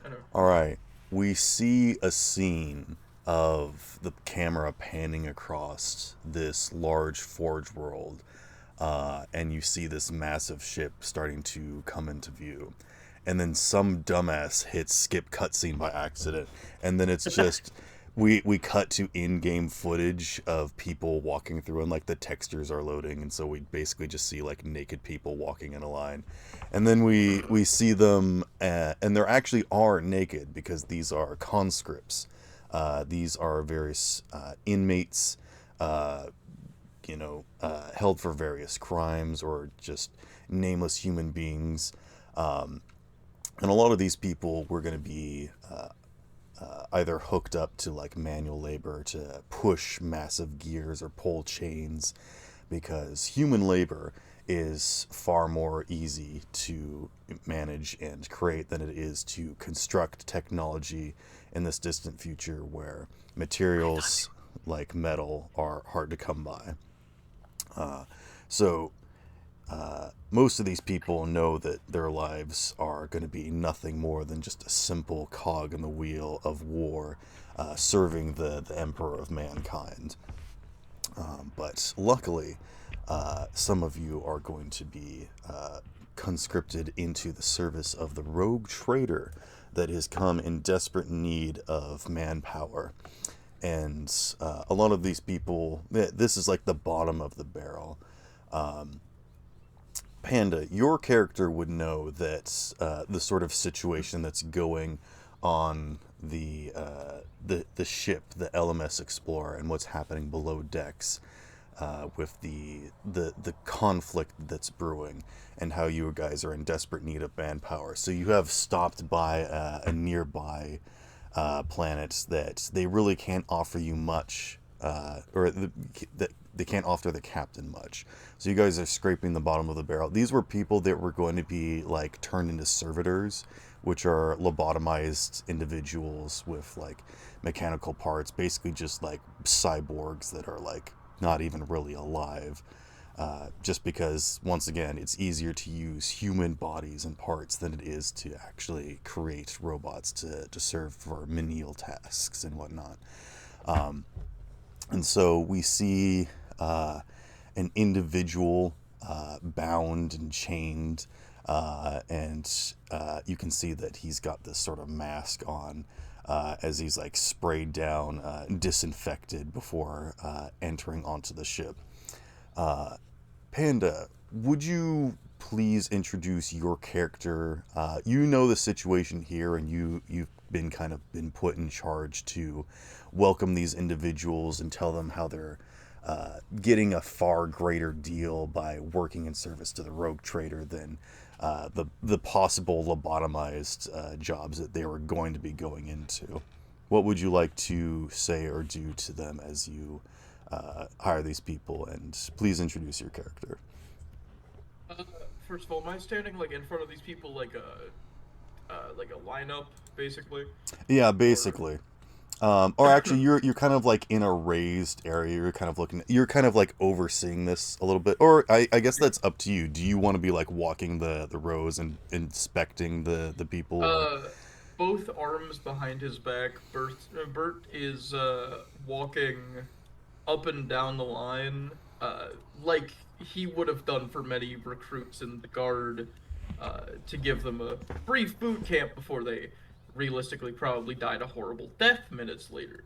I know. All right. We see a scene of the camera panning across this large forge world, and you see this massive ship starting to come into view. And then some dumbass hits skip cutscene by accident, and then it's just we cut to in-game footage of people walking through, and like the textures are loading, and so we basically just see like naked people walking in a line, and then we see them, and they actually are naked because these are conscripts. These are various inmates, uh, held for various crimes or just nameless human beings. Um, and a lot of these people were going to be either hooked up to like manual labor to push massive gears or pull chains, because human labor is far more easy to manage and create than it is to construct technology in this distant future where materials like metal are hard to come by. So most of these people know that their lives are going to be nothing more than just a simple cog in the wheel of war, serving the emperor of mankind. But luckily, some of you are going to be conscripted into the service of the rogue trader that has come in desperate need of manpower. And a lot of these people, this is like the bottom of the barrel. Panda, your character would know that the sort of situation that's going on the ship, the LMS Explorer, and what's happening below decks, with the conflict that's brewing, and how you guys are in desperate need of manpower. So you have stopped by a nearby planet that they really can't offer you much, that they can't offer the captain much. So you guys are scraping the bottom of the barrel. These were people that were going to be like turned into servitors, which are lobotomized individuals with like mechanical parts, basically just like cyborgs that are like not even really alive. Just because, once again, it's easier to use human bodies and parts than it is to actually create robots to serve for menial tasks and whatnot. And so we see an individual bound and chained, and you can see that he's got this sort of mask on, as he's like sprayed down, disinfected before entering onto the ship. Panda, would you please introduce your character? You know the situation here, and you've been kind of been put in charge to welcome these individuals and tell them how they're getting a far greater deal by working in service to the rogue trader than the possible lobotomized jobs that they were going to be going into. What would you like to say or do to them as you hire these people? And please introduce your character. Uh, First of all, am I standing like in front of these people like a lineup basically, Yeah, or basically. Or actually, you're kind of like in a raised area. You're kind of looking. You're kind of like overseeing this a little bit. Or I guess that's up to you. Do you want to be like walking the rows and inspecting the people? Or uh, both arms behind his back? Bert is walking up and down the line, like he would have done for many recruits in the guard, to give them a brief boot camp before they realistically probably died a horrible death minutes later.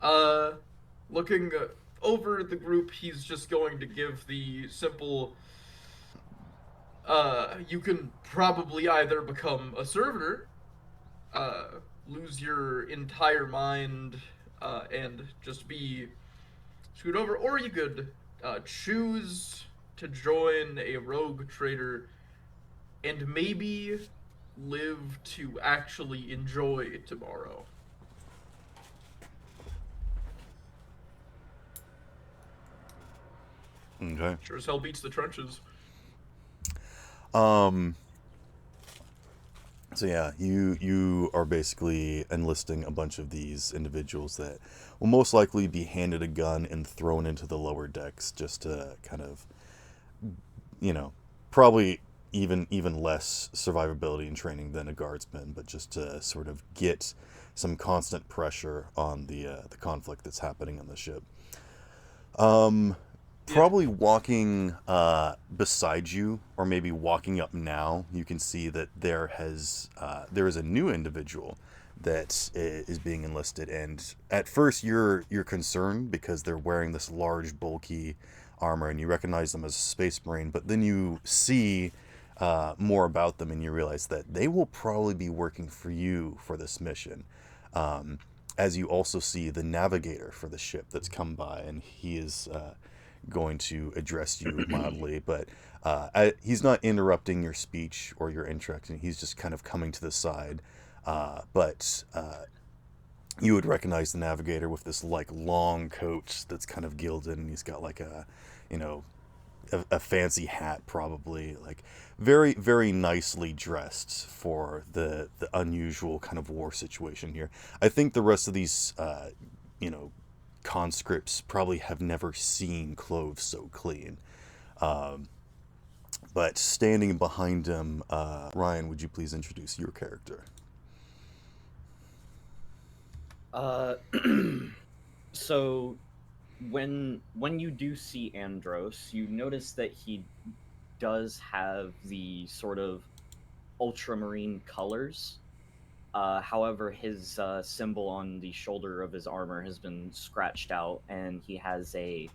Uh, Looking over the group, he's just going to give the simple, you can probably either become a servitor, uh, lose your entire mind, and just be scoot over, or you could choose to join a rogue trader and maybe live to actually enjoy tomorrow. okay. Sure as hell beats the trenches. Um. So yeah, you are basically enlisting a bunch of these individuals that will most likely be handed a gun and thrown into the lower decks just to kind of, you know, probably even less survivability and training than a guardsman, but just to sort of get some constant pressure on the conflict that's happening on the ship. Um, Yeah. Probably walking beside you, or maybe walking up now, you can see that there is a new individual that is being enlisted. And at first, you're concerned because they're wearing this large, bulky armor, and you recognize them as a space marine. But then you see more about them, and you realize that they will probably be working for you for this mission. Um, as you also see the navigator for the ship that's come by, and he is going to address you mildly, but he's not interrupting your speech or your interaction. He's just kind of coming to the side. But you would recognize the navigator with this like long coat that's kind of gilded, and he's got like a, you know, a fancy hat, probably like very very nicely dressed for the unusual kind of war situation here. I think the rest of these you know conscripts probably have never seen clothes so clean. um, but standing behind him, Ryan, would you please introduce your character? Uh, so when you do see Andros, you notice that he does have the sort of ultramarine colors. However, his symbol on the shoulder of his armor has been scratched out, and he has a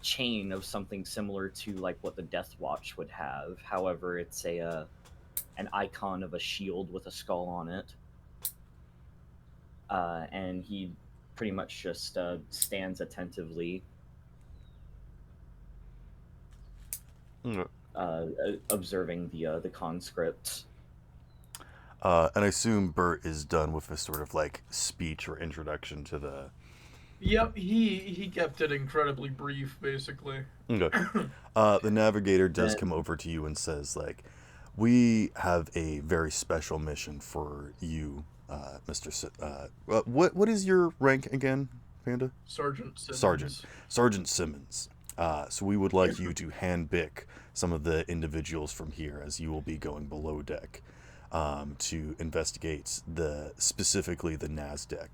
chain of something similar to like what the Death Watch would have. However, it's a an icon of a shield with a skull on it, and he pretty much just stands attentively, Mm. observing the conscripts. And I assume Bert is done with this sort of like speech or introduction to the. Yep. He kept it incredibly brief, basically. Okay. The navigator does come Then over to you and says, like, we have a very special mission for you, Mr. What is your rank again, Panda? Sergeant Sergeant. Simmons. Sergeant Simmons. So we would like you to handpick some of the individuals from here, as you will be going below deck, to investigate specifically the NASDAQ.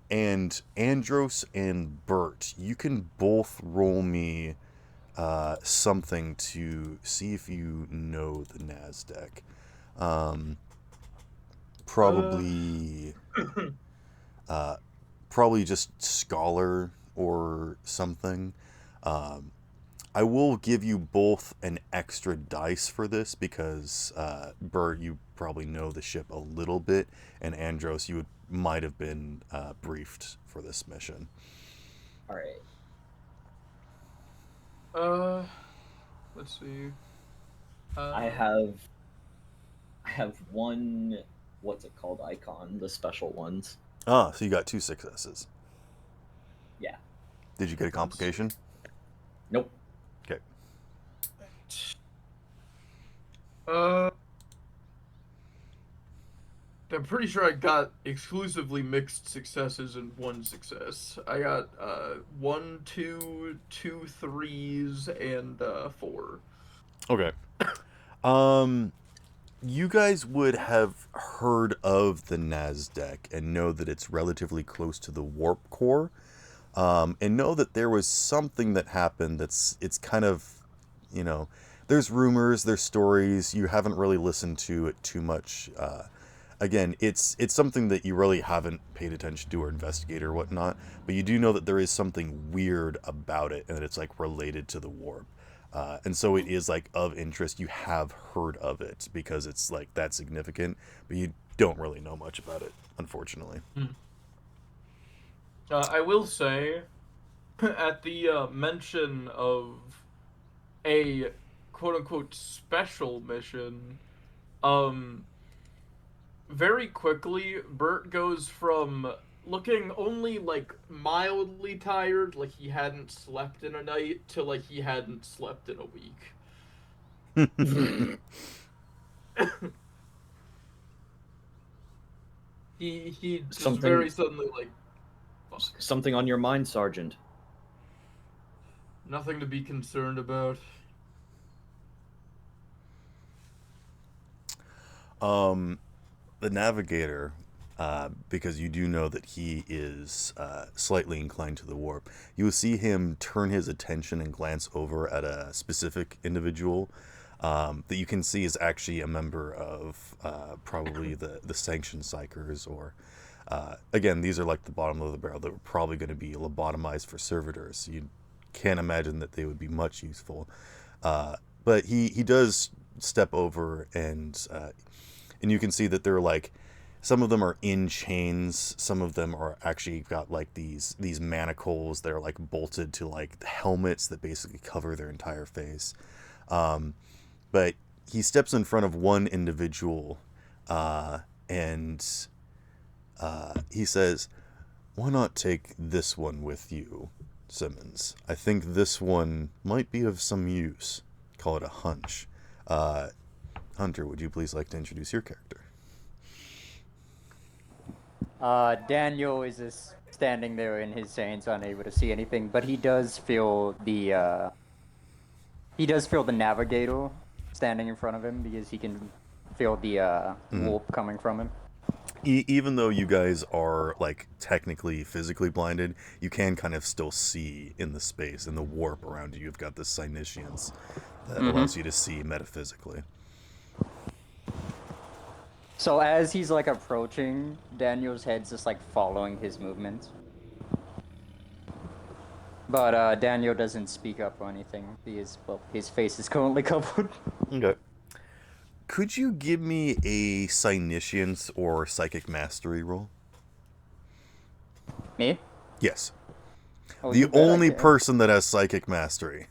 And Andros and Bert, you can both roll me something to see if you know the NASDAQ. Um, Uh, probably, uh, probably just scholar or something. Um, I will give you both an extra dice for this because Bert, you probably know the ship a little bit, and Andros, you might have been briefed for this mission. all right. uh, let's see. I Uh, have I have one, what's it called, icon, the special ones. Ah, so you got two successes. Yeah. Did you get a let's see. complication? Nope. Okay. Uh, I'm pretty sure I got exclusively mixed successes and one success. I got one, two, two threes, and four. Okay. Um, you guys would have heard of the Nasdaq and know that it's relatively close to the warp core, and know that there was something that happened it's kind of, you know, there's rumors, there's stories. You haven't really listened to it too much. Again, it's something that you really haven't paid attention to or investigated or whatnot, but you do know that there is something weird about it and that it's like related to the warp. And so it is like of interest. You have heard of it because it's like that significant, but you don't really know much about it, unfortunately. Hmm. I will say, at the mention of a quote unquote special mission, um, very quickly, Bert goes from looking only like mildly tired, like he hadn't slept in a night, to like he hadn't slept in a week. He just very something suddenly like, fuck, something on your mind, Sergeant? nothing to be concerned about. The navigator, because you do know that he is slightly inclined to the warp, you will see him turn his attention and glance over at a specific individual that you can see is actually a member of probably the Sanction Psychers, or again, these are like the bottom of the barrel that were probably going to be lobotomized for servitors. So you can't imagine that they would be much useful. But he does step over, and you can see that they're like, some of them are in chains, some of them are actually got like these manacles that are like bolted to like helmets that basically cover their entire face. But he steps in front of one individual, and he says, "Why not take this one with you, Simmons? I think this one might be of some use." Call it a hunch. Hunter, would you please like to introduce your character? Daniel is just standing there in his chains, unable to see anything, but he does feel the navigator standing in front of him because he can feel the warp coming from him. Even though you guys are like technically physically blinded, you can kind of still see in the space, in the warp around you. You've got this Psyniscience that allows you to see metaphysically. So as he's like approaching, Daniel's head's just like following his movements. But Daniel doesn't speak up or anything because, well, his face is currently covered. Okay. Could you give me a Psyniscience or Psychic Mastery roll? Me? Yes. Oh, The you bet I only can. person that has Psychic Mastery.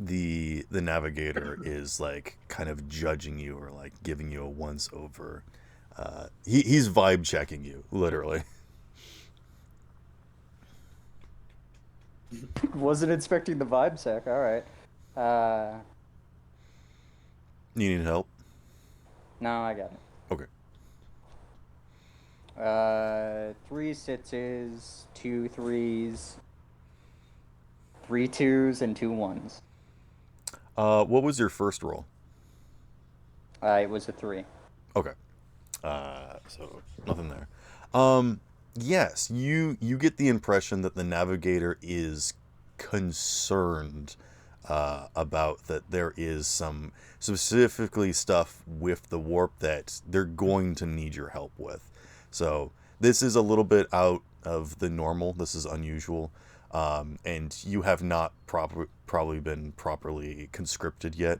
The navigator is like kind of judging you, or like giving you a once over. He's vibe checking you, literally. Wasn't expecting the vibe check. All right. You need help? No, I got it. Okay. 3 sixes, 2 threes, 3 twos, and 2 1s. What was your first roll? It was a 3. Okay. So nothing there. Yes, you get the impression that the navigator is concerned about that there is some specifically stuff with the warp that they're going to need your help with. So this is a little bit out of the normal. This is unusual. And you have not probably been properly conscripted yet.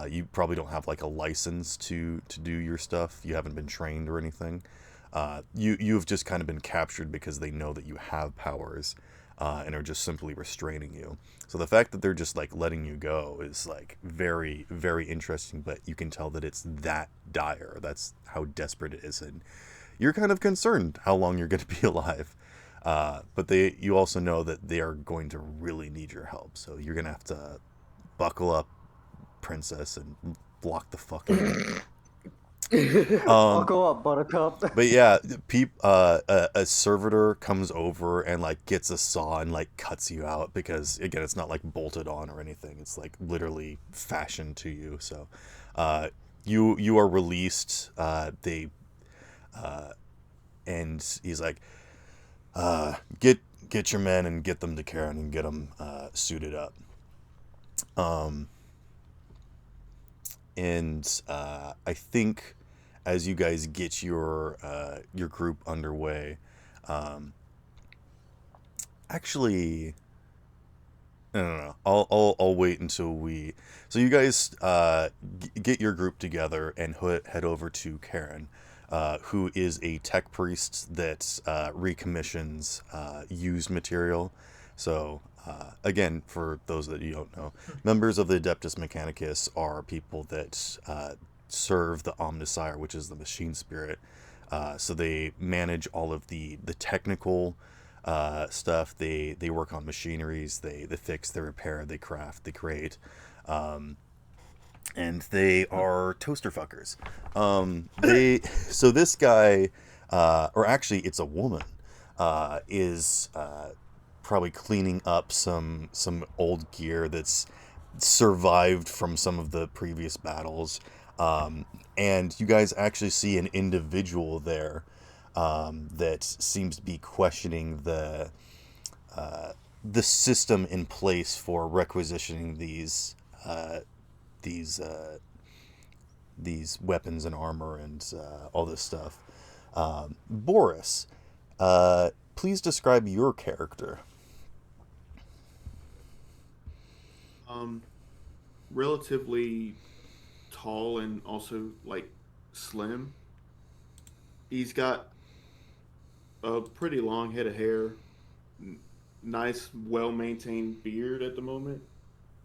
You probably don't have like a license to do your stuff. You haven't been trained or anything. You've just kind of been captured because they know that you have powers, and are just simply restraining you. So the fact that they're just like letting you go is like very, very interesting, but you can tell that it's that dire. That's how desperate it is, and you're kind of concerned how long you're going to be alive. But you also know that they are going to really need your help. So you're going to have to buckle up, princess, and block the fuck out. Buckle up, Buttercup. But yeah, a servitor comes over and like gets a saw and like cuts you out, because again, it's not like bolted on or anything. It's like literally fashioned to you. So you are released. And he's like, get your men and get them to Karen and get them suited up. And I think as you guys get your group underway, actually, no. I'll wait until we. So you guys get your group together and head over to Karen, who is a tech priest that recommissions used material. So again, for those that you don't know, members of the Adeptus Mechanicus are people that serve the Omnisire, which is the machine spirit. So they manage all of the technical stuff. They work on machineries. They fix, they repair, they craft, they create. And they are toaster fuckers. So this guy, or actually it's a woman. is probably cleaning up some old gear that's survived from some of the previous battles. And you guys actually see an individual there that seems to be questioning the system in place for requisitioning these these weapons and armor and all this stuff. Boris, please describe your character. Relatively tall and also like slim. He's got a pretty long head of hair, nice, well maintained beard at the moment,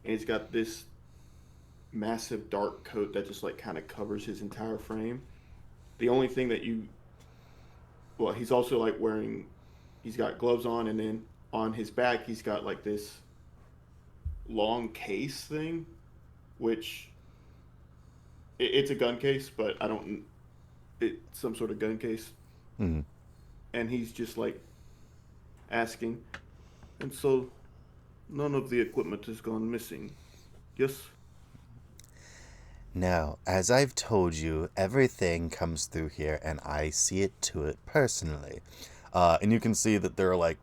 and he's got this massive dark coat that just like kind of covers his entire frame. The only thing that well, he's also like he's got gloves on, and then on his back, he's got like this long case thing, which it's a gun case, but I don't. It's some sort of gun case, Mm-hmm. and he's just like asking, and so none of the equipment has gone missing. Yes. Now, as I've told you, everything comes through here, and I see it to it personally. And you can see that they're like,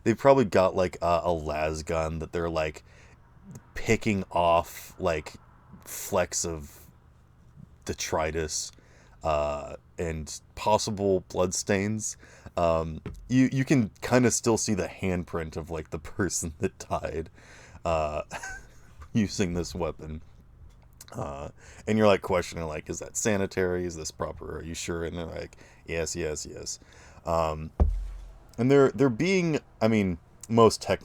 they've probably got like a las gun that they're like picking off like flecks of detritus and possible bloodstains. You can kind of still see the handprint of like the person that died using this weapon. And you're like questioning like, is that sanitary? Is this proper? Are you sure? And they're like, yes. And they're being, I mean, most tech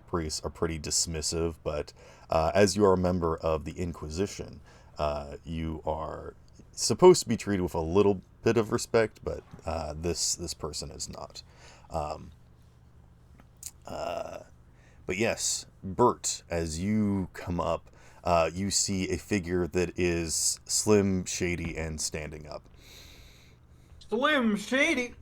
priests are pretty dismissive, but as you are a member of the Inquisition, you are supposed to be treated with a little bit of respect, but this person is not. But yes, Bert, as you come up, you see a figure that is slim, shady, and standing up. Slim Shady.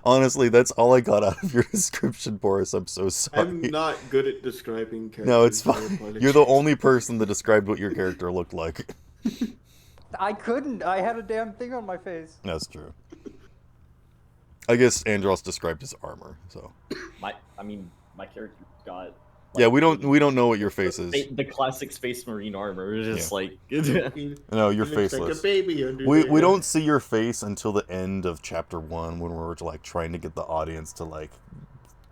Honestly, that's all I got out of your description, Boris. I'm so sorry. I'm not good at describing characters. No, it's I fine. apologize. You're the only person that described what your character looked like. I couldn't. I had a damn thing on my face. That's true. I guess Andros described his armor, so. My character's got. Yeah, we don't know what your face is. The classic Space Marine armor is just like. No, you're He looks faceless. like a baby under We there. don't see your face until the end of chapter 1 when we're like trying to get the audience to like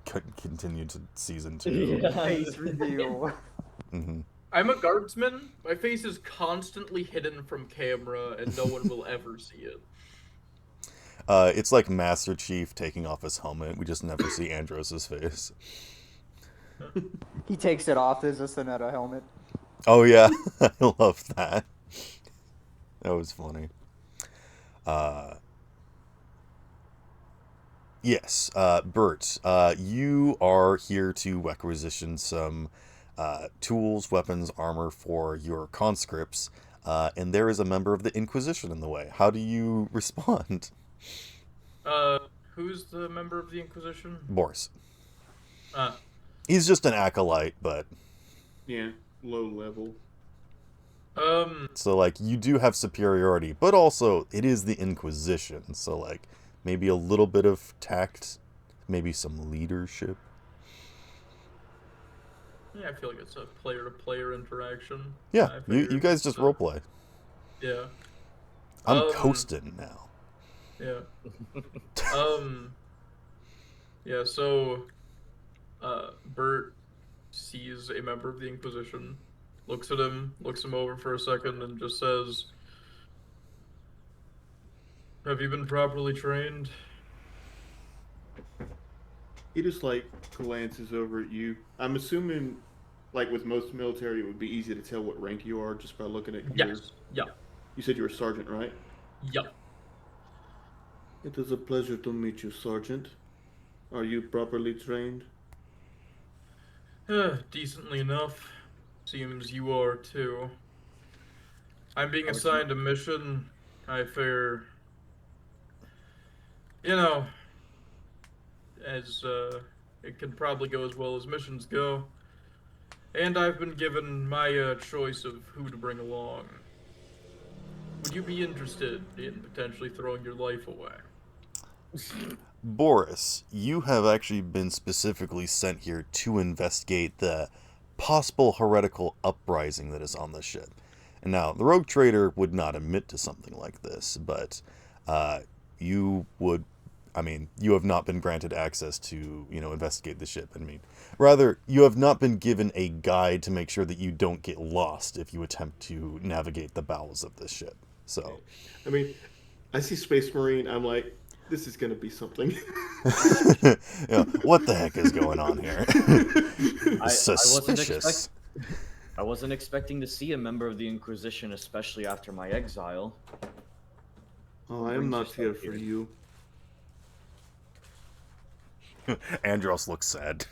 continue to season 2. Face reveal. Mm-hmm. I'm a guardsman. My face is constantly hidden from camera, and no one will ever see it. It's like Master Chief taking off his helmet. We just never see Andros's face. He takes it off. There's a Sonetta helmet. Oh yeah, I love that. That was funny. Yes, Bert, you are here to requisition some tools, weapons, armor for your conscripts, and there is a member of the Inquisition in the way. How do you respond? Who's the member of the Inquisition? Boris. Uh, He's just an acolyte, but... Yeah, low level. So, like, you do have superiority, but also, it is the Inquisition, so, like, maybe a little bit of tact, maybe some leadership. yeah, I feel like it's a player-to-player interaction. Yeah, I you figured, guys just so, roleplay. Yeah. I'm coasting now. Yeah. Yeah, so, Bert sees a member of the Inquisition, looks at him, looks him over for a second, and just says, "Have you been properly trained?" He just like glances over at you. I'm assuming, like with most military, it would be easy to tell what rank you are just by looking at your. Yes. Yeah. You said you were a sergeant, right? Yeah. It is a pleasure to meet you, Sergeant. Are you properly trained? Decently enough. Seems you are too. I'm being How would assigned a mission. I figure You know, as it can probably go as well as missions go. And I've been given my choice of who to bring along. Would you be interested in potentially throwing your life away? Boris, you have actually been specifically sent here to investigate the possible heretical uprising that is on the ship. And now, the rogue trader would not admit to something like this, but you would, I mean, you have not been granted access to, investigate the ship. I mean, rather, you have not been given a guide to make sure that you don't get lost if you attempt to navigate the bowels of this ship. So, I mean, I see Space Marine. I'm like, this is gonna be something. What the heck is going on here? Suspicious. I wasn't expecting to see a member of the Inquisition, especially after my exile. Oh, I am not here for you. Andros looks sad.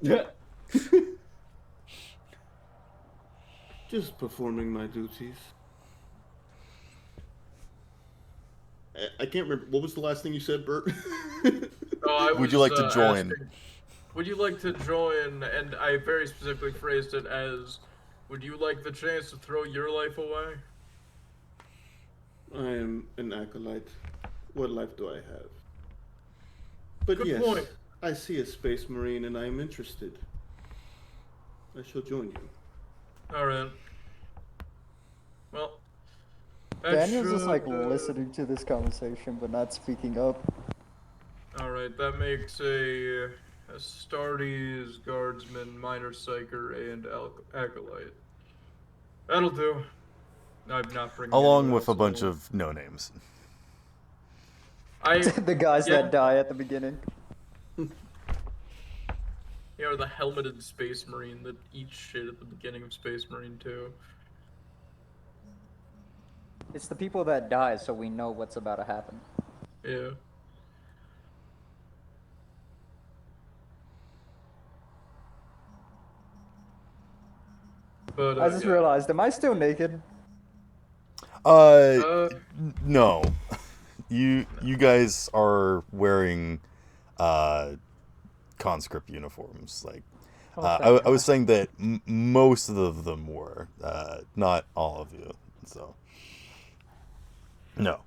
Yeah. Just performing my duties. I can't remember. What was the last thing you said, Bert? Would you like to join? Would you like to join? And I very specifically phrased it as, would you like the chance to throw your life away? I am an acolyte. What life do I have? But Good yes, point. I see a Space Marine and I am interested. I shall join you. Alright. Well, that Daniel's just like should, listening to this conversation but not speaking up. Alright, that makes a Astartes, Guardsman, Minor Psyker, and Acolyte. That'll do. I'm not bringing Along anyone with a else bunch along. of no names. The guys Yeah. that die at the beginning. Or the helmeted Space Marine that eats shit at the beginning of Space Marine 2. It's the people that die, so we know what's about to happen. Yeah. But, I just realized, am I still naked? No. You guys are wearing conscript uniforms. Like, I was saying that most of them were, not all of you. So, no.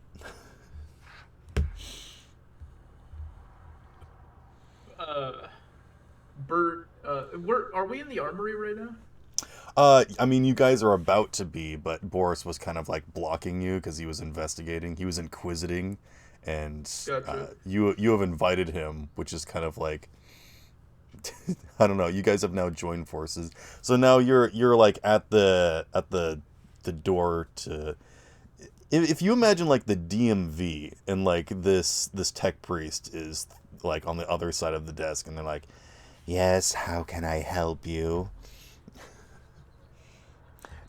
Bert, are we in the armory right now? I mean, you guys are about to be, but Boris was kind of like blocking you because he was investigating. He was inquisiting, and Gotcha. you have invited him, which is kind of like, I don't know. You guys have now joined forces, so now you're like at the door to. If you imagine like the DMV and like this tech priest is like on the other side of the desk, and they're like, "Yes, how can I help you?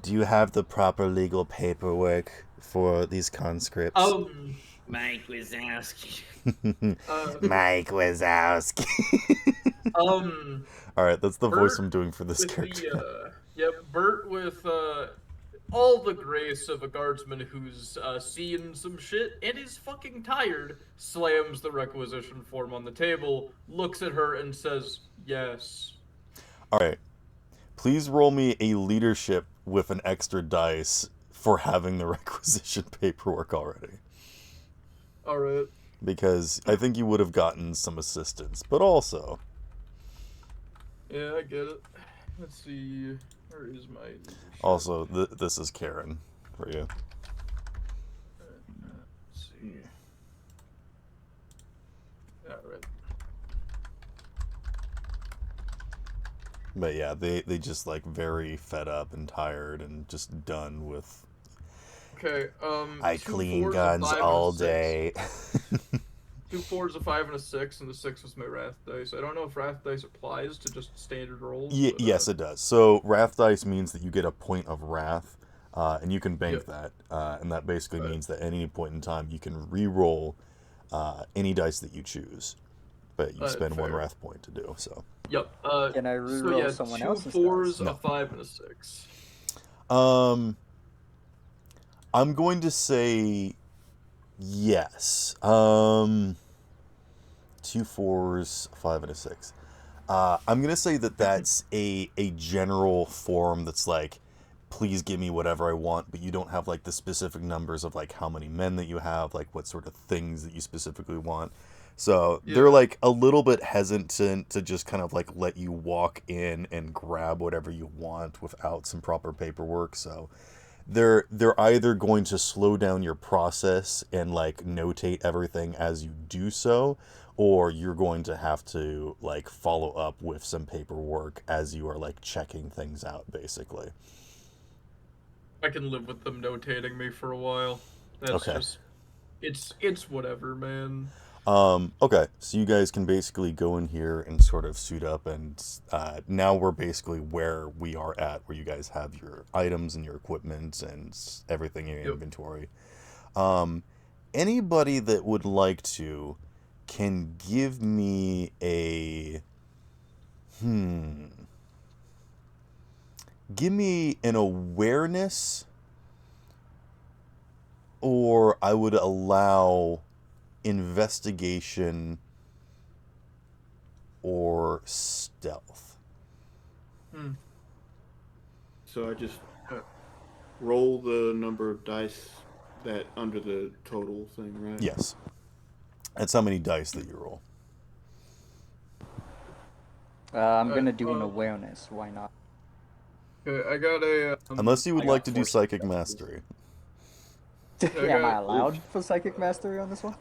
Do you have the proper legal paperwork for these conscripts?" Mike Wazowski. Mike Wazowski. All right, that's the Bert voice I'm doing for this with character. Bert with all the grace of a guardsman who's seeing some shit and is fucking tired, slams the requisition form on the table, looks at her, and says, "Yes." All right, please roll me a leadership with an extra dice for having the requisition paperwork already. All right. Because I think you would have gotten some assistance, but also. Yeah, I get it. Let's see. Where is my leadership? Also, this is Karen for you. Let's see. All right. But yeah, they just like very fed up and tired and just done with. Okay. I two clean fours, a guns 5, and a all 6. day. 2 4s, a 5, and a 6, and the 6 was my Wrath dice. I don't know if Wrath dice applies to just standard rolls. But, Yes, it does. So Wrath dice means that you get a point of Wrath, and you can bank that, and that basically means that at any point in time you can re-roll any dice that you choose, but you spend one fair. Wrath point to do so. Yep. Can I So re-roll yeah, someone 2 else's 4s, dice? a 5, and a 6. I'm going to say Yes. 2 4s, 5 and a 6. I'm gonna say that that's a general form that's like, please give me whatever I want, but you don't have like the specific numbers of like how many men that you have, like what sort of things that you specifically want. So they're Yeah. like a little bit hesitant to just kind of like let you walk in and grab whatever you want without some proper paperwork. So they're either going to slow down your process and like notate everything as you do so, or you're going to have to like follow up with some paperwork as you are like checking things out basically. I can live with them notating me for a while. That's Okay. just it's whatever, man. Okay, so you guys can basically go in here and sort of suit up, and now we're basically where we are at, where you guys have your items and your equipment and everything in your Yep. inventory. Anybody that would like to can give me a give me an awareness, or I would allow investigation or stealth. Hmm. So I just Uh, roll the number of dice that under the total thing, right? Yes. That's how many dice that you roll. I'm uh, gonna do an uh, awareness. Why not? okay, I got a Unless you would I like got to do 4 psychic successes. mastery. I Am I got allowed for psychic mastery on this one?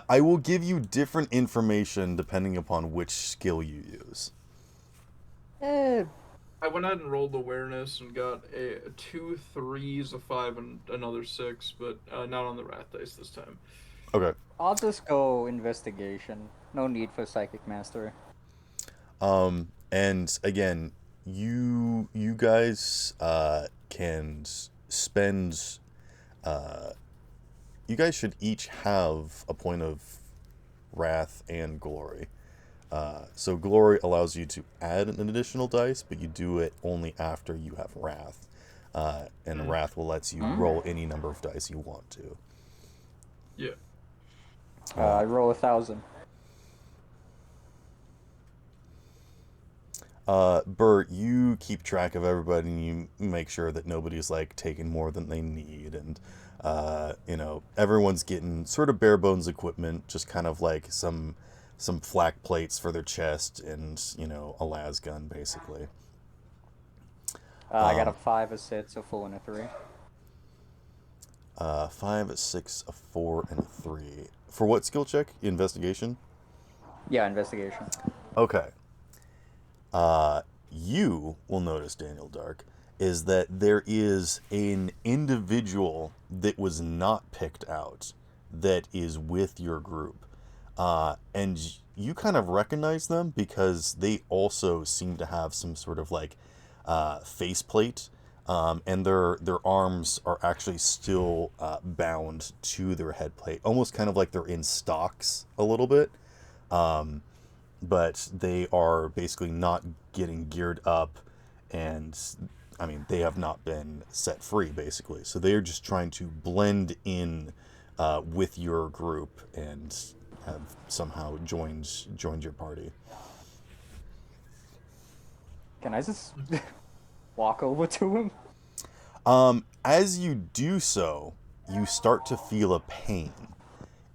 I will give you different information depending upon which skill you use. Eh, I went ahead and rolled awareness and got a 2 3s, a 5, and another 6, but not on the wrath dice this time. Okay. I'll just go investigation. No need for psychic mastery. And again, you guys can spend. You guys should each have a point of wrath and glory. So glory allows you to add an additional dice, but you do it only after you have wrath. And Hmm. wrath will let you roll any number of dice you want to. Yeah. I roll 1,000. Bert, you keep track of everybody and you make sure that nobody's like taking more than they need, and everyone's getting sort of bare bones equipment, just kind of like some flak plates for their chest and a las gun basically. I got a 5, a 6, a 4, and a 3. 5, a 6, a 4, and a 3. For what skill check? Investigation? Yeah, investigation. Okay. You will notice, Daniel Dark, is that there is an individual that was not picked out that is with your group. And you kind of recognize them because they also seem to have some sort of like faceplate. And their arms are actually still bound to their head plate, almost kind of like they're in stocks a little bit. But they are basically not getting geared up, and I mean they have not been set free basically. So they are just trying to blend in with your group and have somehow joined your party. Can I just walk over to him? As you do so, you start to feel a pain,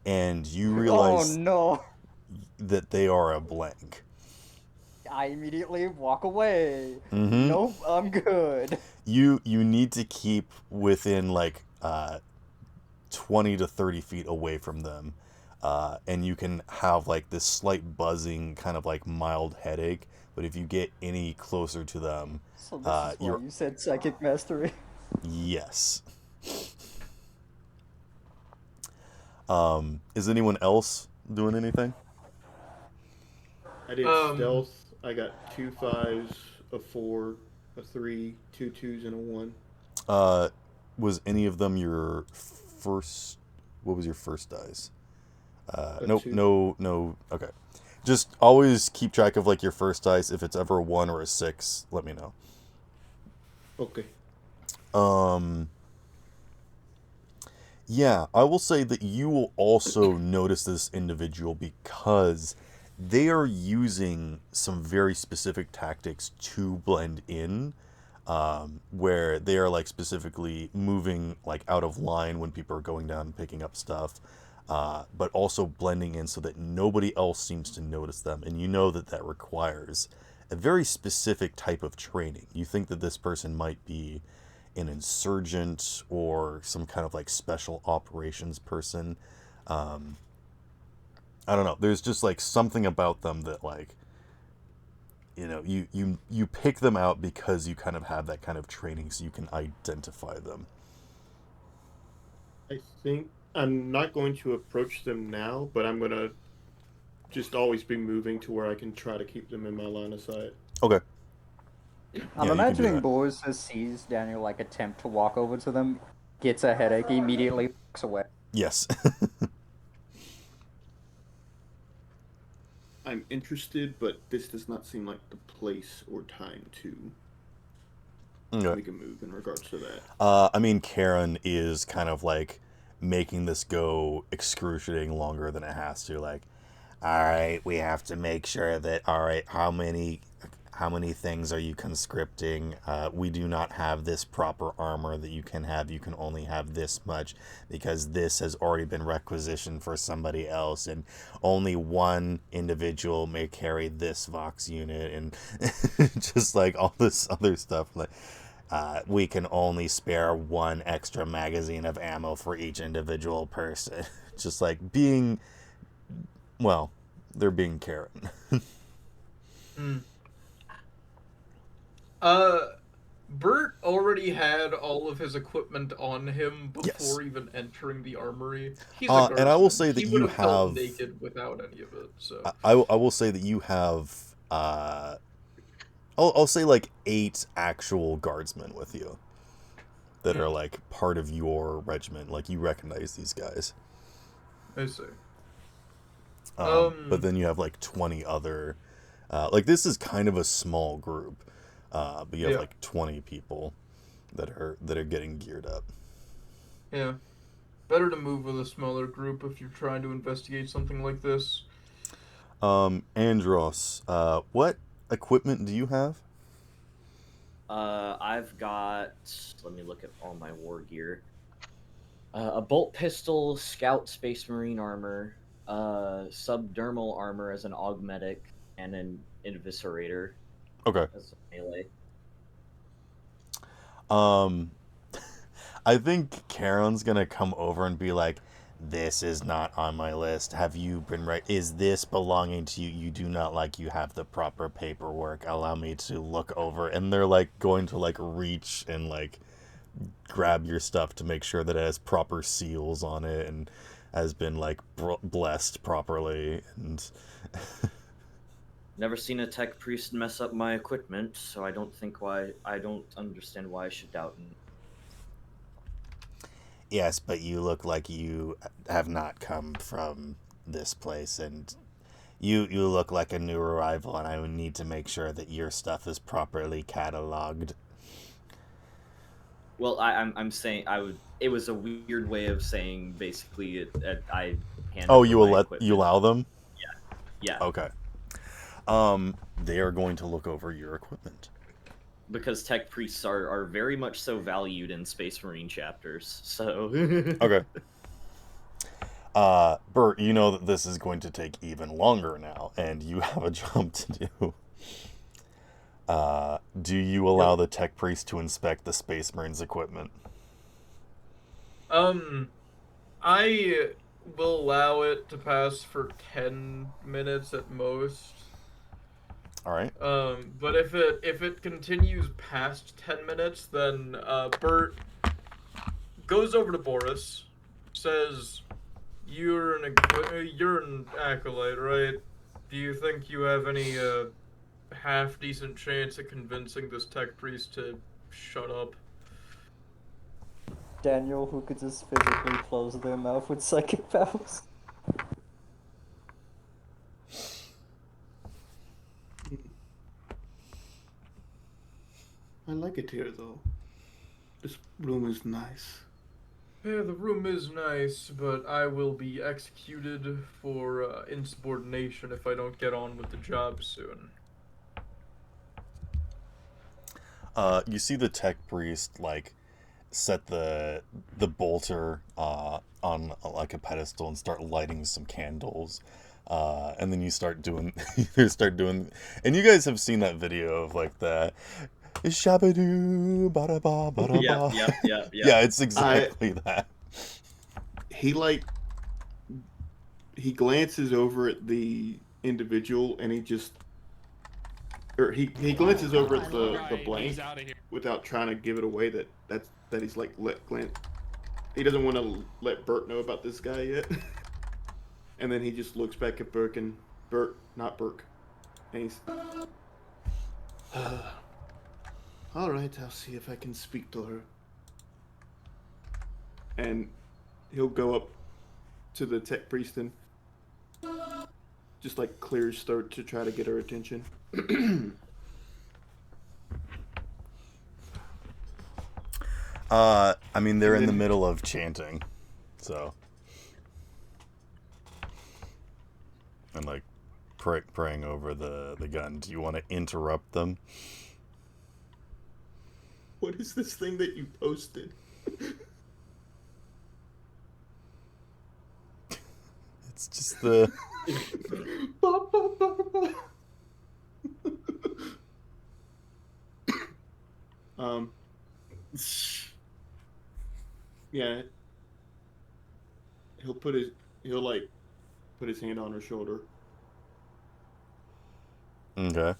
and you Oh realize no! that they are a blank. I immediately walk away. Mm-hmm. Nope, I'm good. You need to keep within like 20 to 30 feet away from them, and you can have like this slight buzzing, kind of like mild headache. But if you get any closer to them, So this is why you're you said psychic mastery. yes. Is anyone else doing anything? I did Um, stealth. I got 2 5s, a 4, a 3, 2 2s, and a 1. Was any of them your first? What was your first dice? A Nope, 2. no. Okay, just always keep track of like your first dice. If it's ever a 1 or a 6, let me know. Okay. Yeah, I will say that you will also notice this individual because they are using some very specific tactics to blend in, where they are like specifically moving like out of line when people are going down and picking up stuff, but also blending in so that nobody else seems to notice them. And you know that that requires a very specific type of training. You think that this person might be an insurgent or some kind of like special operations person. Um, I don't know. There's just like something about them that like, you pick them out because you kind of have that kind of training, so you can identify them. I think I'm not going to approach them now, but I'm gonna just always be moving to where I can try to keep them in my line of sight. Okay. I'm Yeah, you can do imagining that. Boris just sees Daniel like attempt to walk over to them, gets a headache, immediately walks away. Yes. I'm interested, but this does not seem like the place or time to Okay. make a move in regards to that. I mean, Karen is kind of like making this go excruciating longer than it has to. Like, all right, we have to make sure that, all right, how many things are you conscripting? We do not have this proper armor that you can have. You can only have this much because this has already been requisitioned for somebody else, and only one individual may carry this Vox unit, and just like all this other stuff. Like, we can only spare one extra magazine of ammo for each individual person. Just like being, well, they're being Karen. Hmm. Bert already had all of his equipment on him Yes. before even entering the armory. He's a And I will guardsman. say that He would you have felt have. naked without any of it. So, I will say that you have. I'll say like 8 actual guardsmen with you that are hmm, like part of your regiment. Like you recognize these guys. I see. But then you have like 20 other. Like this is kind of a small group, but you have Yeah, like 20 people that are getting geared up. yeah. Better to move with a smaller group if you're trying to investigate something like this. Andros, what equipment do you have? I've got. Let me look at all my war gear. A bolt pistol, scout space marine armor, subdermal armor as an augmetic, and an eviscerator Okay. as a melee. Um, I think Karen's gonna come over and be like, "This is not on my list. Have you been right? Is this belonging to you? You do not like you have the proper paperwork. Allow me to look over." And they're like going to like reach and like grab your stuff to make sure that it has proper seals on it and has been like blessed properly. And Never seen a tech priest mess up my equipment, so I don't understand why I should doubt him. yes, but you look like you have not come from this place, and you look like a new arrival, and I would need to make sure that your stuff is properly cataloged. Well, I'm saying I would. It was a weird way of saying basically I hand Oh, over you will my let equipment. you allow them? Yeah, Okay. They are going to look over your equipment. because tech priests are very much so valued in Space Marine chapters. So Okay. Bert, you know that this is going to take even longer now, and you have a job to do. Do you allow Yep. the tech priest to inspect the Space Marines' equipment? Um, I will allow it to pass for 10 minutes at most. All right. But if it continues past 10 minutes, then Bert goes over to Boris, says, you're an acolyte, right? Do you think you have any half decent chance at convincing this tech priest to shut up? Daniel, who could just physically close their mouth with psychic powers. I like it here, though. This room is nice. Yeah, the room is nice, but I will be executed for insubordination if I don't get on with the job soon. You see the tech priest like set the bolter on like a pedestal and start lighting some candles. And then you start doing and you guys have seen that video of like the shabadoo bada ba bada Yep, ba. yep, yep, Yeah, yep. it's exactly that. He like he glances over at the individual and he just or he glances over at the blank without trying to give it away that he's like let glance. He doesn't want to let Bert know about this guy yet. And then he just looks back at Burke and Bert, not Burke. And he's all right, I'll see if I can speak to her. And he'll go up to the tech priest and just like clear his throat to try to get her attention. I mean, they're And in the then- middle of chanting, so and like praying over the gun. Do you want to interrupt them? What is this thing that you posted? It's just the Ba, ba, ba, ba. Yeah. He'll like put his hand on her shoulder. okay.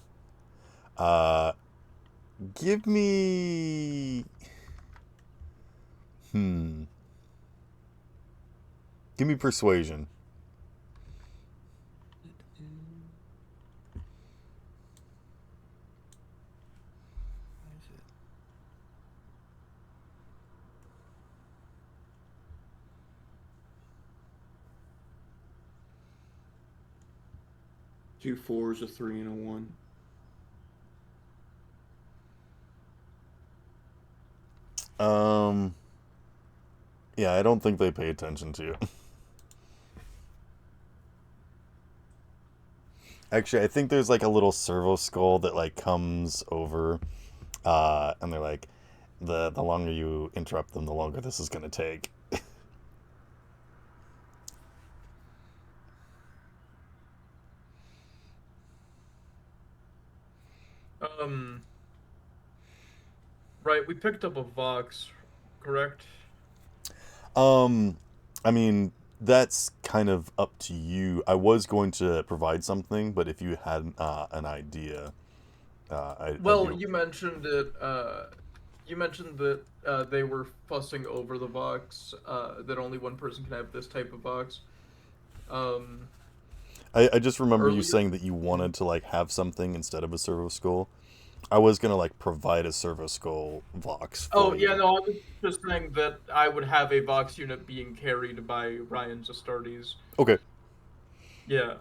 Give me Give me persuasion. Two fours, a 3, and a 1. Yeah, I don't think they pay attention to you. Actually, I think there's like a little servo skull that like comes over, and they're like, the longer you interrupt them, the longer this is gonna take. Right, we picked up a Vox, correct? I mean, that's kind of up to you. I was going to provide something, but if you had an idea, I'd Well, be... you mentioned it. You mentioned that they were fussing over the Vox. That only one person can have this type of Vox. I just remember you Earlier- saying that you wanted to like have something instead of a servo skull. I was gonna like provide a servo skull Vox. Oh For yeah, you. no, I was just saying that I would have a Vox unit being carried by Ryan's Astartes. Okay. Yeah.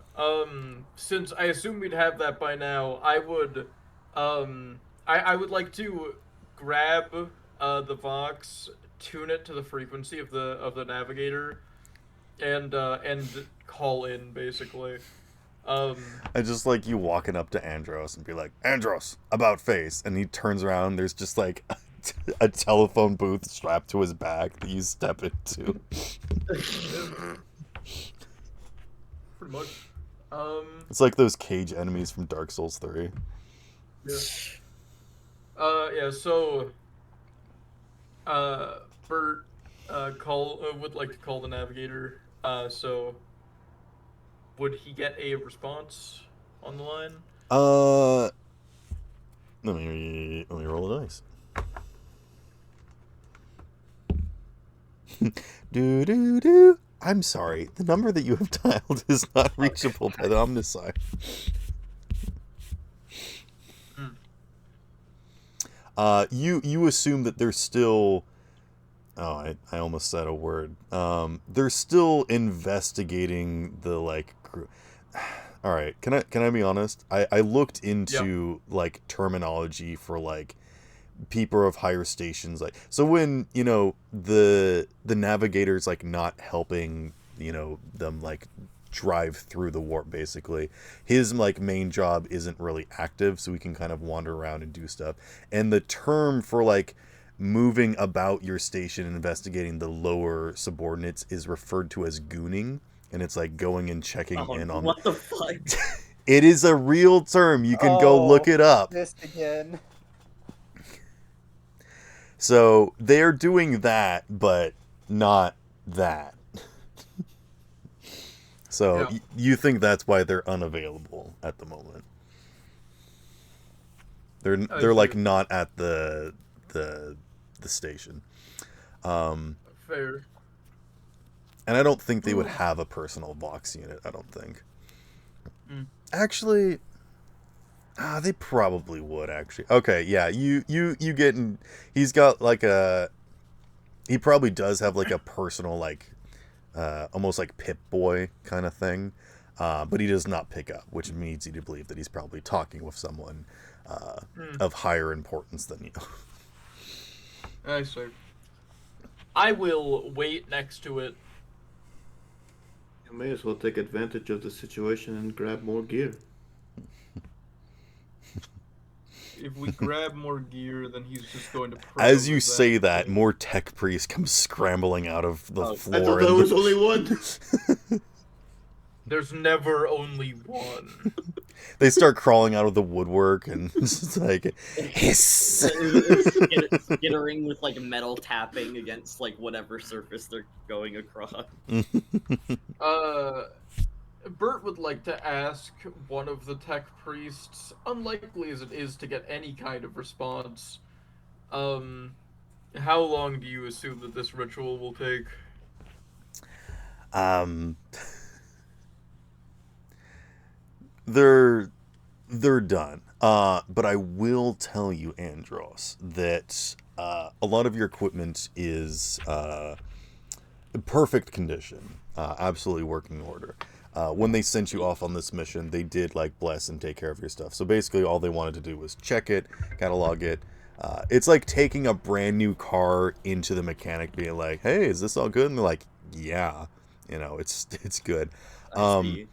Since I assume we'd have that by now, I would, I would like to grab the Vox, tune it to the frequency of the navigator, and call in basically. I just like you walking up to Andros and be like, Andros, about face, and he turns around. There's just like a telephone booth strapped to his back that you step into. Pretty much. It's like those cage enemies from Dark Souls 3. Yeah. Yeah. So, Bert, would like to call the navigator. So, would he get a response on the line? Let me roll a dice. Do do do. I'm sorry. The number that you have dialed is not reachable by the Omnicide. You assume that they're still. Oh, I almost said a word. They're still investigating the like. All right, can I be honest? I looked into like terminology for like people of higher stations, like, so when, you know, the navigator's like not helping, you know, them like drive through the warp, basically his like main job isn't really active, so we can kind of wander around and do stuff. And the term for like moving about your station and investigating the lower subordinates is referred to as gooning, and it's like going and checking in on What the fuck? it is a real term, you can go look it up. This again. So they're doing that, but not that. So Yeah. you think that's why they're unavailable at the moment? They're like see. not at the station. Fair. And I don't think they would have a personal Vox unit, I don't think. Mm. Actually, they probably would, actually. Okay, yeah, you get in, he's got like he probably does have like a personal, like, almost like Pip-Boy kind of thing. But he does not pick up, which leads you to believe that he's probably talking with someone of higher importance than you. I see. I will wait next to it. You may as well take advantage of the situation and grab more gear. If we grab more gear, then he's just going to. As you say that, more tech priests come scrambling out of the I floor. thought there was only one. There's never only one. They start crawling out of the woodwork, and it's just like, hiss. Skittering with like metal tapping against like whatever surface they're going across. Bert would like to ask one of the tech priests, unlikely as it is to get any kind of response, how long do you assume that this ritual will take? They're done. But I will tell you, Andros, that a lot of your equipment is in perfect condition, absolutely working order. When they sent you off on this mission, they did like bless and take care of your stuff. So basically, all they wanted to do was check it, catalog it. It's like taking a brand new car into the mechanic, being like, "Hey, is this all good?" And they're like, "Yeah, you know, it's good." I see.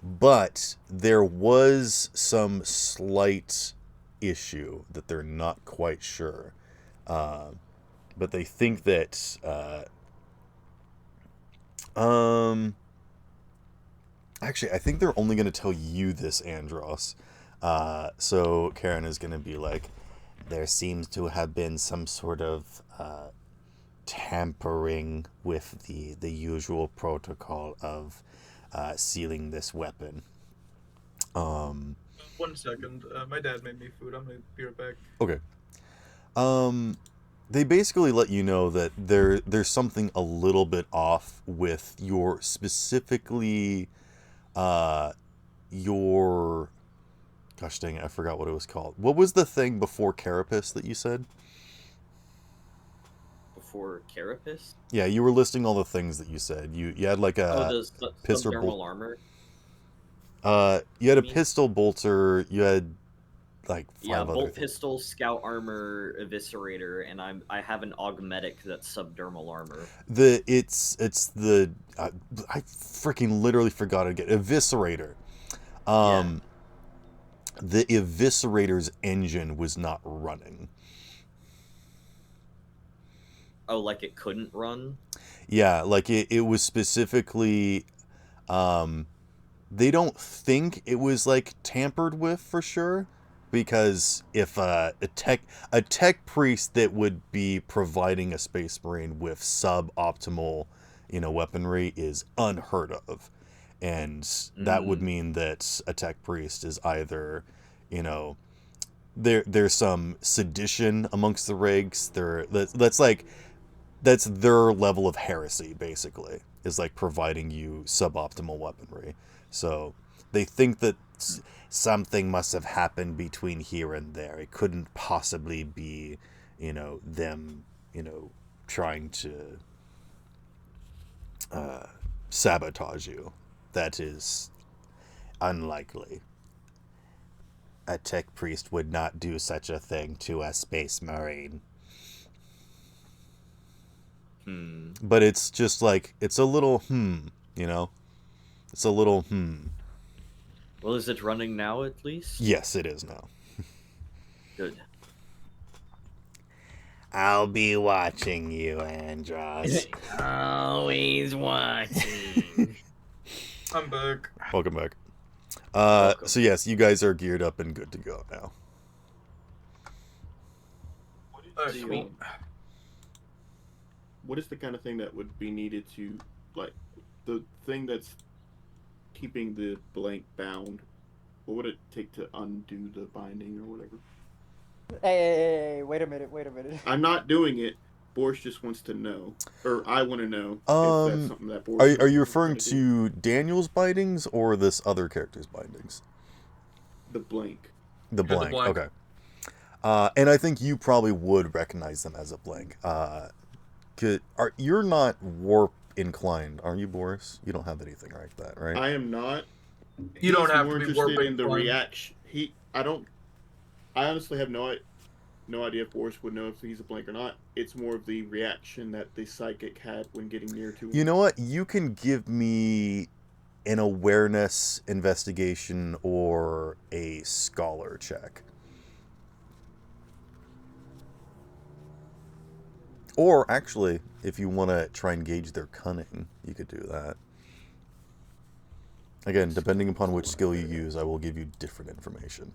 But there was some slight issue that they're not quite sure. But they think that actually, I think they're only going to tell you this, Andros. So Karen is going to be like, there seems to have been some sort of tampering with the usual protocol of sealing this weapon. 1 second. My dad made me food. I'm gonna be right back. Okay. They basically let you know that there's something a little bit off with your specifically your gosh dang it, I forgot what it was called. What was the thing before Carapace that you said? Before Carapace? Yeah, you were listing all the things that you said. You had like a pistol subdermal armor. You had a pistol bolter. You had like five other bolt things. pistol, scout armor, eviscerator, and I have an augmetic that's subdermal armor. It's the I freaking literally forgot it again. Eviscerator. The eviscerator's engine was not running. Oh, like it couldn't run? Yeah, like it was specifically they don't think it was like tampered with for sure, because if a tech priest that would be providing a space marine with suboptimal, you know, weaponry is unheard of. And that would mean that a tech priest is either, you know, there's some sedition amongst the ranks. That's their level of heresy, basically, is like providing you suboptimal weaponry. So they think that something must have happened between here and there. It couldn't possibly be, you know, them, you know, trying to sabotage you. That is unlikely. a tech priest would not do such a thing to a space marine. But it's just like, it's a little you know? It's a little Well, is it running now at least? Yes, it is now. Good. I'll be watching you, Andros. Always watching. I'm back. Welcome back. Welcome. So yes, you guys are geared up and good to go now. Alright, Sweet. cool. What is the kind of thing that would be needed to, like, the thing that's keeping the blank bound? What would it take to undo the binding or whatever? Hey, wait a minute. I'm not doing it. Boris just wants to know, or I want to know if that's something that Boris. Are you knows how referring do. to Daniel's bindings or this other character's bindings? The blank? The Yeah, the blank. blank. Okay. And I think you probably would recognize them as a blank. You're not warp inclined, are you, Boris? You don't have anything like that, right? I am not. You don't He's have more to be interested warp in the inclined. reaction. I honestly have no idea if Boris would know if he's a blank or not. It's more of the reaction that the psychic had when getting near to him. You know what? You can give me an awareness investigation or a scholar check. Or actually, if you want to try and gauge their cunning, you could do that. Again, depending upon which skill you use, I will give you different information.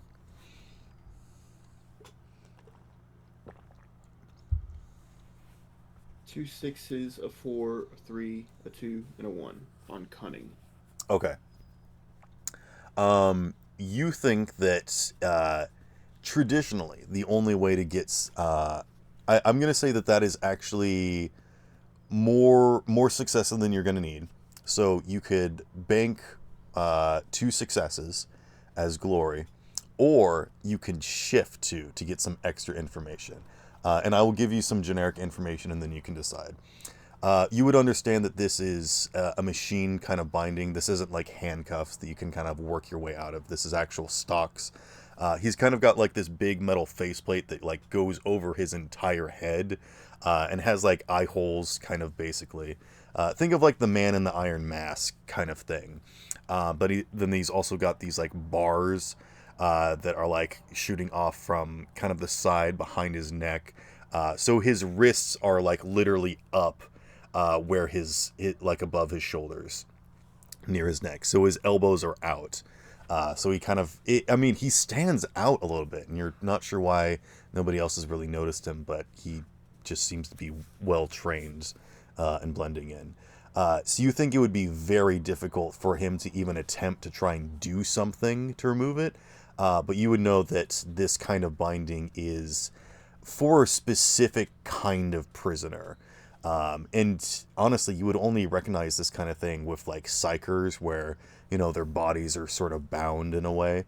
Two sixes, a 4, a 3, a 2, and a 1 on cunning. Okay. You think that traditionally the only way to get I'm going to say that is actually more success than you're going to need. So you could bank 2 successes as glory, or you can shift to get some extra information. And I will give you some generic information, and then you can decide. You would understand that this is a machine kind of binding. This isn't like handcuffs that you can kind of work your way out of. This is actual stocks. He's kind of got like this big metal faceplate that like goes over his entire head and has like eye holes kind of basically. Think of like the Man in the Iron Mask kind of thing. But then he's also got these like bars that are like shooting off from kind of the side behind his neck. So his wrists are like literally up where like above his shoulders near his neck. So his elbows are out. So he kind of, he stands out a little bit, and you're not sure why nobody else has really noticed him, but he just seems to be well trained and blending in. So you think it would be very difficult for him to even attempt to try and do something to remove it, but you would know that this kind of binding is for a specific kind of prisoner. And honestly, you would only recognize this kind of thing with like psychers where, their bodies are sort of bound in a way.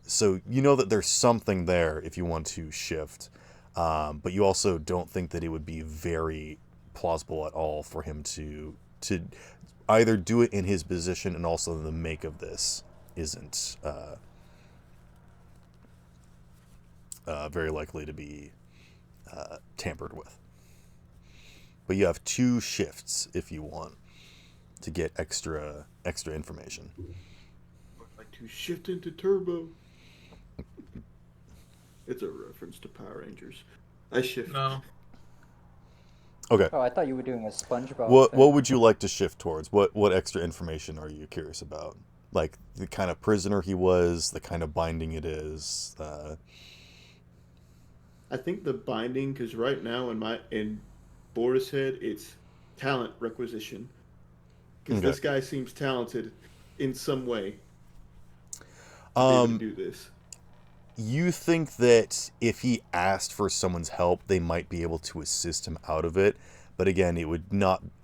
So you know that there's something there if you want to shift. But you also don't think that it would be very plausible at all for him to either do it in his position, and also the make of this isn't very likely to be tampered with. But you have 2 shifts if you want to get extra information. I'd like to shift into turbo. It's a reference to Power Rangers. I shift. No. Okay. Oh, I thought you were doing a SpongeBob. What thing. would you like to shift towards? What extra information are you curious about? Like the kind of prisoner he was, the kind of binding it is. I think the binding, because right now in Boris' head, it's talent requisition. Because Okay. this guy seems talented in some way to be able to do this. You think that if he asked for someone's help, they might be able to assist him out of it. But again, it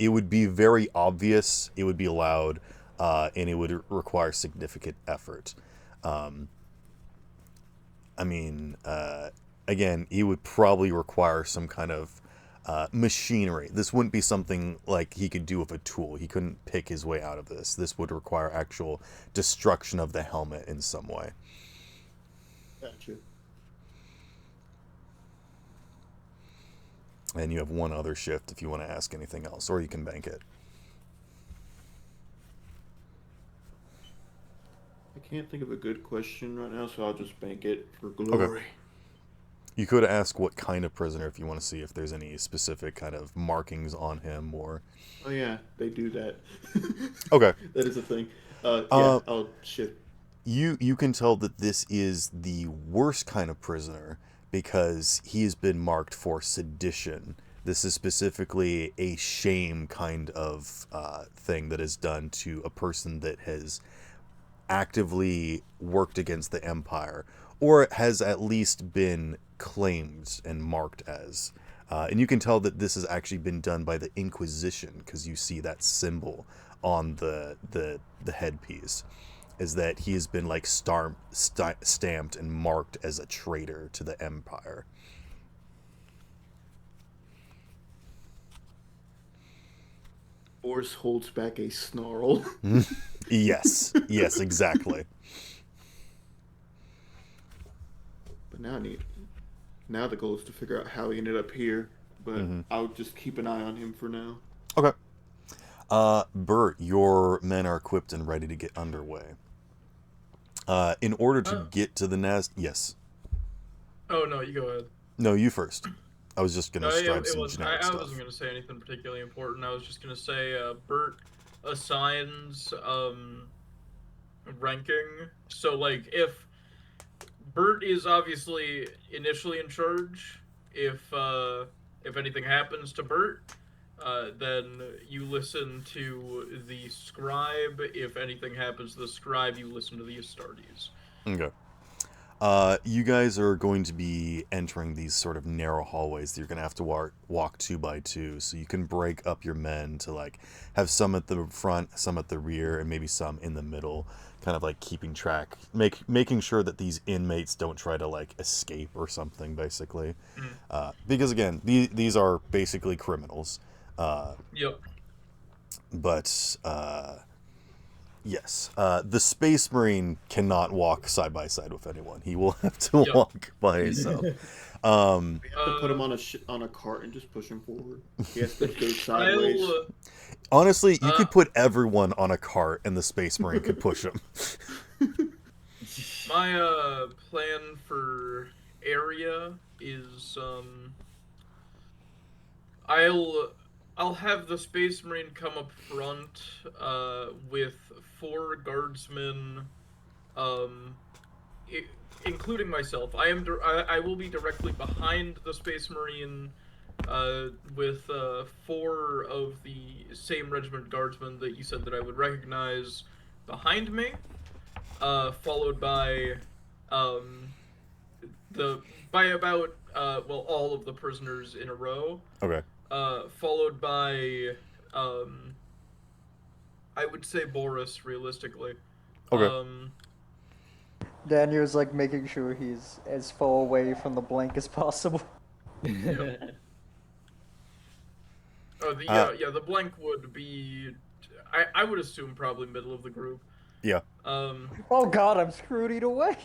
would be very obvious, it would be loud, and it would require significant effort. Again, he would probably require some kind of machinery. This wouldn't be something like he could do with a tool. He couldn't pick his way out of this. This would require actual destruction of the helmet in some way. Gotcha. And you have one other shift if you want to ask anything else, or you can bank it. I can't think of a good question right now, so I'll just bank it for glory. Okay. You could ask what kind of prisoner if you want to see if there's any specific kind of markings on him or... Oh yeah, they do that. Okay. That is a thing. Yeah, I'll shift. You can tell that this is the worst kind of prisoner because he has been marked for sedition. This is specifically a shame kind of thing that is done to a person that has actively worked against the Empire, or has at least been claimed and marked as. And you can tell that this has actually been done by the Inquisition because you see that symbol on the headpiece. Is that he has been like stamped and marked as a traitor to the Empire. Boris holds back a snarl. Yes, exactly. But now the goal is to figure out how he ended up here. But I'll just keep an eye on him for now. Okay. Bert, your men are equipped and ready to get underway. In order to get to the nest, yes. Oh no, you go ahead. No, you first. I was just gonna describe some generic I stuff. wasn't gonna say anything particularly important. I was just gonna say Bert assigns ranking. So like if Bert is obviously initially in charge, if anything happens to Bert, then you listen to the scribe. If anything happens to the scribe, you listen to the Astartes. Okay. You guys are going to be entering these sort of narrow hallways that you're going to have to walk 2 by 2, so you can break up your men to like have some at the front, some at the rear, and maybe some in the middle, kind of like keeping track, making sure that these inmates don't try to like escape or something, basically. Because again, these are basically criminals. Yep. But yes, the Space Marine cannot walk side by side with anyone. He will have to walk by himself. We have to put him on a cart and just push him forward. He has to go sideways. Honestly, you could put everyone on a cart and the Space Marine could push him. My plan for area is I'll have the Space Marine come up front with 4 guardsmen, including myself. I will be directly behind the Space Marine with 4 of the same regiment guardsmen that you said that I would recognize behind me, followed by all of the prisoners in a row. Okay. Followed by, I would say Boris, realistically. Okay. Daniel's like making sure he's as far away from the blank as possible. The blank would be, I would assume probably middle of the group. Yeah. Oh god, I'm screwed either way.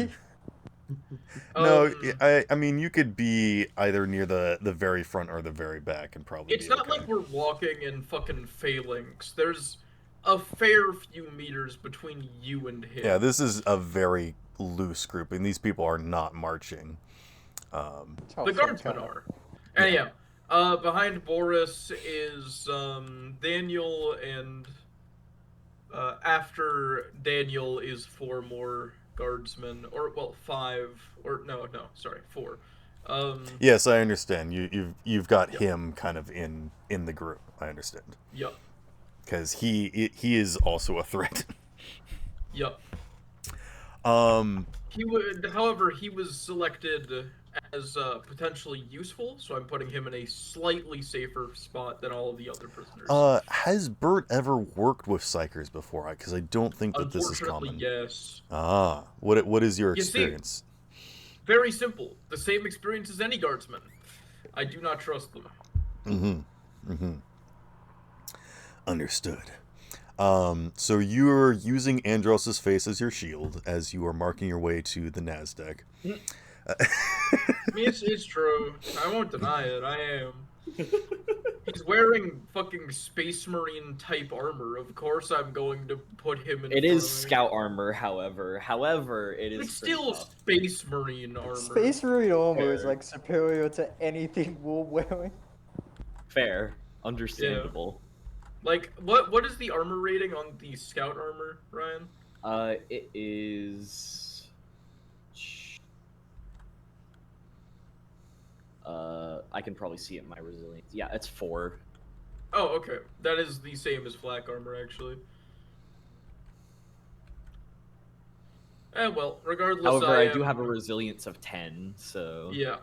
No, I mean, you could be either near the very front or the very back and probably It's be not okay. like we're walking in fucking phalanx. There's a fair few meters between you and him. Yeah, this is a very loose group, and these people are not marching. The guardsmen are. Anyhow, behind Boris is Daniel, and after Daniel is 4 more guardsmen, or well, 5, or no, sorry, 4. Yes, I understand. You've got him kind of in the group. I understand. Yep. Because he is also a threat. Yep. Um. He was selected as potentially useful, so I'm putting him in a slightly safer spot than all of the other prisoners. Has Bert ever worked with psychers before? Because I don't think that this is common. Unfortunately, yes. Ah, what is your You see, experience? Very simple. The same experience as any guardsman. I do not trust them. Understood. So you're using Andros's face as your shield as you are marking your way to the Nasdaq. I mean, it's true. I won't deny it. I am. He's wearing fucking Space Marine type armor. Of course, I'm going to put him in It front is of me. scout armor, however. However, it is It's pretty still tough. Space Marine armor. Space Marine armor is Fair. like superior to anything we're wearing. Fair. Understandable. Like, what is the armor rating on the scout armor, Ryan? It is. I can probably see it in my resilience. Yeah, it's 4. Oh, okay. That is the same as flak armor, actually. Well, regardless, However, I do am- have a resilience of 10, so. Yeah.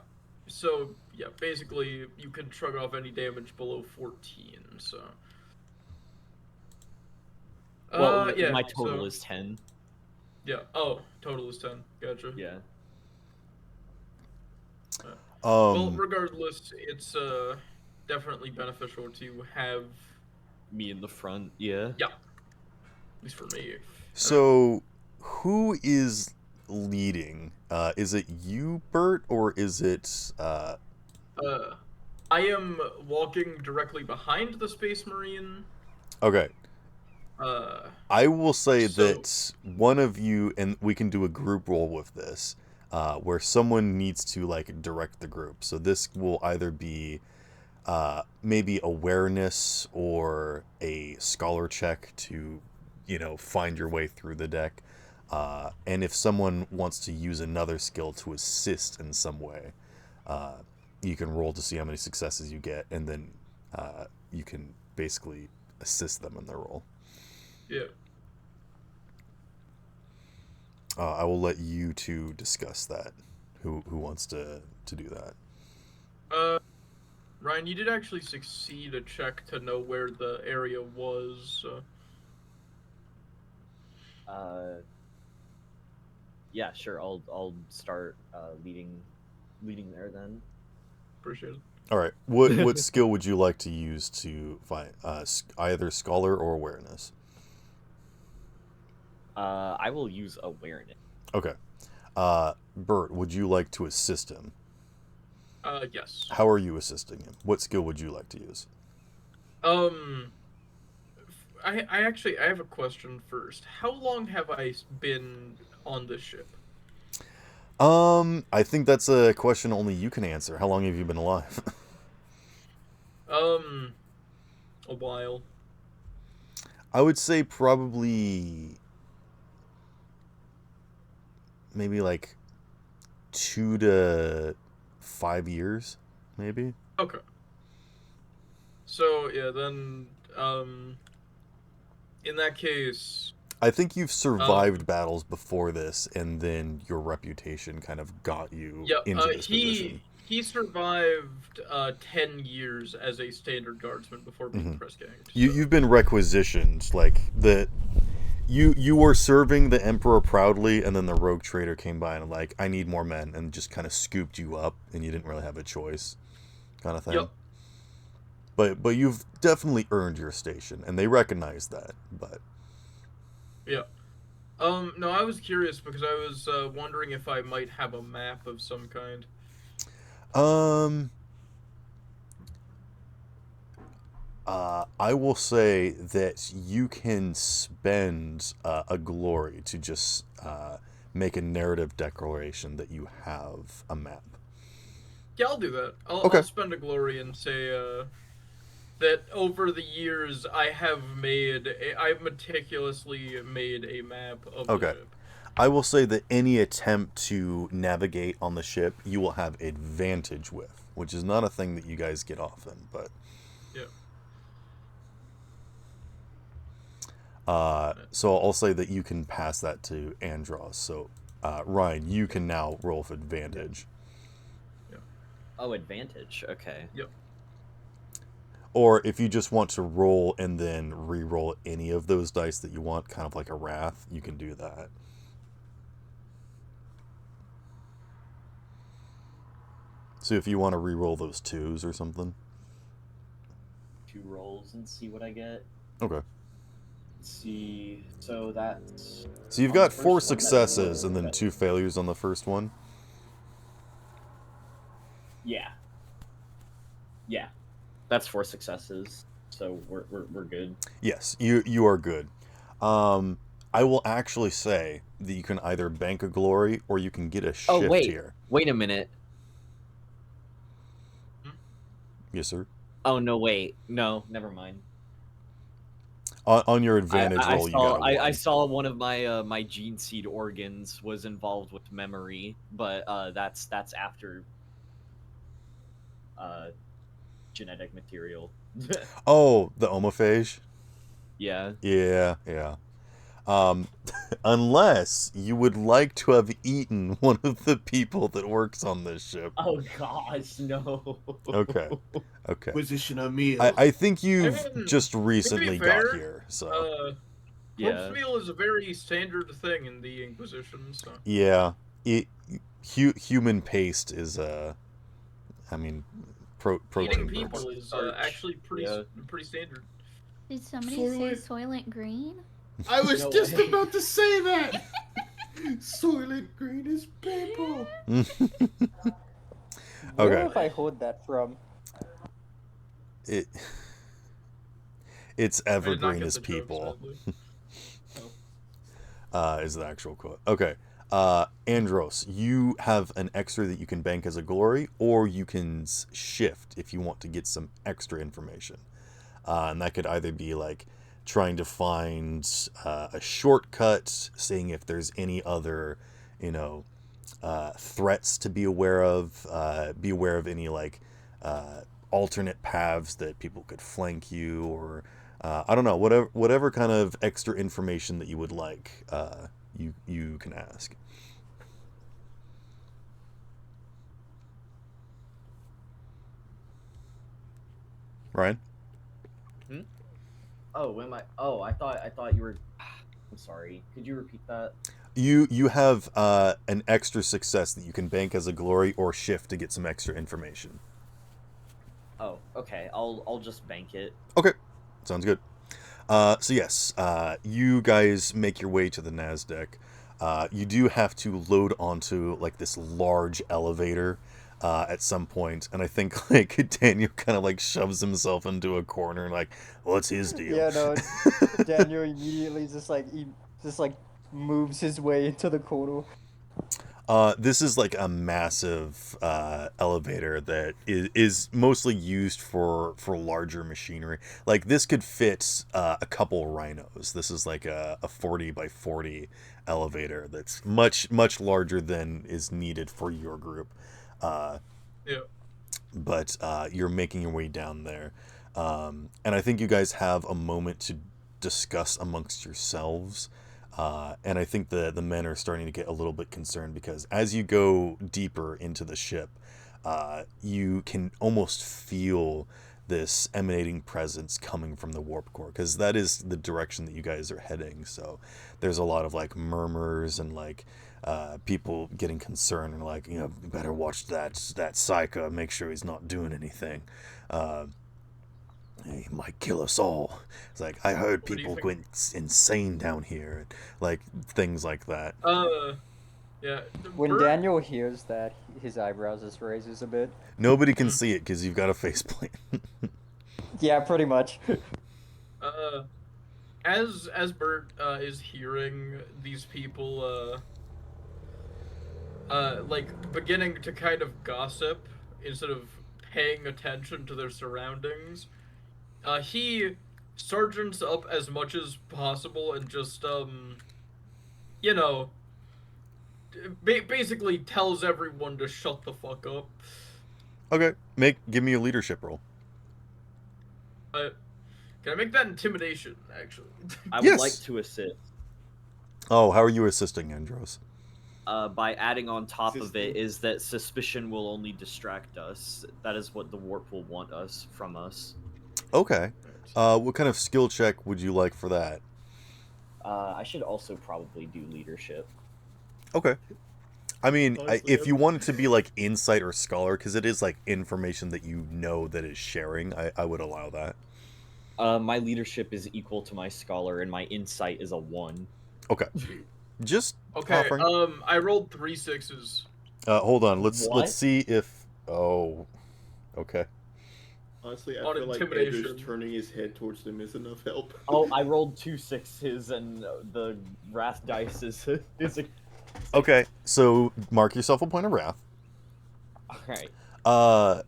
So, yeah, basically, you can shrug off any damage below 14, so... Well, yeah, my total so- is 10. Yeah. Oh, total is 10. Gotcha. Yeah. Well, regardless, it's definitely beneficial to have Me in the front, yeah. Yeah. At least for me. So, who is leading? Is it you, Bert, or is it? I am walking directly behind the Space Marine. Okay. I will say so- that one of you, and we can do a group roll with this, where someone needs to like direct the group. So this will either be maybe awareness or a scholar check to, find your way through the deck. And if someone wants to use another skill to assist in some way, you can roll to see how many successes you get, and then you can basically assist them in their roll. Yeah. I will let you two discuss that. Who wants to do that? Ryan, you did actually succeed a check to know where the area was. Yeah, sure. I'll start leading there then. Appreciate it. All right. What skill would you like to use to find either scholar or awareness? I will use awareness. Okay. Bert, would you like to assist him? Yes. How are you assisting him? What skill would you like to use? I have a question first. How long have I been on this ship? I think that's a question only you can answer. How long have you been alive? A while. I would say probably maybe like 2 to 5 years, maybe. Okay. So yeah, then in that case, I think you've survived battles before this, and then your reputation kind of got you into this position. He survived 10 years as a standard guardsman before being press ganged. You've been requisitioned, like you were serving the emperor proudly, and then the rogue trader came by and like, I need more men, and just kind of scooped you up, and you didn't really have a choice, kind of thing. Yep. But you've definitely earned your station, and they recognize that. But yeah. No, I was curious because I was wondering if I might have a map of some kind. I will say that you can spend a glory to just make a narrative declaration that you have a map. Yeah, I'll do that. Okay. I'll spend a glory and say that over the years I've meticulously made a map of the ship. I will say that any attempt to navigate on the ship, you will have advantage with, which is not a thing that you guys get often, but... Yeah. So I'll say that you can pass that to Andros. So, Ryan, you can now roll with advantage. Yeah. Oh, advantage. Okay. Yep. Or if you just want to roll and then re-roll any of those dice that you want, kind of like a wrath, you can do that. So if you want to re-roll those 2s or something. 2 rolls and see what I get. Okay. see. So that's So you've on the got 4 first one, that's successes and then okay. 2 failures on the first one. Yeah. Yeah. That's 4 successes. So we're good. Yes, you are good. I will actually say that you can either bank a glory or you can get a Oh shift wait. here. Wait a minute. Yes, sir. Oh no, wait. No, never mind. On your advantage I roll, you got saw a 1. I saw one of my my gene seed organs was involved with memory, but that's after uh genetic material. Oh, the omophage? Yeah. Yeah, yeah. Um, unless you would like to have eaten one of the people that works on this ship. Oh gosh, no. Okay, okay. Acquisition of meal. I think you've mean, just to be recently fair, got here, so Yeah. Corpse is a very standard thing in the Inquisition, so. yeah. Human paste is I mean, protein Eating burns. people is Starch. actually Yeah. pretty standard. Did somebody Soylent- say Soylent Green? I was No just way. about to say that. Soylent Green is purple. Where Okay. have I heard that from? It's I did not evergreen get as the joke, people. sadly. Is the actual quote. Okay. Andros, you have an extra that you can bank as a glory, or you can shift if you want to get some extra information. And that could either be like trying to find a shortcut, seeing if there's any other, threats to be aware of, any like alternate paths that people could flank you, or I don't know, whatever kind of extra information that you would like, you can ask. Ryan? Oh, am I? Oh, I thought you were. I'm sorry. Could you repeat that? You have an extra success that you can bank as a glory or shift to get some extra information. Oh, okay. I'll just bank it. Okay, sounds good. So yes, you guys make your way to the NASDAQ. You do have to load onto like this large elevator at some point, and I think like Daniel kind of like shoves himself into a corner, like, what's his deal? Yeah, no. Daniel immediately just like moves his way into the corner. This is like a massive elevator that is mostly used for larger machinery. Like this could fit a couple rhinos. This is like a 40 by 40 elevator that's much larger than is needed for your group. Yeah. But you're making your way down there. And I think you guys have a moment to discuss amongst yourselves. And I think the men are starting to get a little bit concerned because as you go deeper into the ship, you can almost feel this emanating presence coming from the warp core, because that is the direction that you guys are heading. So there's a lot of like murmurs and like people getting concerned and like, you better watch that psycho, make sure he's not doing anything. He might kill us all. It's like, I heard What do you people think? went insane down here, like things like that. Yeah. When Bert- Daniel hears that, his eyebrows just raises a bit. Nobody can see it because you've got a faceplate. Yeah, pretty much. As Bert is hearing these people like beginning to kind of gossip instead of paying attention to their surroundings, he sergeants up as much as possible and just you know basically tells everyone to shut the fuck up. Okay, give me a leadership roll. Can I make that intimidation, actually? I Yes. would like to assist Oh, how are you assisting, Andros? by adding on top of Assisting. it is that suspicion will only distract us. That is what the warp will want us from us. Okay. What kind of skill check would you like for that? I should also probably do leadership. Okay. I mean, Honestly, if you want it to be like insight or scholar, because it is like information that you know that is sharing, I would allow that. My leadership is equal to my scholar, and my insight is a 1. Okay. Just Okay, offering. I rolled 3 6s. Hold on. Let's What? see if. Oh. Okay. Honestly, I On feel like Andrew's intimidation. turning his head towards them is enough help. Oh, I rolled 2 6s, and the wrath dice is a. Okay. So mark yourself a point of wrath. Alright. I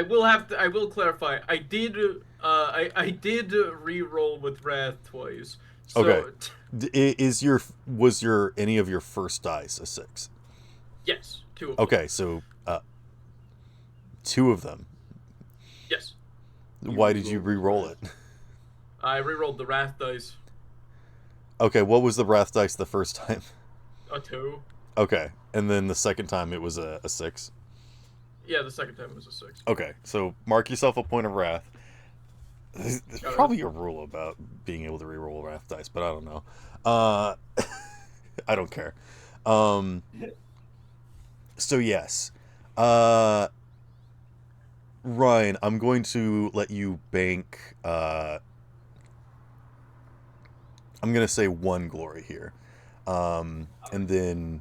will clarify. I did I did re-roll with wrath twice. So Okay. Was your any of your first dice a 6? yes, 2 of them. Okay. So 2 of them. Yes. Why did you re-roll it? I re-rolled the wrath dice. Okay. What was the wrath dice the first time? A 2. Okay. And then the second time it was a 6. Yeah, the second time it was a 6. Okay. So mark yourself a point of wrath. There's probably a rule about being able to re-roll wrath dice, but I don't know. I don't care. So yes, Ryan, I'm going to let you bank. I'm going to say 1 glory here, and then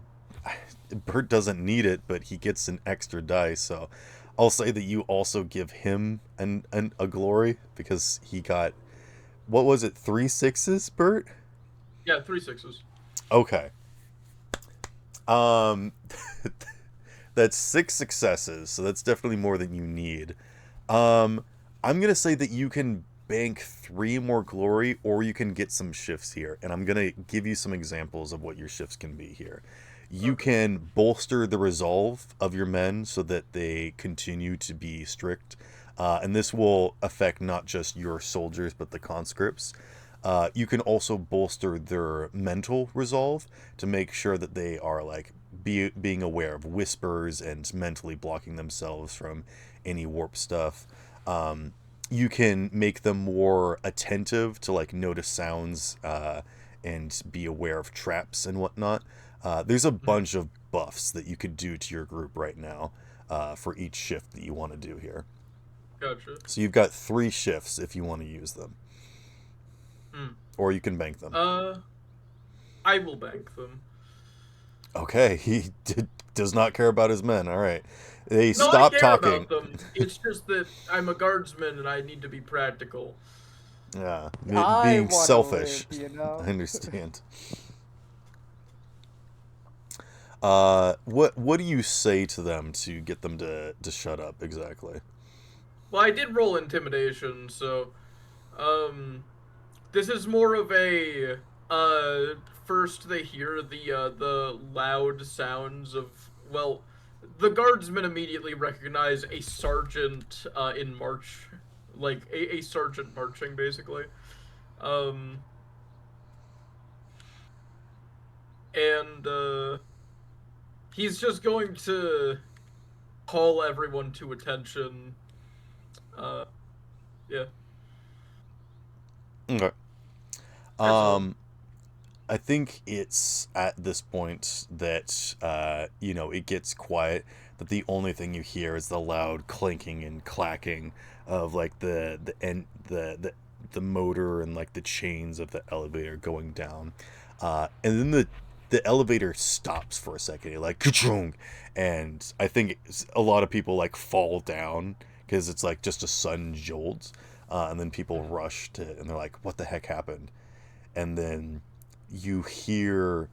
Bert doesn't need it, but he gets an extra dice. So I'll say that you also give him a glory because he got, what was it, 3 6s, Bert? Yeah, 3 6s. Okay. That's 6 successes, so that's definitely more than you need. I'm gonna say that you can bank 3 more glory, or you can get some shifts here, and I'm gonna give you some examples of what your shifts can be here. You can bolster the resolve of your men so that they continue to be strict, and this will affect not just your soldiers but the conscripts. You can also bolster their mental resolve to make sure that they are like being aware of whispers and mentally blocking themselves from any warp stuff. You can make them more attentive to like notice sounds and be aware of traps and whatnot. There's a bunch of buffs that you could do to your group right now for each shift that you want to do here. Gotcha. So you've got 3 shifts if you want to use them. Or you can bank them. I will bank them. Okay, he does not care about his men. All right, they No, stop I care talking. about them. It's just that I'm a guardsman and I need to be practical. Yeah, I being wanna selfish. live, you know? I understand. What do you say to them to get them to shut up exactly? Well, I did roll intimidation, so this is more of a first they hear the loud sounds of, well, the guardsmen immediately recognize a sergeant in march, like a sergeant marching basically. And he's just going to call everyone to attention. Yeah. Okay. That's all. I think it's at this point that it gets quiet. That the only thing you hear is the loud clinking and clacking of like the motor and like the chains of the elevator going down, and then the elevator stops for a second. It like ka-chung, and I think a lot of people like fall down because it's like just a sudden jolt, and then people rush to and they're like, "What the heck happened?" And then you hear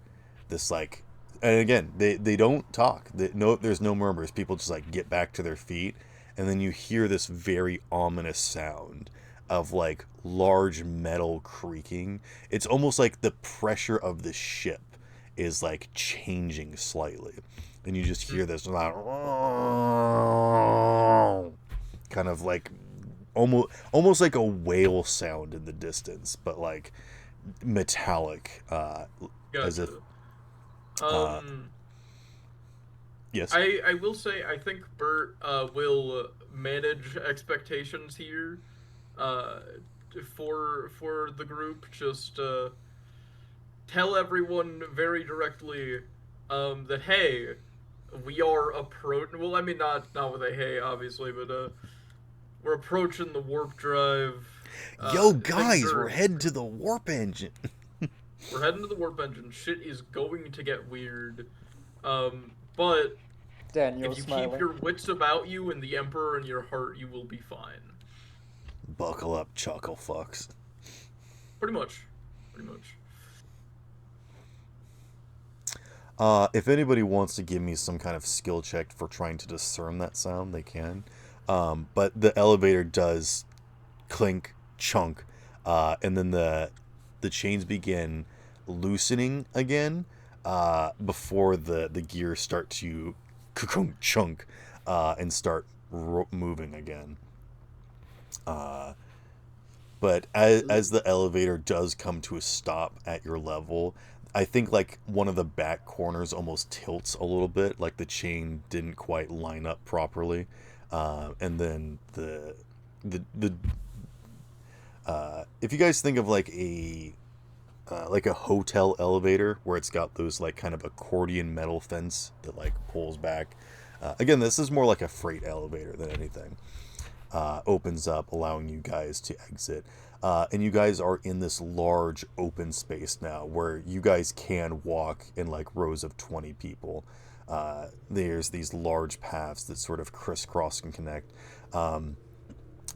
this like, and again they don't talk, there's no murmurs, people just like get back to their feet, and then you hear this very ominous sound of like large metal creaking. It's almost like the pressure of the ship is like changing slightly, and you just hear this loud kind of like almost like a whale sound in the distance, but like metallic, as if Gotcha. yes. I will say I think Bert will manage expectations here for the group. Just tell everyone very directly that hey, we are approaching. Well, I mean not with a hey obviously, but we're approaching the warp drive. Yo, Things guys, are we're heading to the warp engine. We're heading to the warp engine. Shit is going to get weird. But Daniel if you keep smiling. your wits about you and the Emperor in your heart, you will be fine. Buckle up, chuckle fucks. Pretty much. Pretty much. If anybody wants to give me some kind of skill check for trying to discern that sound, they can. But the elevator does clink, chunk, and then the chains begin loosening again before the gears start to chunk and start moving again. But as the elevator does come to a stop at your level, I think like one of the back corners almost tilts a little bit, like the chain didn't quite line up properly, and then the if you guys think of like a hotel elevator where it's got those like kind of accordion metal fence that like pulls back. Again, this is more like a freight elevator than anything. Opens up, allowing you guys to exit. And you guys are in this large open space now where you guys can walk in like rows of 20 people. There's these large paths that sort of crisscross and connect.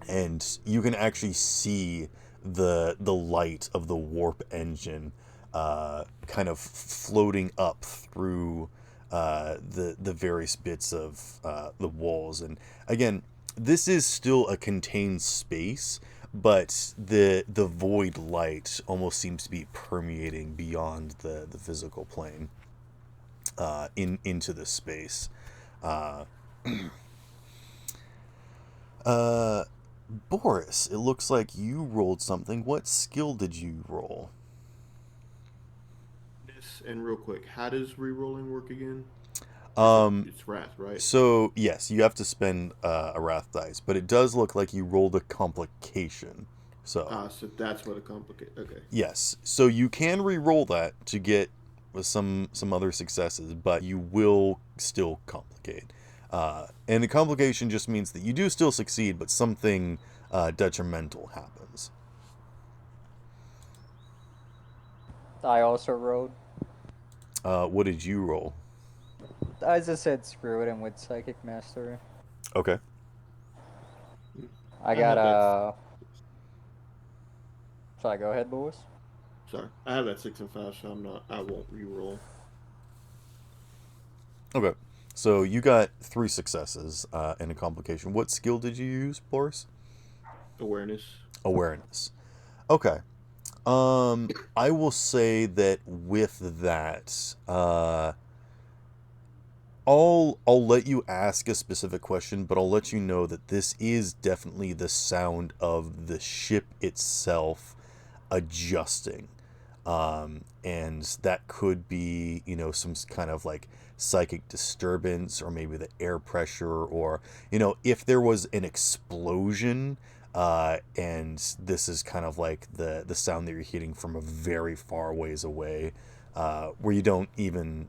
And you can actually see the light of the warp engine kind of floating up through the various bits of the walls. And again, this is still a contained space, but the void light almost seems to be permeating beyond the physical plane into this space. Boris, it looks like you rolled something. What skill did you roll? And real quick, how does re-rolling work again? It's wrath, right? So yes, you have to spend a wrath dice, but it does look like you rolled a complication. So So that's what a complicate. Okay. yes, so you can re-roll that to get some other successes, but you will still complicate. And the complication just means that you do still succeed, but something detrimental happens. I also rolled. What did you roll? I just said screw it and with Psychic Mastery. Okay. I got Sorry, go ahead, Lewis. Sorry, I have that 6 and 5, so I won't re-roll. Okay. So you got 3 successes and a complication. What skill did you use, Boris? Awareness. Awareness. Okay. I will say that with that, I'll let you ask a specific question, but I'll let you know that this is definitely the sound of the ship itself adjusting. And that could be, some kind of like psychic disturbance, or maybe the air pressure, or, if there was an explosion, and this is kind of like the sound that you're hearing from a very far ways away, where you don't even,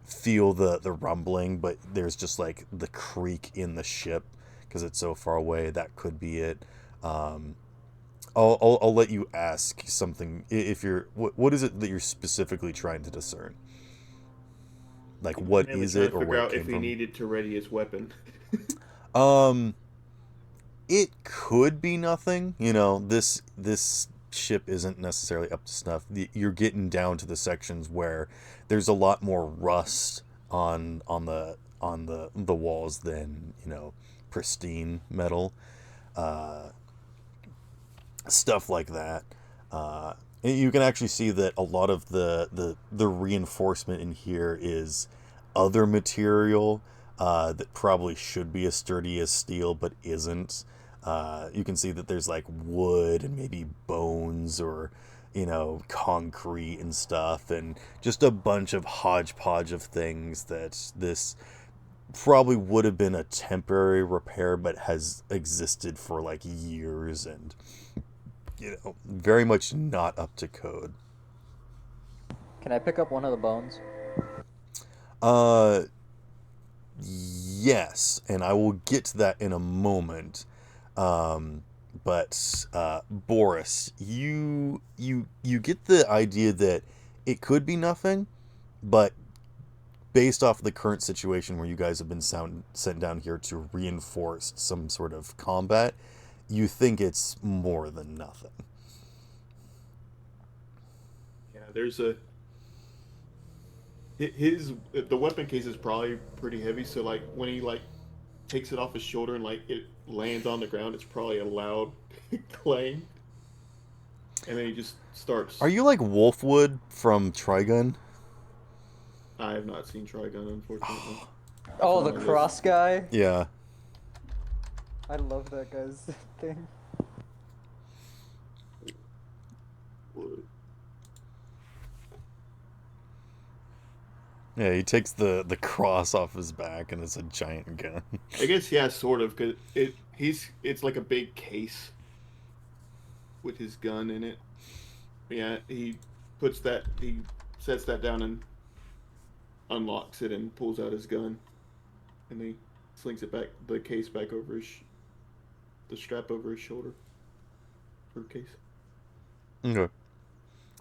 feel the rumbling, but there's just like the creak in the ship because it's so far away. That could be it. I'll let you ask something if you're. What is it that you're specifically trying to discern? Like, what is it, or where it came if he from? needed to ready his weapon. It could be nothing. This ship isn't necessarily up to snuff. You're getting down to the sections where there's a lot more rust on the walls than pristine metal, stuff like that. And you can actually see that a lot of the reinforcement in here is other material that probably should be as sturdy as steel but isn't. You can see that there's like wood and maybe bones, or concrete and stuff, and just a bunch of hodgepodge of things that this probably would have been a temporary repair but has existed for like years, and very much not up to code. Can I pick up one of the bones? Yes, and I will get to that in a moment. But Boris, you get the idea that it could be nothing, but based off of the current situation where you guys have been sent down here to reinforce some sort of combat, you think it's more than nothing. Yeah, there's a the weapon case is probably pretty heavy, so like when he like takes it off his shoulder and like it lands on the ground, it's probably a loud clang, and then he just starts. Are you like Wolfwood from Trigun? I have not seen Trigun, unfortunately. Oh, the cross guy? Yeah. I love that guy's thing. Yeah, he takes the cross off his back and it's a giant gun. I guess yeah, sort of, cause it's like a big case with his gun in it. Yeah, he sets that down and unlocks it and pulls out his gun, and he slings it back, the case back over the strap over his shoulder. For case. Okay.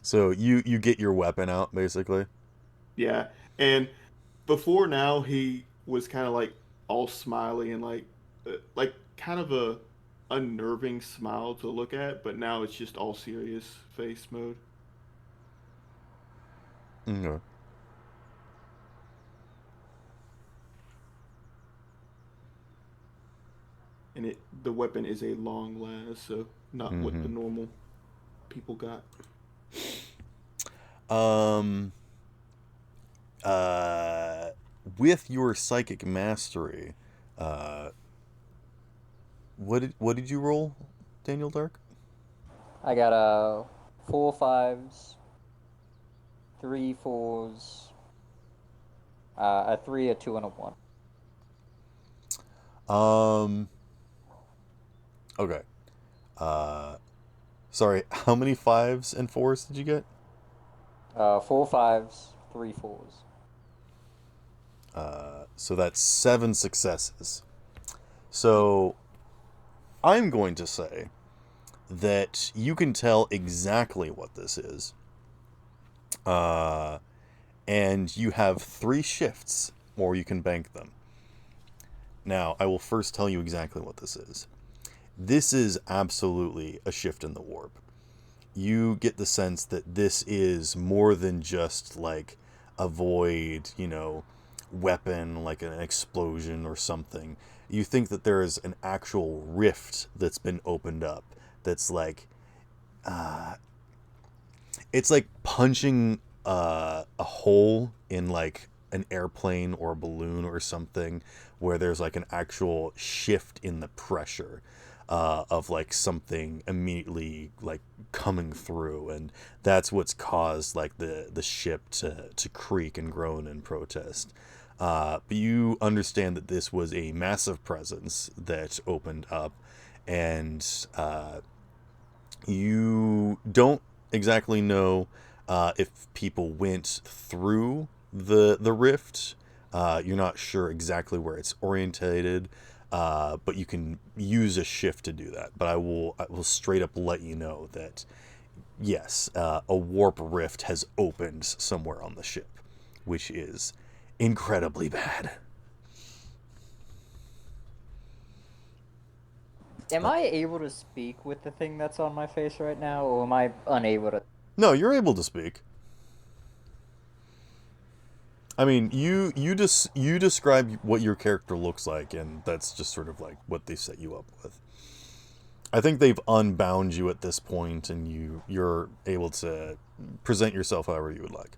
So you get your weapon out basically. Yeah, and before now he was kind of like all smiley and like kind of a unnerving smile to look at, but now it's just all serious face mode. Okay. And the weapon is a long last, so not what the normal people got. With your psychic mastery, what did you roll, Daniel Dark? I got 4 5s, 3 4s, a 3, a 2, and a 1. Okay. Sorry, how many 5s and 4s did you get? 4 5s, 3 4s. So that's 7 successes. So I'm going to say that you can tell exactly what this is. And you have 3 shifts, or you can bank them. Now, I will first tell you exactly what this is. This is absolutely a shift in the warp. You get the sense that this is more than just like a void, weapon, like an explosion or something. You think that there is an actual rift that's been opened up that's like, it's like punching a hole in like an airplane or a balloon or something, where there's like an actual shift in the pressure of like something immediately like coming through, and that's what's caused like the ship to creak and groan in protest. But you understand that this was a massive presence that opened up, and you don't exactly know if people went through the rift. You're not sure exactly where it's orientated, but you can use a shift to do that. But I will straight up let you know that yes, a warp rift has opened somewhere on the ship, which is incredibly bad. Am I able to speak with the thing that's on my face right now, or am I unable to? No, you're able to speak. I mean, you describe what your character looks like, and that's just sort of like what they set you up with. I think they've unbound you at this point, and you're able to present yourself however you would like.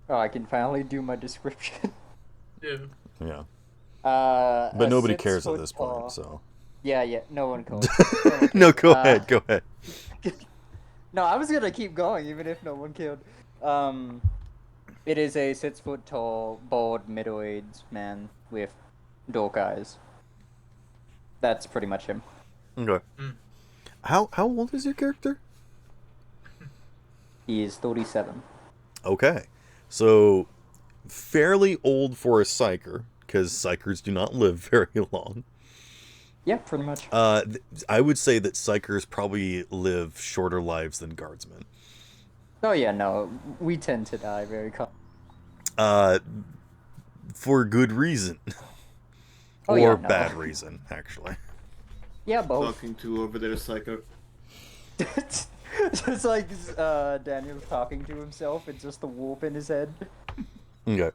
Oh, I can finally do my description. Yeah. Yeah. But But nobody cares at this point, so. Yeah, no one cares. No, go ahead, go ahead. No, I was gonna keep going even if no one killed. It is a 6 foot tall, bald, middle-aged man with dork eyes. That's pretty much him. Okay. How old is your character? He is 37. Okay. So, fairly old for a psyker, because psykers do not live very long. Yeah, pretty much. I would say that psychers probably live shorter lives than guardsmen. Oh yeah, no, we tend to die very com- Uh, for good reason. Oh yeah, Or no. bad reason, actually. Yeah, both. Talking to over there, psycho. Just like Daniel's talking to himself, it's just the wolf in his head. Okay. He's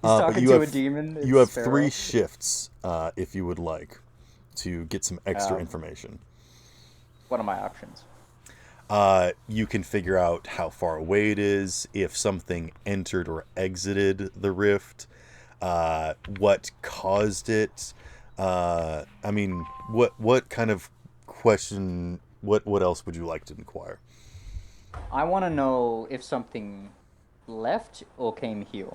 But talking you to have a demon. you It's have Sparrow. 3 shifts, if you would like, to get some extra Um, information. What are my options? You can figure out how far away it is, if something entered or exited the rift, what caused it. I mean, what kind of question? What else would you like to inquire? I want to know if something left or came here.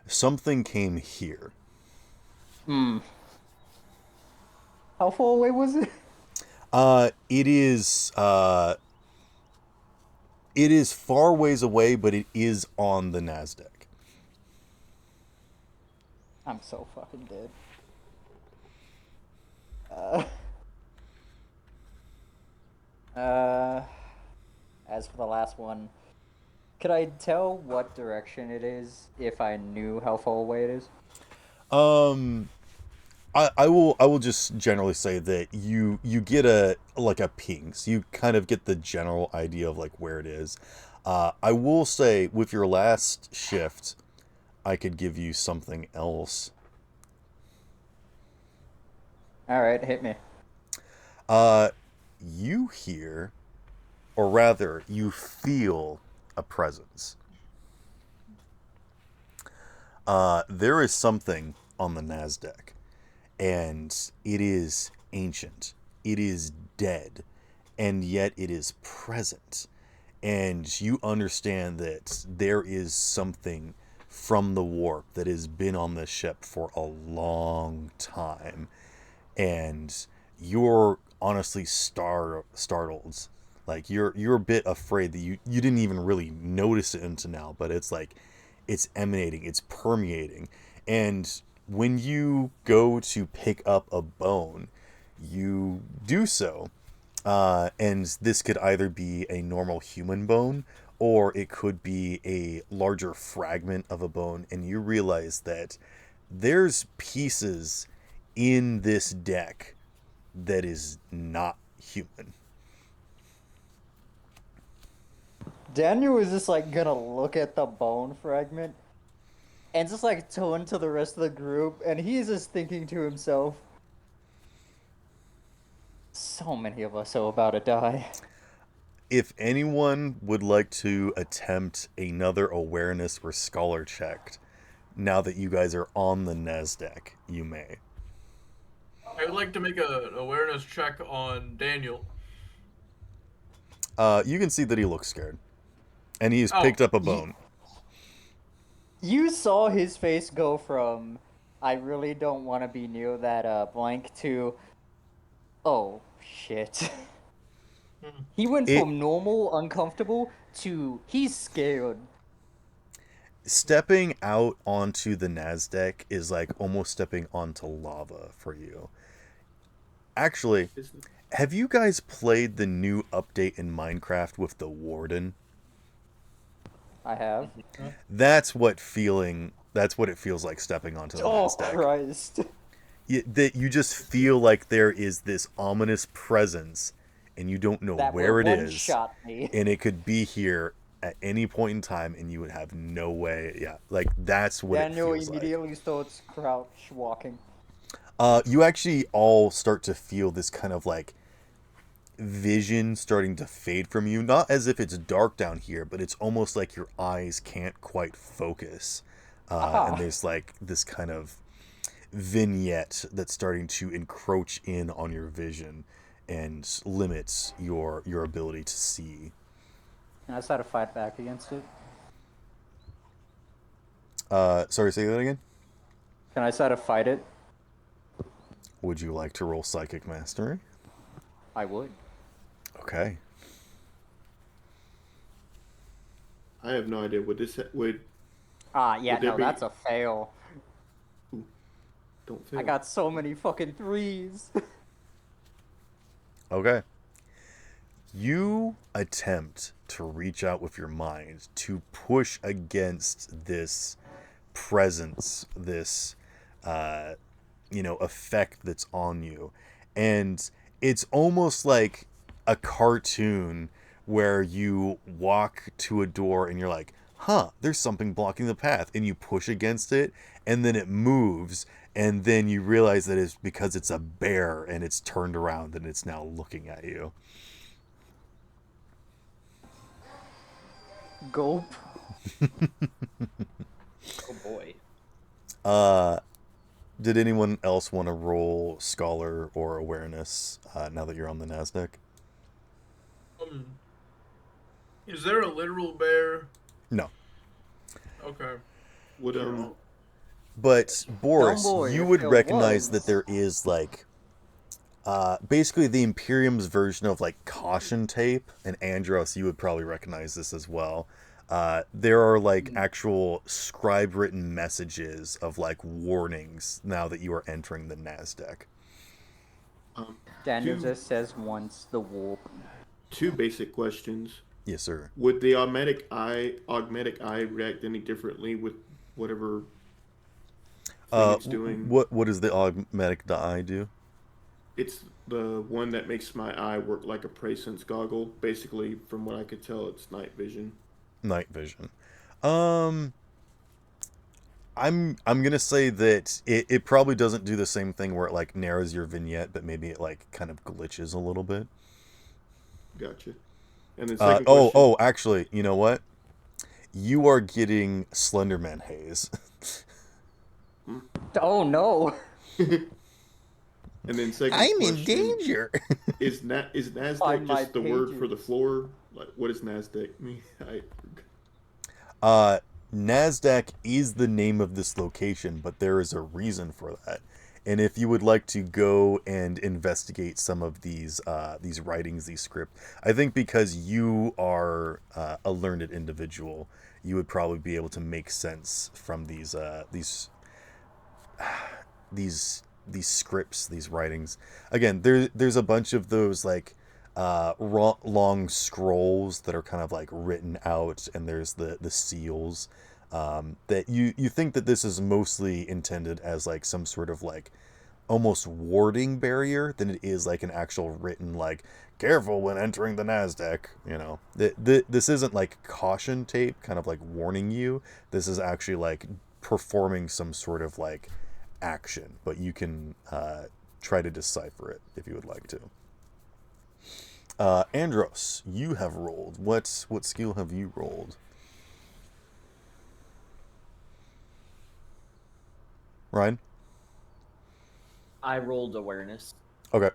Something came here. Hmm. How far away was it? It is. It is far ways away, but it is on the Nasdaq. I'm so fucking dead. Uh, uh, as for the last one, could I tell what direction it is if I knew how far away it is? I will just generally say that you get a ping, so you kind of get the general idea of like where it is. I will say with your last shift, I could give you something else. All right, hit me. You hear, or rather, you feel a presence. There is something on the Nasdaq, and it is ancient. It is dead, and yet it is present. And you understand that there is something from the warp that has been on this ship for a long time, and you're honestly startled. Like you're a bit afraid that you didn't even really notice it until now, but it's like it's emanating, it's permeating. And when you go to pick up a bone, you do so. And this could either be a normal human bone or it could be a larger fragment of a bone. And you realize that there's pieces in this deck that is not human. Daniel is just like gonna look at the bone fragment and just like turn to the rest of the group, and he's just thinking to himself, so many of us are about to die. If anyone would like to attempt another awareness or scholar check, now that you guys are on the Nasdaq, you may. I would like to make an awareness check on Daniel. You can see that he looks scared. And he's Oh, picked up a bone. You saw his face go from, I really don't want to be near that blank to, oh shit. He went It- from normal, uncomfortable to he's scared. Stepping out onto the Nasdaq is like almost stepping onto lava for you. Actually, have you guys played the new update in Minecraft with the Warden? I have. That's what it feels like stepping onto the Oh Nasdaq. Christ. That you just feel like there is this ominous presence and you don't know That where it one is, shot me. and it could be here at any point in time and you would have no way. Yeah, like that's what Daniel it feels immediately starts crouch walking. you actually all start to feel this kind of like vision starting to fade from you, not as if it's dark down here, but it's almost like your eyes can't quite focus, and there's like this kind of vignette that's starting to encroach in on your vision and limits your ability to see. And I try to fight back against it. Sorry, say that again. Can I try to fight it? Would you like to roll psychic mastery? I would. Okay. I have no idea what this would. Yeah, Would there no, be- that's a fail. Don't fail. I got so many fucking 3s. Okay. You attempt to reach out with your mind to push against this presence, this, effect that's on you. And it's almost like a cartoon where you walk to a door and you're like, huh, there's something blocking the path. And you push against it, and then it moves. And then you realize that it's because it's a bear and it's turned around and it's now looking at you. Gulp. Oh boy. Did anyone else want to roll Scholar or Awareness now that you're on the NASDAQ? Is there a literal bear? No. Okay. Would But Boris, Boy, you if would there recognize that was. there is basically the Imperium's version of caution tape, and Andros, you would probably recognize this as well. There are actual scribe written messages of warnings now that you are entering the NASDAQ. Daniel two, just says once the warp. 2 basic questions. Yes, sir. Would the augmetic eye react any differently with whatever thing it's doing? What does the augmetic eye do? It's the one that makes my eye work like a presence goggle. Basically, from what I could tell, it's night vision. Night vision. I'm gonna say that it probably doesn't do the same thing where it narrows your vignette, but maybe it kind of glitches a little bit. Gotcha. And then second question. Actually, you know what? You are getting Slenderman haze. Oh no! And then second I'm question, in danger. Is NASDAQ Find my just the word for the pages. floor? What does NASDAQ mean? NASDAQ is the name of this location, but there is a reason for that. And if you would like to go and investigate some of these writings, these scripts, I think because you are a learned individual, you would probably be able to make sense from these scripts, these writings. Again, there's a bunch of those long scrolls that are kind of written out, and there's the seals that you think that this is mostly intended as some sort of almost warding barrier than it is an actual written careful when entering the NASDAQ. This isn't caution tape kind of warning you. This is actually performing some sort of action, but you can try to decipher it if you would like to. Andros, you have rolled. What skill have you rolled? Ryan? I rolled awareness. Okay.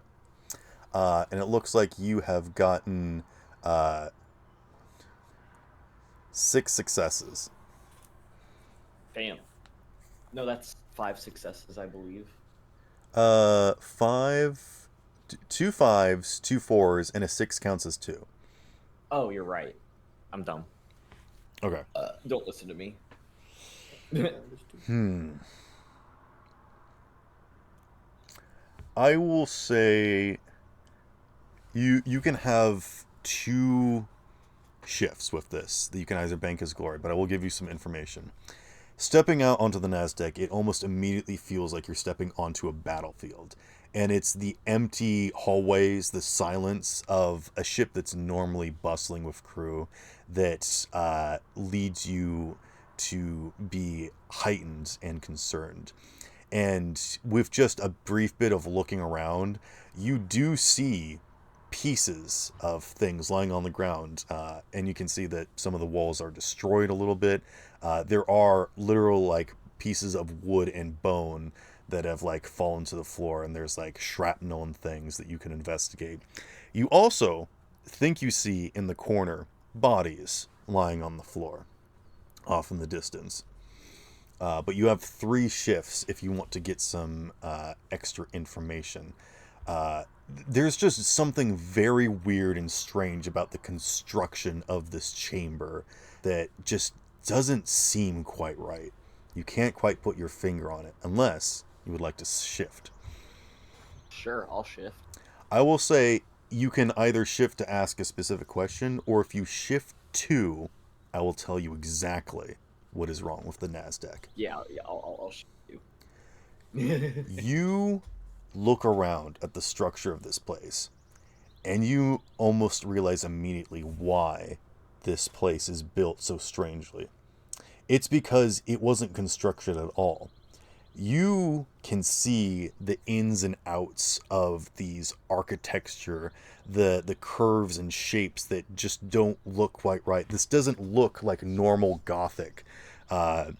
And it looks like you have gotten 6 successes. Damn. No, that's 5 successes, I believe. 5, 2 5s, 2 4s, and a 6 counts as 2. Oh, you're right. I'm dumb. Okay. Don't listen to me. I will say you can have 2 shifts with this that you can either bank as glory, but I will give you some information. Stepping out onto the NASDAQ, it almost immediately feels like you're stepping onto a battlefield. And it's the empty hallways, the silence of a ship that's normally bustling with crew that leads you to be heightened and concerned. And with just a brief bit of looking around, you do see pieces of things lying on the ground, and you can see that some of the walls are destroyed a little bit. There are literal pieces of wood and bone that have fallen to the floor, and there's shrapnel and things that you can investigate. You also think you see in the corner bodies lying on the floor off in the distance. But you have 3 shifts if you want to get some extra information. There's just something very weird and strange about the construction of this chamber that just doesn't seem quite right. You can't quite put your finger on it unless you would like to shift. Sure, I'll shift. I will say you can either shift to ask a specific question, or if you shift to, I will tell you exactly what is wrong with the NASDAQ. Yeah, I'll shift you. You look around at the structure of this place, and you almost realize immediately why this place is built so strangely. It's because it wasn't constructed at all. You can see the ins and outs of these architecture, the curves and shapes that just don't look quite right. This doesn't look like normal Gothic. Uh,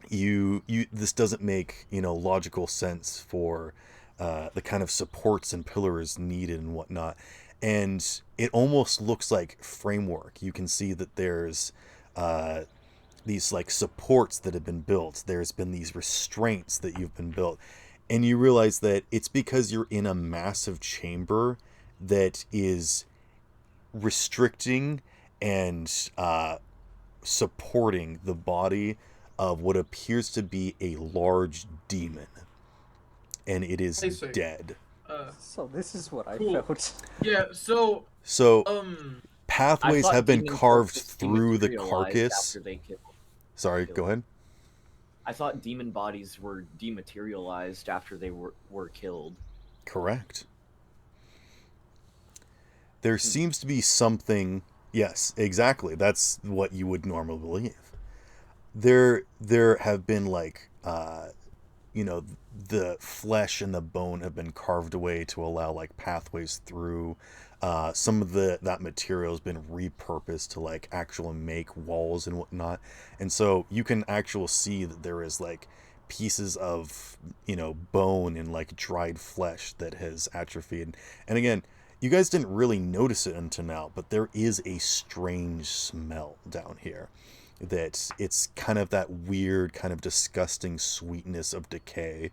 this doesn't make logical sense for the kind of supports and pillars needed and whatnot. And it almost looks like framework. You can see that there's these like supports that have been built. There's been these restraints that you've been built, and you realize that it's because you're in a massive chamber that is restricting and supporting the body of what appears to be a large demon, and it is I see. dead. So this is what I Cool. felt. Yeah. So So pathways have been demons were carved just through the dematerialized carcass. After they killed. Sorry, go ahead. I thought demon bodies were dematerialized after they were killed. Correct. There seems to be something. Yes, exactly. That's what you would normally believe. There have been like the flesh and the bone have been carved away to allow like pathways through. Some of that material has been repurposed to like actually make walls and whatnot, and so you can actually see that there is like pieces of bone and like dried flesh that has atrophied. And again, you guys didn't really notice it until now, but there is a strange smell down here. That it's kind of that weird, kind of disgusting sweetness of decay,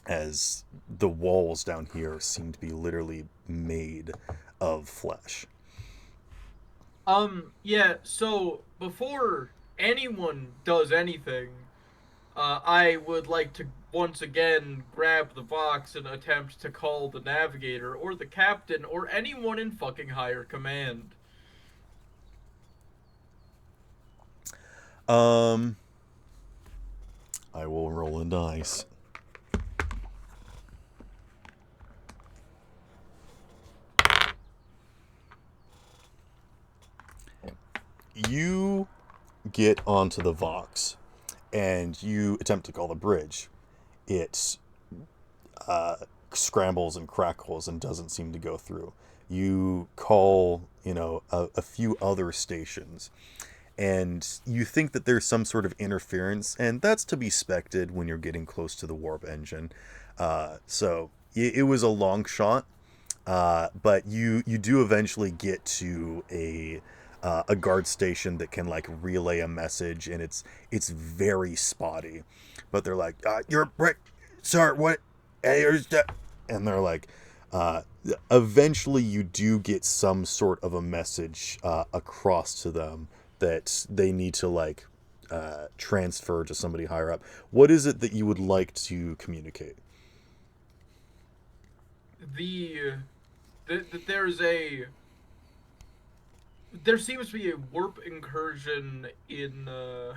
as the walls down here seem to be literally made of flesh. Yeah. So before anyone does anything, I would like to once again grab the box and attempt to call the navigator or the captain or anyone in fucking higher command. I will roll a dice. You get onto the Vox, and you attempt to call the bridge. It scrambles and crackles and doesn't seem to go through. You call, a few other stations, and you think that there's some sort of interference, and that's to be expected when you're getting close to the warp engine. So it was a long shot, but you do eventually get to a guard station that can like relay a message, and it's very spotty, but they're like, "You're a brick, sir. What?" And they're like, eventually you do get some sort of a message across to them that they need to like transfer to somebody higher up. What is it that you would like to communicate? There seems to be a warp incursion in the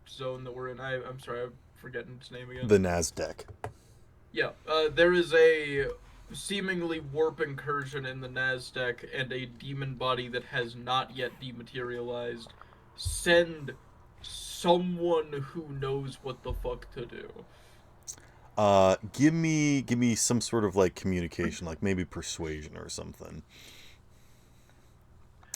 zone that we're in. I'm sorry, I'm forgetting its name again. The NASDAQ. Yeah, there is a seemingly warp incursion in the NASDAQ and a demon body that has not yet dematerialized. Send someone who knows what the fuck to do. Give me some sort of like communication, like maybe persuasion or something.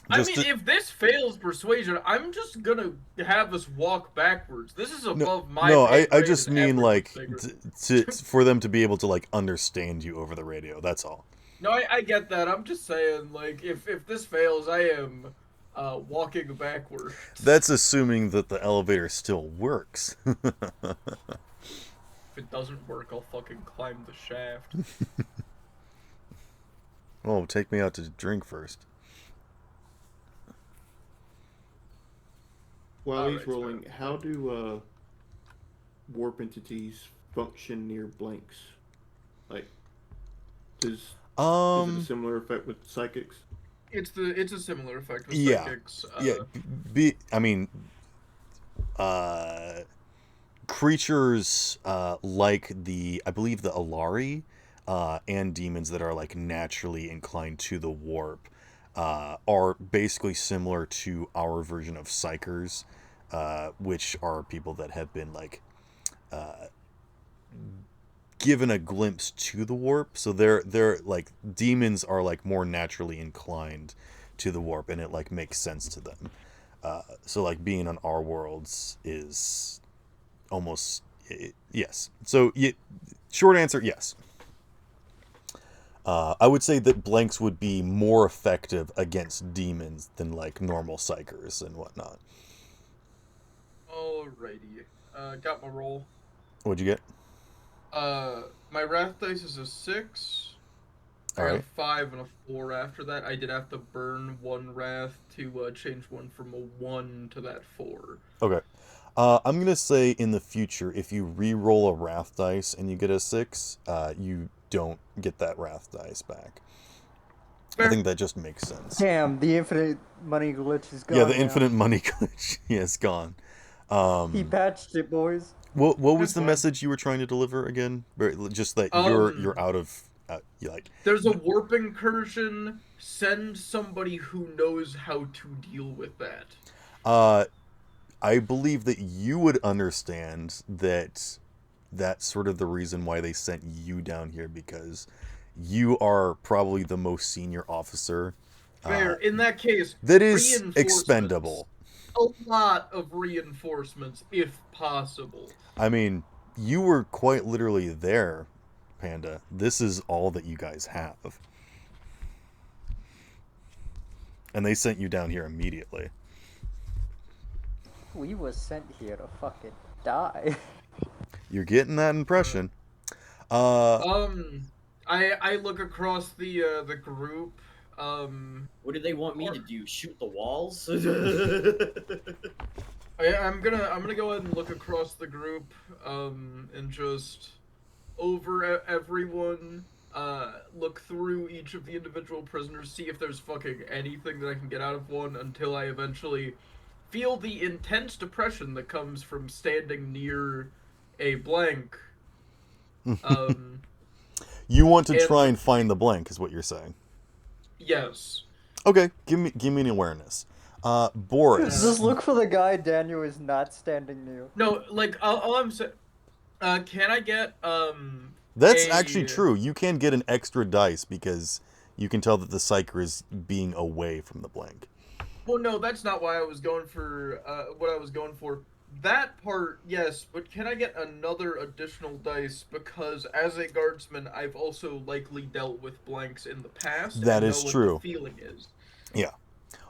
If this fails persuasion, I'm just gonna have us walk backwards. This is above my No, pay I grade just and mean like everyone's for them to be able to like understand you over the radio. That's all. No, I get that. I'm just saying, like, if this fails, I am walking backwards. That's assuming that the elevator still works. If it doesn't work, I'll fucking climb the shaft. Oh, take me out to drink first. While he's Alright, rolling, so- how do warp entities function near blanks? Like, does is it a similar effect with psychics? It's a similar effect with Yeah, psychics. yeah. I mean, uh, creatures like I believe the Alari, and demons that are like naturally inclined to the warp, are basically similar to our version of psychers, which are people that have been like given a glimpse to the warp. So they're like demons are like more naturally inclined to the warp, and it like makes sense to them. So like being on our worlds is almost yes. So short answer, yes. I would say that blanks would be more effective against demons than like normal psychers and whatnot. Alrighty. Got my roll. What'd you get? My wrath dice is a 6. I All got a right. 5 and a 4 after that. I did have to burn one wrath to change one from a 1 to that 4. Okay. I'm gonna say in the future, if you re-roll a wrath dice and you get a 6, you don't get that wrath dice back. Fair. I think that just makes sense. Damn, the infinite money glitch is gone. Yeah, the now. infinite money glitch, yeah, it's gone. He patched it, boys. What was That's the fine. message you were trying to deliver again? Just that Um, you're out of you like. There's a warp incursion. Send somebody who knows how to deal with that. I believe that you would understand that that's sort of the reason why they sent you down here, because you are probably the most senior officer. Fair. In that case, That is reinforcements. expendable. A lot of reinforcements, if possible. I mean, you were quite literally there, Panda. This is all that you guys have. And they sent you down here immediately. We was sent here to fucking die. You're getting that impression. I look across the group. What do they want me to do? Shoot the walls? I'm gonna go ahead and look across the group, and just over everyone, look through each of the individual prisoners, see if there's fucking anything that I can get out of one, until I eventually feel the intense depression that comes from standing near a blank. You want to try and find the blank, is what you're saying. Yes. Okay, give me an awareness. Boris. Just look for the guy Daniel is not standing near. No, like all I'm saying. Can I get That's actually true. You can get an extra dice because you can tell that the psyker is being away from the blank. Well, no, that's not why I was going for what I was going for. That part, yes, but can I get another additional dice, because as a guardsman, I've also likely dealt with blanks in the past. That and is know true. What the feeling is. Yeah.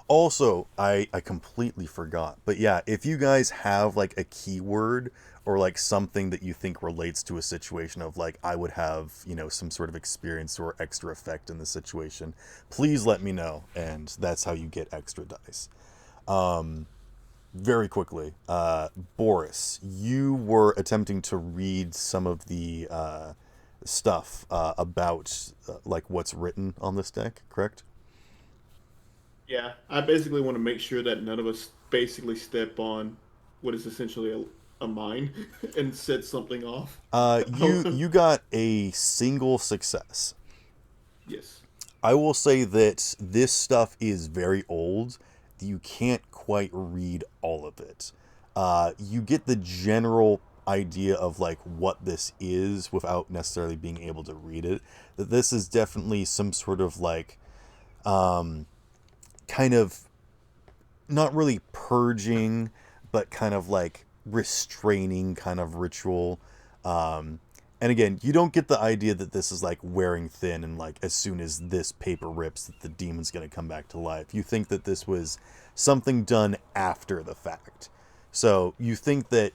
Also, I completely forgot. But yeah, if you guys have like a keyword or like something that you think relates to a situation of like I would have, some sort of experience or extra effect in the situation, please let me know, and that's how you get extra dice. Very quickly, Boris, you were attempting to read some of the stuff about like what's written on this deck, correct? Yeah, I basically want to make sure that none of us basically step on what is essentially a mine and set something off. You got a single success. Yes. I will say that this stuff is very old. You can't quite read all of it. You get the general idea of like what this is without necessarily being able to read it. That this is definitely some sort of like kind of not really purging, but kind of like restraining kind of ritual. And again, you don't get the idea that this is like wearing thin and like as soon as this paper rips that the demon's going to come back to life. You think that this was something done after the fact. So you think that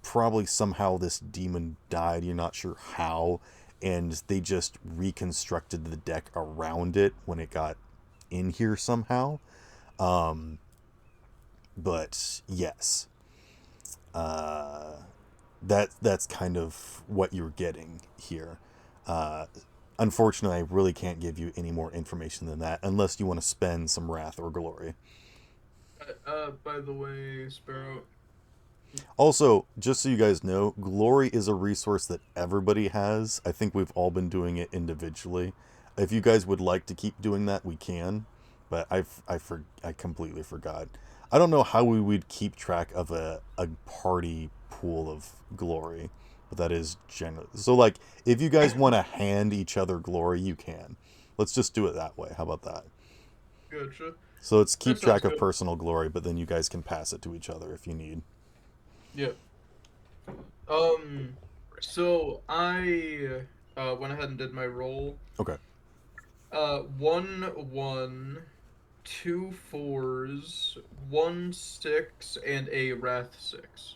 probably somehow this demon died, you're not sure how, and they just reconstructed the deck around it when it got in here somehow. But yes. that's kind of what you're getting here. Uh, Unfortunately, I really can't give you any more information than that unless you want to spend some wrath or glory. By the way, Sparrow. Also, just so you guys know, glory is a resource that everybody has. I think we've all been doing it individually. If you guys would like to keep doing that, we can. But I completely forgot. I don't know how we would keep track of a party pool of glory, but that is general. So, like, if you guys want to hand each other glory, you can. Let's just do it that way. How about that? Gotcha. So let's That keep sounds track of good. personal glory, but then you guys can pass it to each other if you need. Yeah. Um. So I went ahead and did my roll. Okay. 1 1, 2 4s, 1 6, and a wrath 6.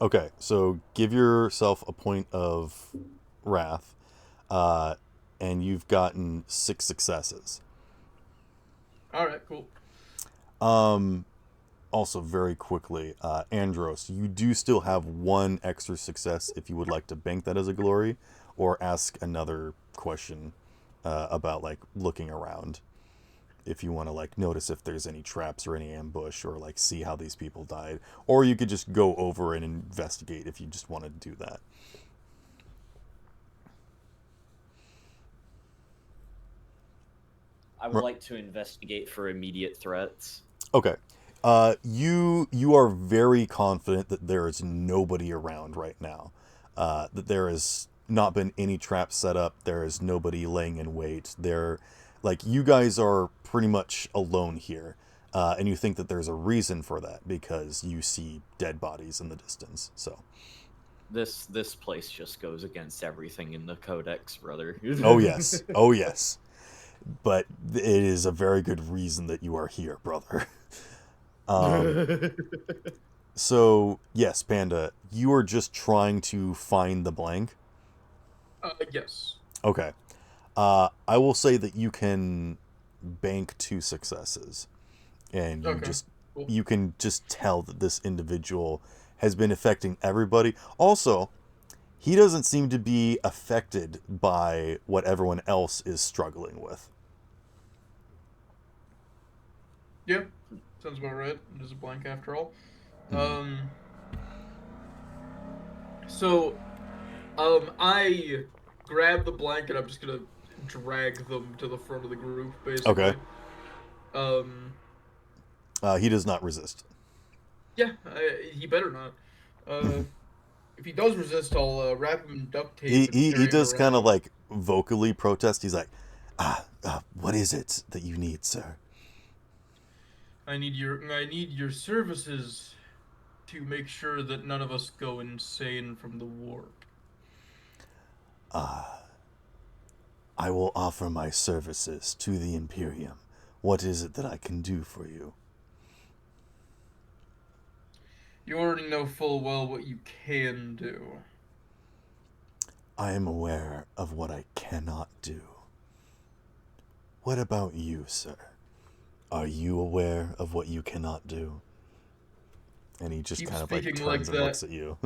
Okay, so give yourself a point of wrath, uh, and you've gotten 6 successes. All right, cool. Also, very quickly, Andros, you do still have 1 extra success if you would like to bank that as a glory, or ask another question about like looking around. If you want to like notice if there's any traps or any ambush, or like see how these people died, or you could just go over and investigate if you just want to do that. I would like to investigate for immediate threats. Okay. You are very confident that there is nobody around right now. That there has not been any traps set up. There is nobody laying in wait. Like, you guys are pretty much alone here, and you think that there's a reason for that because you see dead bodies in the distance. So. This place just goes against everything in the Codex, brother. Oh yes. Oh yes. But it is a very good reason that you are here, brother. So, yes, Panda, you are just trying to find the blank. Yes. Okay. I will say that you can bank 2 successes, and Okay. Cool. you can just tell that this individual has been affecting everybody. Also, he doesn't seem to be affected by what everyone else is struggling with. Yeah. Sounds about right. It is a blank after all. Mhm. So, I grab the blanket. I'm just gonna drag them to the front of the group, Okay. basically. Um, He does not resist. yeah, he better not. Uh, if he does resist, I'll wrap him in duct tape He and he, he carry him does kind of around. like vocally protest. He's like, what is it that you need, sir? I need your services to make sure that none of us go insane from the warp. I will offer my services to the Imperium. What is it that I can do for you? You already know full well what you can do. I am aware of what I cannot do. What about you, sir? Are you aware of what you cannot do? And he just Keep kind of like speaking like turns and that. looks at you.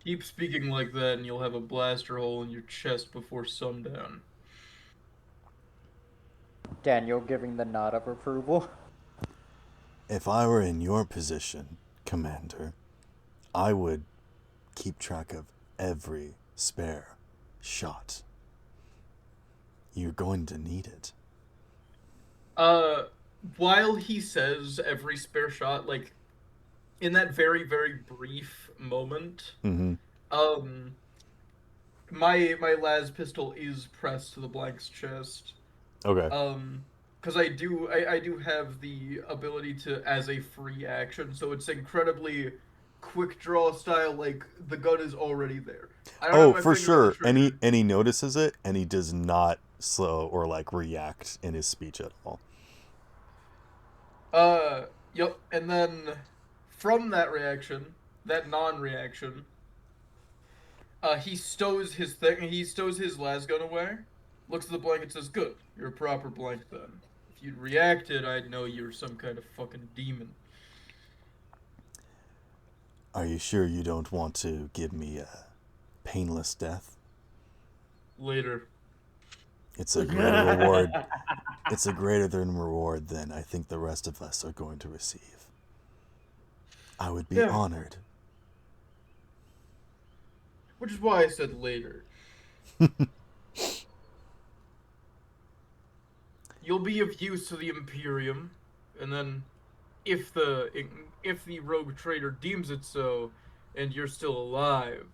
Keep speaking like that, and you'll have a blaster hole in your chest before sundown. Daniel giving the nod of approval. If I were in your position, Commander, I would keep track of every spare shot. You're going to need it. Uh, while he says every spare shot, like in that very, very brief moment, Mm-hmm. um, my las pistol is pressed to the blank's chest. Okay. Um, because I do have the ability to as a free action, so it's incredibly quick draw style. Like the gun is already there. I don't have Oh, my for finger on the sure. trigger. And he notices it, and he does not slow or like react in his speech at all. Yep. And then from that reaction, that non-reaction, he stows his thing. He stows his las gun away. Looks at the blank and says, "Good, you're a proper blank then. If you'd reacted, I'd know you're some kind of fucking demon." Are you sure you don't want to give me a painless death? Later. It's a greater reward. It's a greater than reward than I think the rest of us are going to receive. I would be Yeah. honored. Which is why I said later. You'll be of use to the Imperium, and then if the rogue trader deems it so, and you're still alive,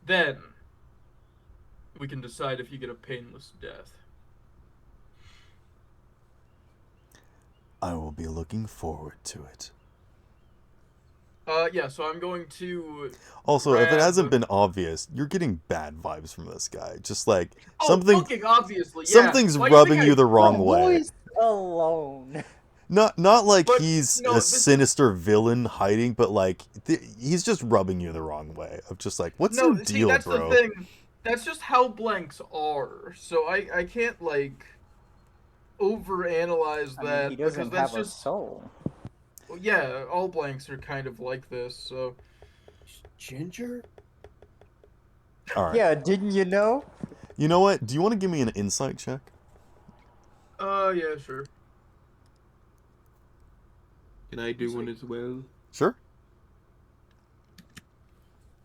then we can decide if you get a painless death. I will be looking forward to it. Yeah, so I'm going to Also, if it grab- hasn't been obvious, you're getting bad vibes from this guy. Just like Oh, something, fucking obviously, yeah. something's Why do you rubbing think you I- the wrong The way. voice alone. Not like But, he's no, a this is- sinister villain hiding, but like he's just rubbing you the wrong way. Of just like, what's No, your see, deal, that's bro? the thing. That's just how blanks are. So I can't, like, overanalyze I that mean, he doesn't because that's have a just... soul. Yeah, all blanks are kind of like this, so... Ginger? All right. Yeah, didn't you know? You know what? Do you want to give me an insight check? Yeah, sure. Can I do one as well? Sure.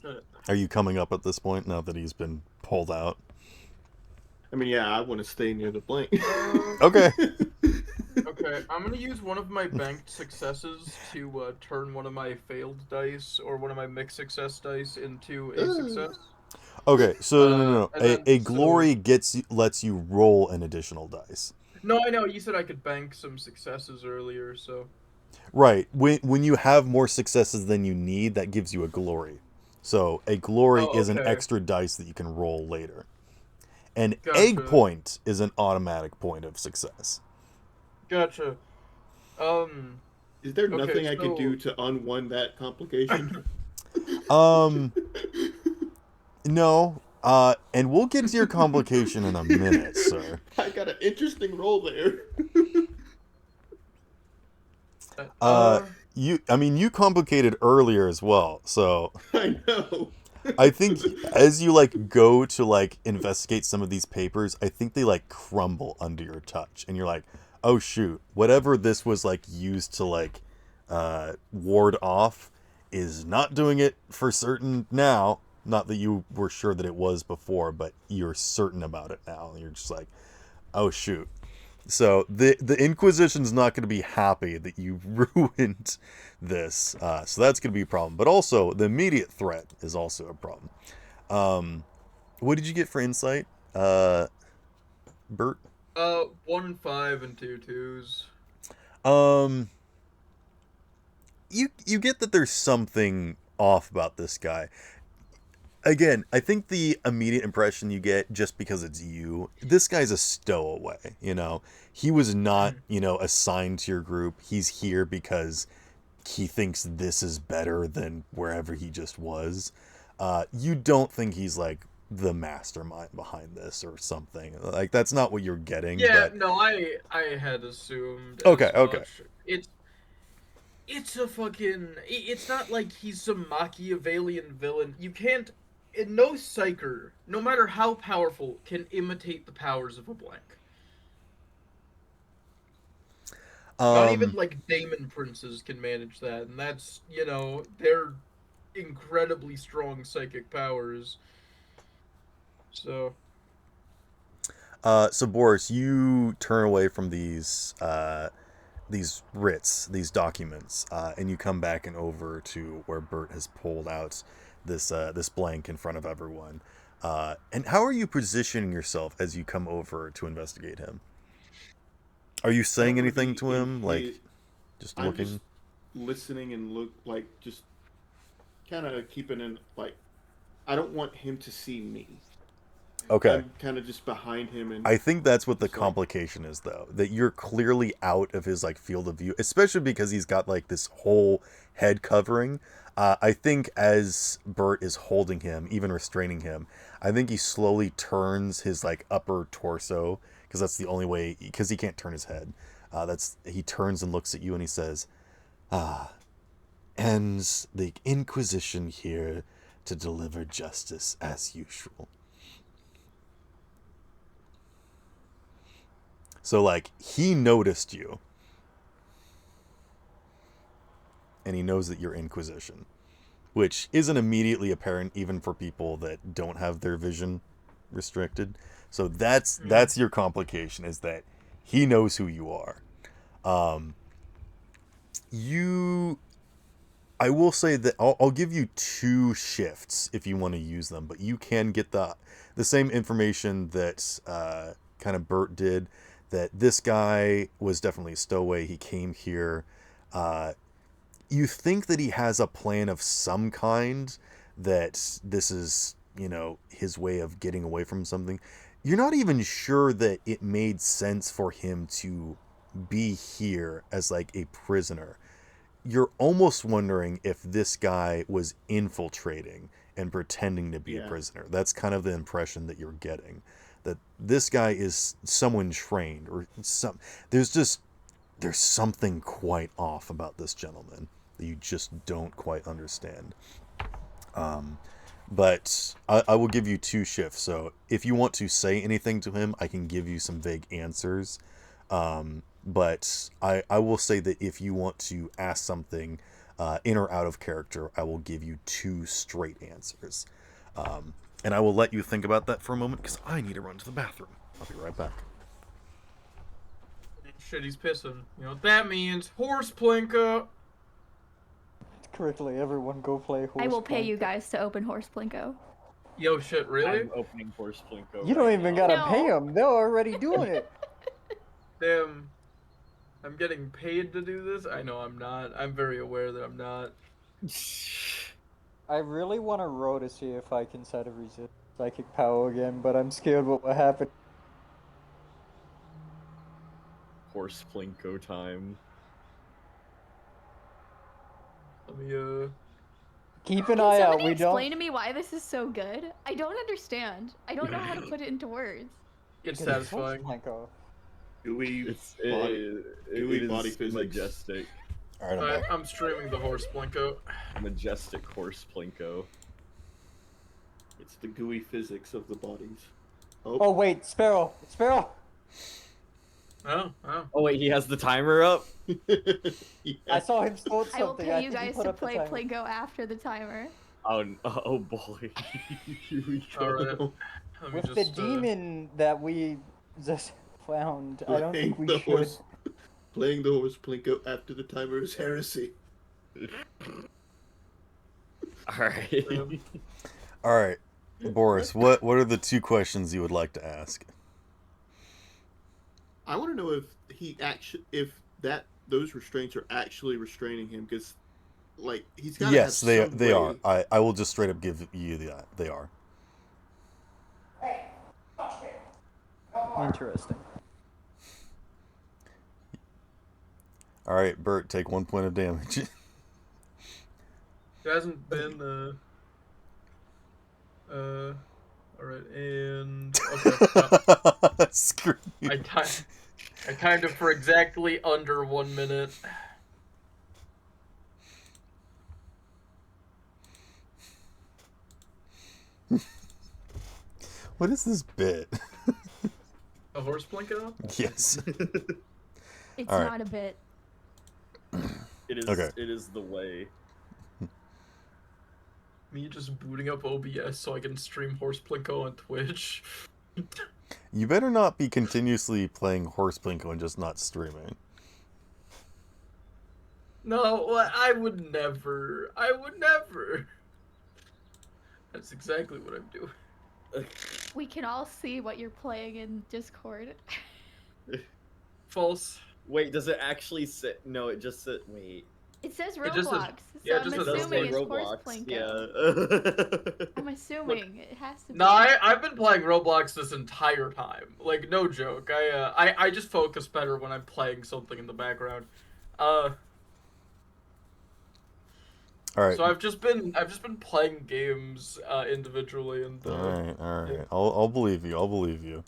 Uh, Are you coming up at this point now that he's been pulled out? I mean, yeah, I want to stay near the blank. Okay. Okay, I'm gonna use one of my banked successes to turn one of my failed dice or one of my mixed success dice into a success. Okay. So no. and then- A glory lets you roll an additional dice. No, I know, you said I could bank some successes earlier, so... Right. When you have more successes than you need, that gives you a glory. So a glory Oh, is an okay. extra dice that you can roll later. An Gotcha. egg point is an automatic point of success. Gotcha. Is there Okay, nothing I so- can do to unwind that complication? No. And we'll get to your complication in a minute, sir. I got an interesting roll there. You complicated earlier as well, so I know. I think as you like go to like investigate some of these papers, I think they like crumble under your touch, and you're like, oh shoot, whatever this was like used to like ward off is not doing it for certain now. Not that you were sure that it was before, but you're certain about it now. You're just like, oh shoot. So the Inquisition's not going to be happy that you ruined this. So that's going to be a problem. But also, the immediate threat is also a problem. What did you get for insight, Bert? 1, 5, and 2 2s. You get that there's something off about this guy. Again, I think the immediate impression you get, just because it's you, this guy's a stowaway, you know? He was not, assigned to your group. He's here because he thinks this is better than wherever he just was. You don't think he's, like, the mastermind behind this or something. Like, that's not what you're getting. Yeah, but... no, I had assumed. Okay, as okay. much. It's a fucking. It's not like he's some Machiavellian villain. You can't. No psyker, no matter how powerful, can imitate the powers of a blank. Not even like Daemon princes can manage that, and that's they're incredibly strong psychic powers. So. So Boris, you turn away from these writs, these documents, and you come back and over to where Bert has pulled out this blank in front of everyone. And how are you positioning yourself as you come over to investigate him? Are you saying anything to him, just I'm looking? just listening and just kind of keeping in I don't want him to see me. Okay. I'm kind of just behind him, and I think that's what the Sorry. complication is, though. That you're clearly out of his field of view, especially because he's got this whole head covering. I think as Bert is holding him, even restraining him, I think he slowly turns his upper torso, because that's the only way, because he can't turn his head. He turns and looks at you and he says, and stands the Inquisition here to deliver justice as usual. So, like, he noticed you. And he knows that you're Inquisition. Which isn't immediately apparent even for people that don't have their vision restricted. So that's your complication, is that he knows who you are. I will say that I'll give you 2 shifts if you want to use them, but you can get the same information that kind of Bert did, that this guy was definitely a stowaway. He came here. You think that he has a plan of some kind, that this is, his way of getting away from something. You're not even sure that it made sense for him to be here as like a prisoner. You're almost wondering if this guy was infiltrating and pretending to be a prisoner. That's kind of the impression that you're getting. That this guy is someone trained, or there's something quite off about this gentleman that you just don't quite understand. But I will give you 2 shifts. So if you want to say anything to him, I can give you some vague answers. But I will say that if you want to ask something in or out of character, I will give you 2 straight answers. And I will let you think about that for a moment, because I need to run to the bathroom. I'll be right back. Shit, he's pissing. You know what that means? Horse Plinko! Correctly, everyone go play horse. I will pay Plinko. you guys to open Horse Plinko. Yo, shit, really? I'm opening Horse Plinko. You don't even gotta No. pay them. They're already doing it. Damn. I'm getting paid to do this? I know I'm not. I'm very aware that I'm not. I really want to roll to see if I can set a resist psychic power again, but I'm scared what will happen. Horse Plinko time. Let me, Keep an Can eye out. somebody We explain don't. to me why this is so good? I don't understand. I don't know how to put it into words. It's Because it's horse satisfying. Plinko. Gooey It body is physics. majestic. Alright, I'm back. I'm streaming the Horse Plinko. Majestic Horse Plinko. It's the gooey physics of the bodies. Oh wait, Sparrow! Sparrow! Oh. Oh wait, he has the timer up? I saw him start I will something. pay you think he guys put to up the play timer. Plinko after the timer. Oh boy. Here we go. Alright. Let me With just, the demon that we just found, I don't think we the should. horse, playing the horse Plinko after the timer is heresy. Alright. Alright, Boris, what are the 2 questions you would like to ask? I want to know if those restraints are actually restraining him, because like he's got. Yes, they way... are. I will just straight up give you that. They are. Interesting. Alright, Bert, take 1 point of damage. It hasn't been, alright, and... Okay, Screw you. I timed it for exactly under 1 minute. What is this bit? A Horse Plinko? Yes. It's All right. not a bit. It is Okay. it is the way. Me just booting up OBS so I can stream Horse Plinko on Twitch. You better not be continuously playing Horse Plinko and just not streaming. No, I would never. I would never. That's exactly what I'm doing. We can all see what you're playing in Discord. False. Wait, does it actually sit? No, it just sit. Wait. It says It just says- Roblox, yeah, it so just I'm says assuming it's Roblox. Horse Plinko. Yeah. I'm assuming it has to be. No, I've been playing Roblox this entire time. Like, no joke. I just focus better when I'm playing something in the background. All right. So I've just been playing games individually and. All right. Yeah. I'll believe you. I'll believe you.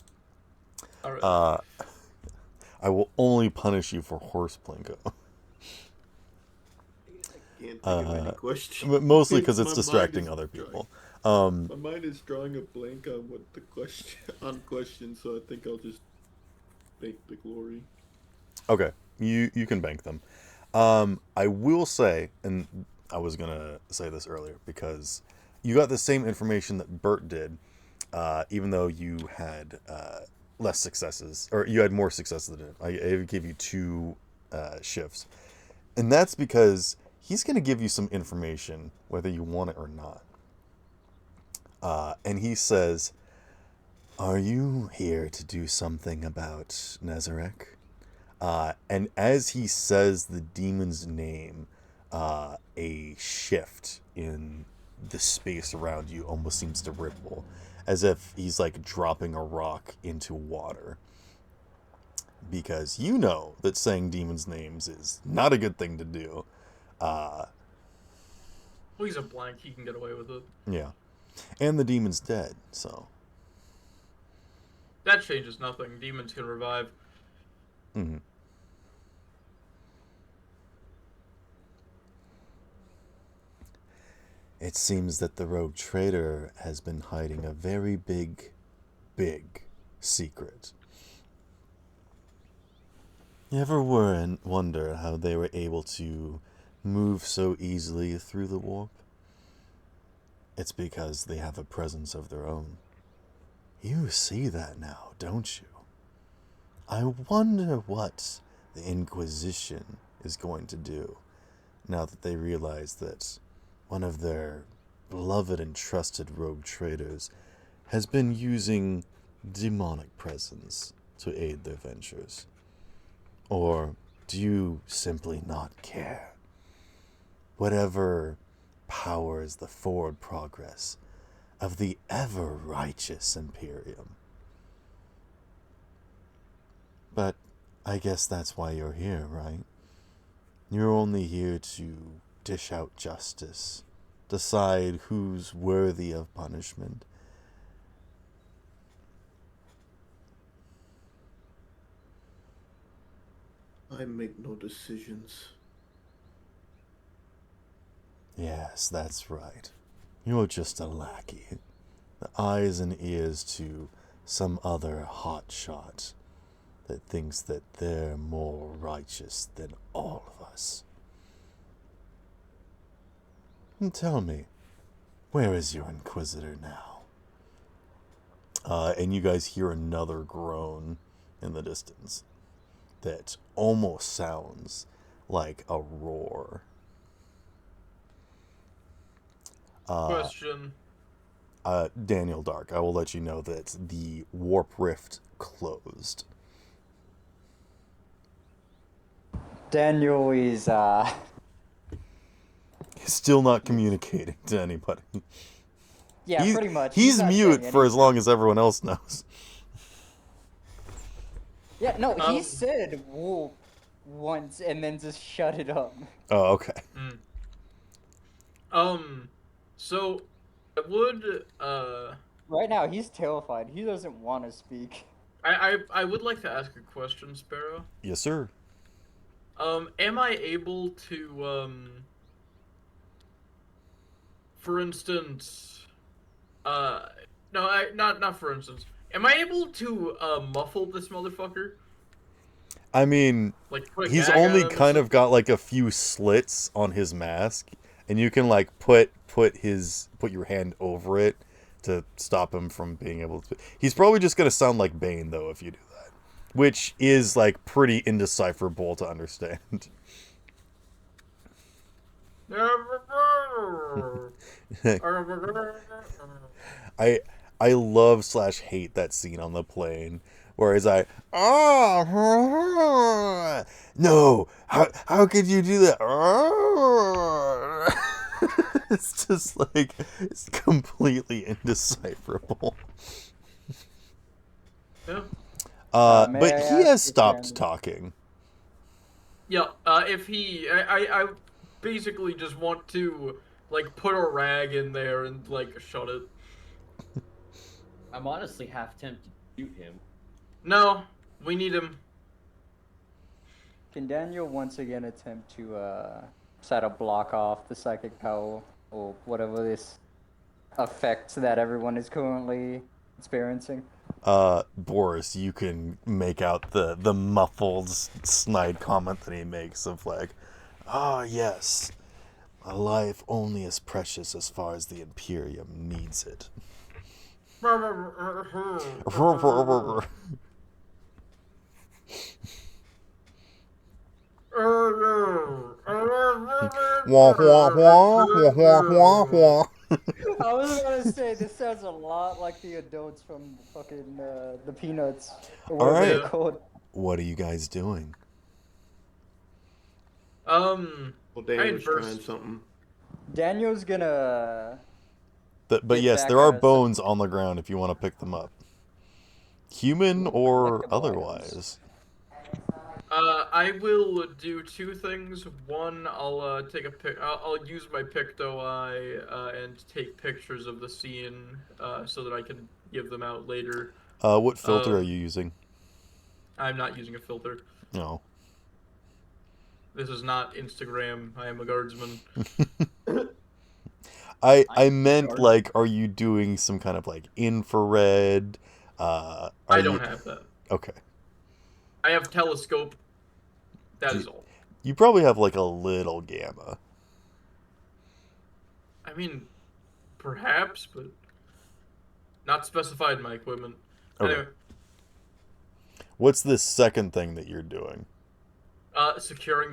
All right. I will only punish you for Horse Plinko. Can't think of any question. Mostly because it's My mind distracting is other drawing- people. My mind is drawing a blank on what the question, so I think I'll just bank the glory. Okay, you can bank them. I will say, and I was gonna say this earlier because you got the same information that Bert did, even though you had less successes, or you had more successes than him. I gave you 2 shifts, and that's because he's gonna give you some information whether you want it or not. And he says, "Are you here to do something about Nazarek?" And as he says the demon's name, a shift in the space around you almost seems to ripple, as if he's like dropping a rock into water. Because you know that saying demons' names is not a good thing to do. Well, he's a blank. He can get away with it. Yeah. And the demon's dead, so. That changes nothing. Demons can revive. Mm-hmm. It seems that the rogue trader has been hiding a very big secret. You ever wonder how they were able to move so easily through the warp? It's because they have a presence of their own. You see that now, don't you? I wonder what the Inquisition is going to do now that they realize that one of their beloved and trusted rogue traders has been using demonic presence to aid their ventures. Or do you simply not care? Whatever powers the forward progress of the ever-righteous Imperium. But I guess that's why you're here, right? You're only here to dish out justice, decide who's worthy of punishment. I make no decisions. Yes, that's right. You're just a lackey. The eyes and ears to some other hotshot that thinks that they're more righteous than all of us. And tell me, where is your Inquisitor now? And you guys hear another groan in the distance that almost sounds like a roar. Question. Daniel Dark, I will let you know that the warp rift closed. Daniel is He's still not communicating to anybody. yeah, pretty much. He's not mute saying for as anything. long as everyone else knows. Yeah, no, he Um, said "wolf" once and then just shut it up. Oh, okay. So I would Right now, he's terrified. He doesn't want to speak. I would like to ask a question, Sparrow. Yes, sir. Am I able to for instance, no, not for instance. Am I able to muffle this motherfucker? I mean, Like put a he's gag on only him or kind of something? got like a few slits on his mask, and you can like put your hand over it to stop him from being able to. He's probably just gonna sound like Bane though if you do that, which is like pretty indecipherable to understand. I love / hate that scene on the plane where he's like, "Oh, no! How could you do that?" It's just like it's completely indecipherable. Yeah. May But I he ask has if stopped you're- talking. Yeah, if he, I basically just want to, like, put a rag in there and, like, shut it. I'm honestly half tempted to shoot him. No, we need him. Can Daniel once again attempt to try to block off the psychic power or whatever this effect that everyone is currently experiencing. Boris, you can make out the muffled, snide comment that he makes of like, ah, yes, a life only as precious as far as the Imperium needs it. Wah, wah, wah, wah, wah, wah, wah. I was gonna say this sounds a lot like the adults from fucking the Peanuts or All whatever they're right. called. What are you guys doing? Well, I Daniel's trying first. something. Daniel's gonna But get yes, back there are at some bones on the ground if you want to pick them up. Human or collectible otherwise. I will do two things. One, I'll take a pic. I'll use my Picto Eye and take pictures of the scene so that I can give them out later. What filter are Um, you using? I'm not using a filter. No. This is not Instagram. I am a guardsman. I meant like, are you doing some kind of like infrared? Are I you don't have that. okay? I have telescope. That is all. You probably have like a little gamma. I mean, perhaps, but not specified in my equipment. Okay. Anyway, What's this second thing that you're doing? securing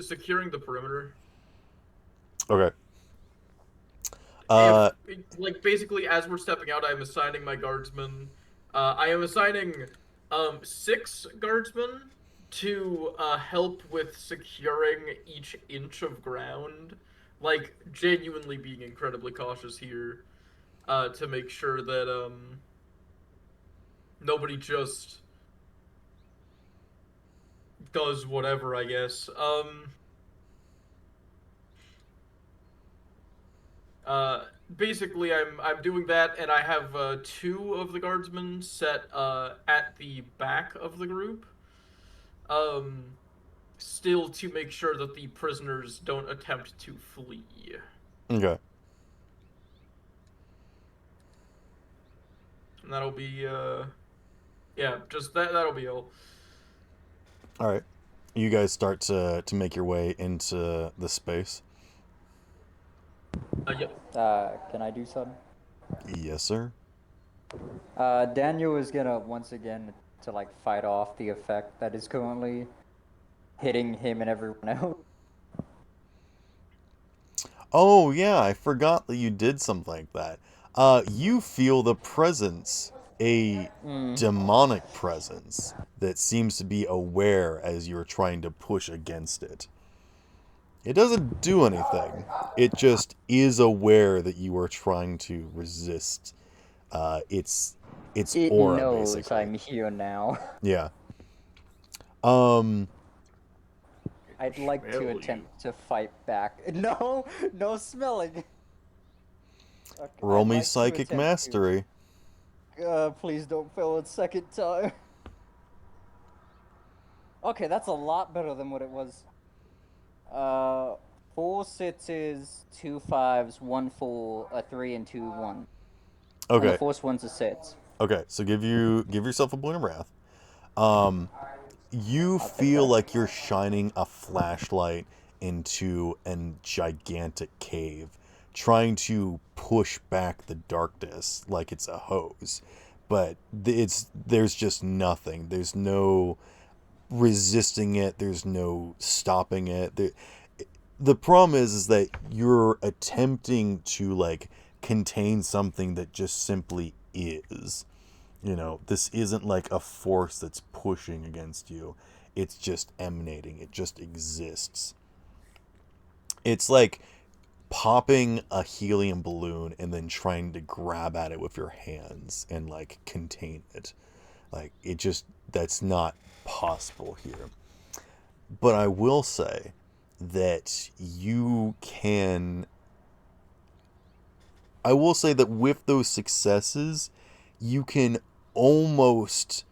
securing the perimeter. Okay. Like basically, as we're stepping out, I'm assigning my guardsmen. I am assigning 6 guardsmen to help with securing each inch of ground. Like genuinely being incredibly cautious here, to make sure that nobody just does whatever. I guess. Basically, I'm doing that, and I have 2 of the guardsmen set at the back of the group. Still to make sure that the prisoners don't attempt to flee. Okay. And that'll be yeah, just that'll be all. All right. You guys start to make your way into the space. Yep. Can I do something? Yes, sir. Daniel is gonna once again to like fight off the effect that is currently hitting him and everyone else. Oh yeah, I forgot that you did something like that. You feel the presence, a demonic presence that seems to be aware as you're trying to push against it. It doesn't do anything. It just is aware that you are trying to resist its It aura, knows basically. I'm here now. Yeah. I'd like to Smell attempt to fight back. No, no smelling. Okay, Roll I'd me like to psychic attempt to- mastery. Please don't fail it second time. Okay, that's a lot better than what it was. 4 6s, 2 5s, 1 4, a 3, and 2 1. And Okay. the first one's a 6. Okay, so give yourself a point of wrath. You feel that. like you're shining a flashlight into a gigantic cave, trying to push back the darkness like it's a hose, but there's just nothing. There's no resisting it. There's no stopping it. The problem is that you're attempting to like contain something that just simply is. You know, this isn't like a force that's pushing against you. It's just emanating. It just exists. It's like popping a helium balloon and then trying to grab at it with your hands and like contain it. Like that's not possible here. But I will say that with those successes, you can almost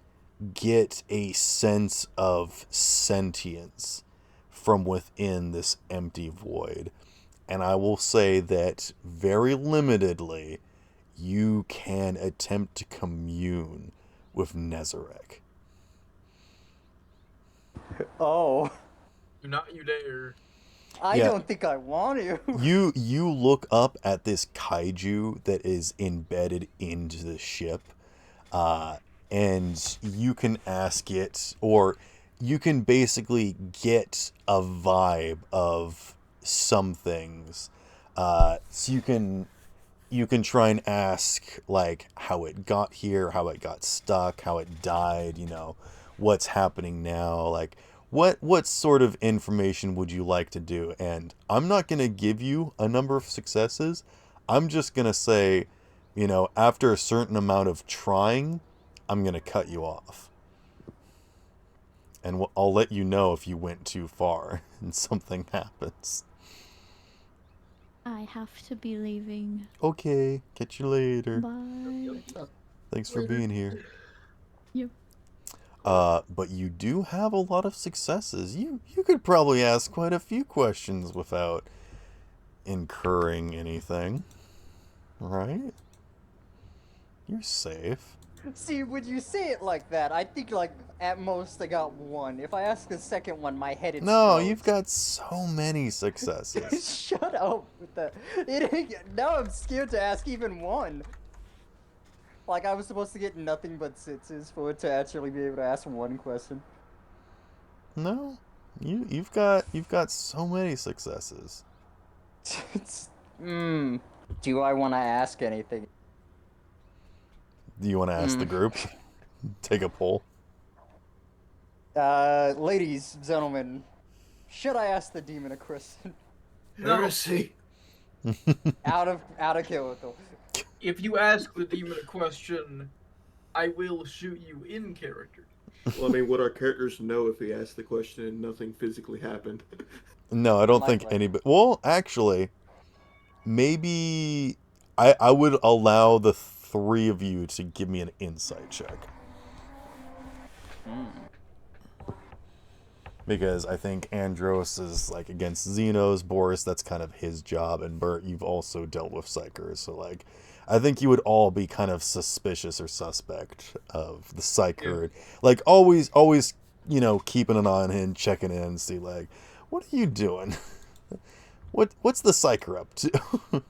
get a sense of sentience from within this empty void. And I will say that very limitedly, you can attempt to commune with Nezarek. Oh, Do not you dare. I Yeah. don't think I want to. You look up at this kaiju that is embedded into the ship, and you can ask it, or you can basically get a vibe of some things. So you can try and ask like how it got here, how it got stuck, how it died, what's happening now, like what sort of information would you like to do? And I'm not going to give you a number of successes. I'm just going to say, after a certain amount of trying, I'm going to cut you off. And I'll let you know if you went too far and something happens. I have to be leaving. Okay, catch you later. Bye. Thanks for being here. Yep. But you do have a lot of successes. You could probably ask quite a few questions without incurring anything. Right? You're safe. See, when you say it like that, I think like at most I got one. If I ask the second one, my head explodes. No, you've got so many successes. Shut up with that. Now I'm scared to ask even one. Like I was supposed to get nothing but sixes for it to actually be able to ask one question. No, you've got so many successes. Do I want to ask anything? Do you want to ask the group? Take a poll. Ladies, gentlemen, should I ask the demon a question? Heresy. out of Kyoto. If you ask the demon a question, I will shoot you in character. Well, I mean, would our characters know if he asked the question and nothing physically happened? No, I don't think Likely. anybody... Well, actually, maybe I would allow the three of you to give me an insight check. Because I think Andros is like against Xenos, Boris, that's kind of his job, and Bert, you've also dealt with psychers, so like I think you would all be kind of suspicious or suspect of the psyker. Yeah. Like always, keeping an eye on him, checking in, see like, what are you doing? What's the psyker up to?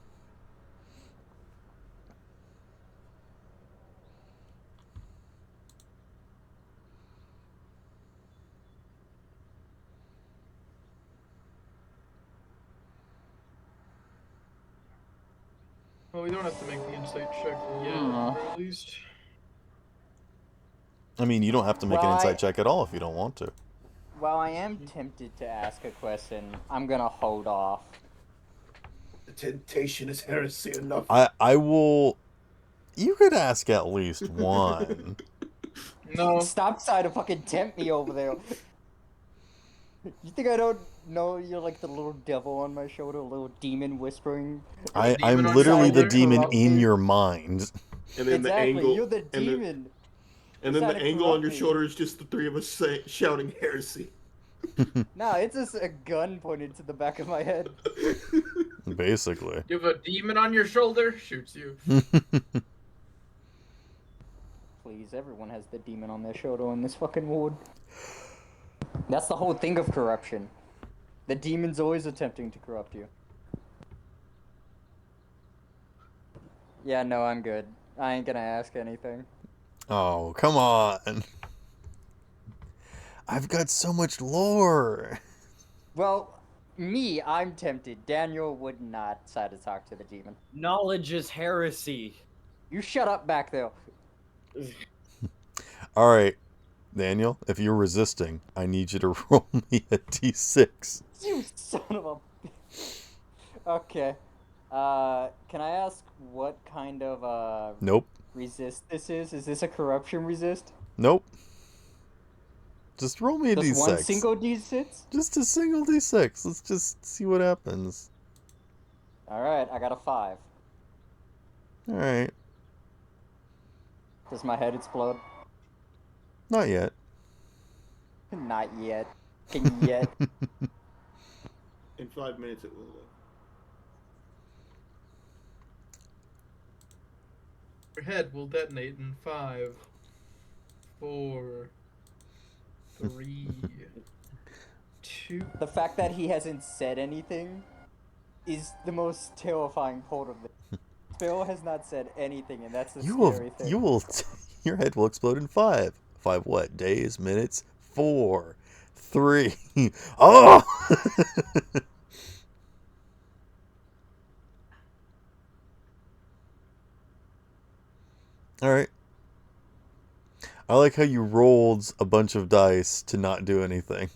Well, we don't have to make the insight check yet, at least. I mean, you don't have to make an Well, insight check at all if you don't want to. While I am tempted to ask a question, I'm gonna hold off. The temptation is heresy enough. I will... You could ask at least one. No. Stop trying to fucking tempt me over there. You think I don't know you're like the little devil on my shoulder, a little demon whispering? I'm demon on literally your the shoulder? demon Corrupt in me. your mind. And then Exactly, the angle, you're the demon. and then Trying the to angle on corrupt your me. shoulder is just the three of us shouting heresy. No, it's just a gun pointed to the back of my head. Basically. You have a demon on your shoulder, shoots you. Please, everyone has the demon on their shoulder in this fucking ward. That's the whole thing of corruption. The demon's always attempting to corrupt you. Yeah, no, I'm good. I ain't gonna ask anything. Oh, come on. I've got so much lore. Well, I'm tempted. Daniel would not decide to talk to the demon. Knowledge is heresy. You shut up back there. All right, Daniel, if you're resisting, I need you to roll me a d6. You son of a... Okay. Can I ask what kind of, Nope. resist this is? Is this a corruption resist? Nope. Just roll me a Just d6. one single d6? Just a single d6. Let's just see what happens. Alright, I got a 5. All right. Does my head explode? Not yet. Not yet. Can yet. In 5 minutes, it will live. Your head will detonate in 5, 4, 3, 2. The fact that he hasn't said anything is the most terrifying part of this. Phil has not said anything, and that's the scary thing. Your head will explode in 5. 5 what? Days, minutes? 4, 3. Oh! All right. I like how you rolled a bunch of dice to not do anything.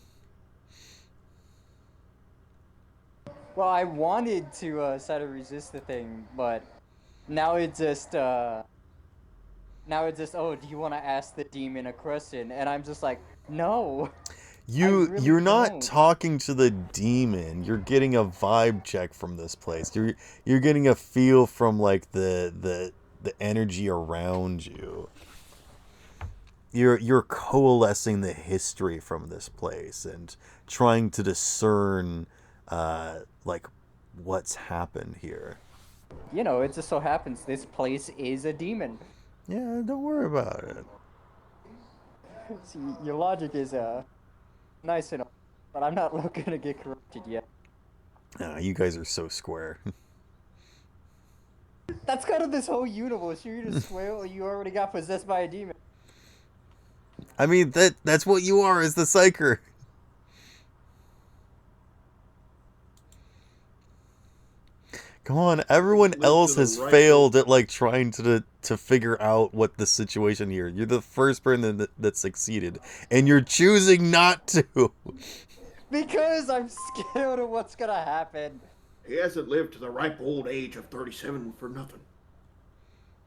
Well, I wanted to try to resist the thing, but now it's just oh, do you want to ask the demon a question? And I'm just like, no. really You're not don't. talking to the demon. You're getting a vibe check from this place. You're getting a feel from like the energy around you. You're coalescing the history from this place and trying to discern like what's happened here. You know, it just so happens this place is a demon. Yeah, don't worry about it. See, your logic is nice enough, but I'm not looking to get corrupted yet. You guys are so square. That's kind of this whole universe. You're either square or you already got possessed by a demon. I mean that's what you are, is the psyker. Come on, everyone else has failed at like trying to figure out what the situation here. You're the first person that succeeded, and you're choosing not to. Because I'm scared of what's gonna happen. He hasn't lived to the ripe old age of 37 for nothing.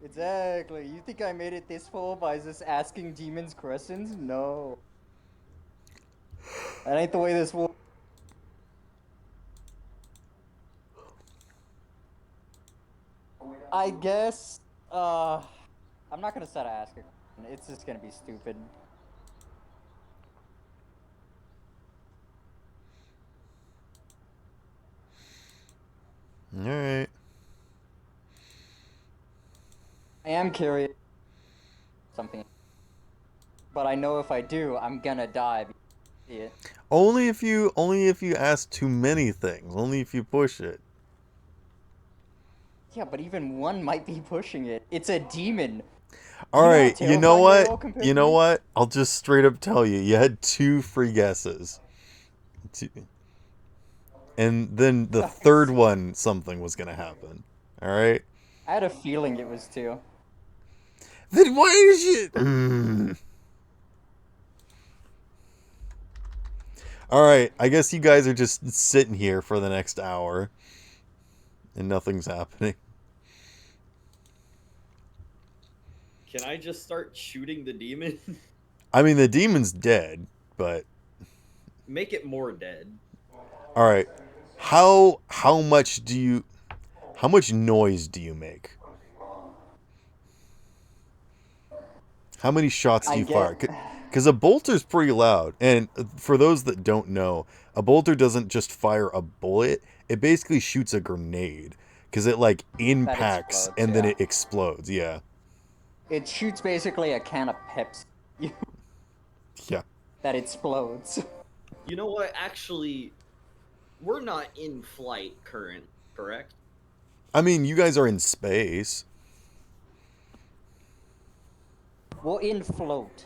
Exactly. You think I made it this far by just asking demons questions? No. That ain't the way this works. I guess, I'm not gonna start asking. It's just gonna be stupid. Alright. I am curious. Something. But I know if I do, I'm gonna die. Yeah. Only if you ask too many things. Only if you push it. Yeah, but even one might be pushing it. It's a demon. Alright, you know what? You know me? what? I'll just straight up tell you. You had 2 free guesses. And then the third one, something was gonna happen. Alright? I had a feeling it was 2. Then why is you... Alright, I guess you guys are just sitting here for the next hour. And nothing's happening. Can I just start shooting the demon? I mean, the demon's dead, but... Make it more dead. Alright. How much do you... How much noise do you make? How many shots do you fire? Because a bolter's pretty loud. And for those that don't know, a bolter doesn't just fire a bullet. It basically shoots a grenade. Because it, like, impacts and then it explodes. Yeah. It shoots basically a can of Pepsi. Yeah. That explodes. You know what? Actually, we're not in flight correct? I mean, you guys are in space. We're in float.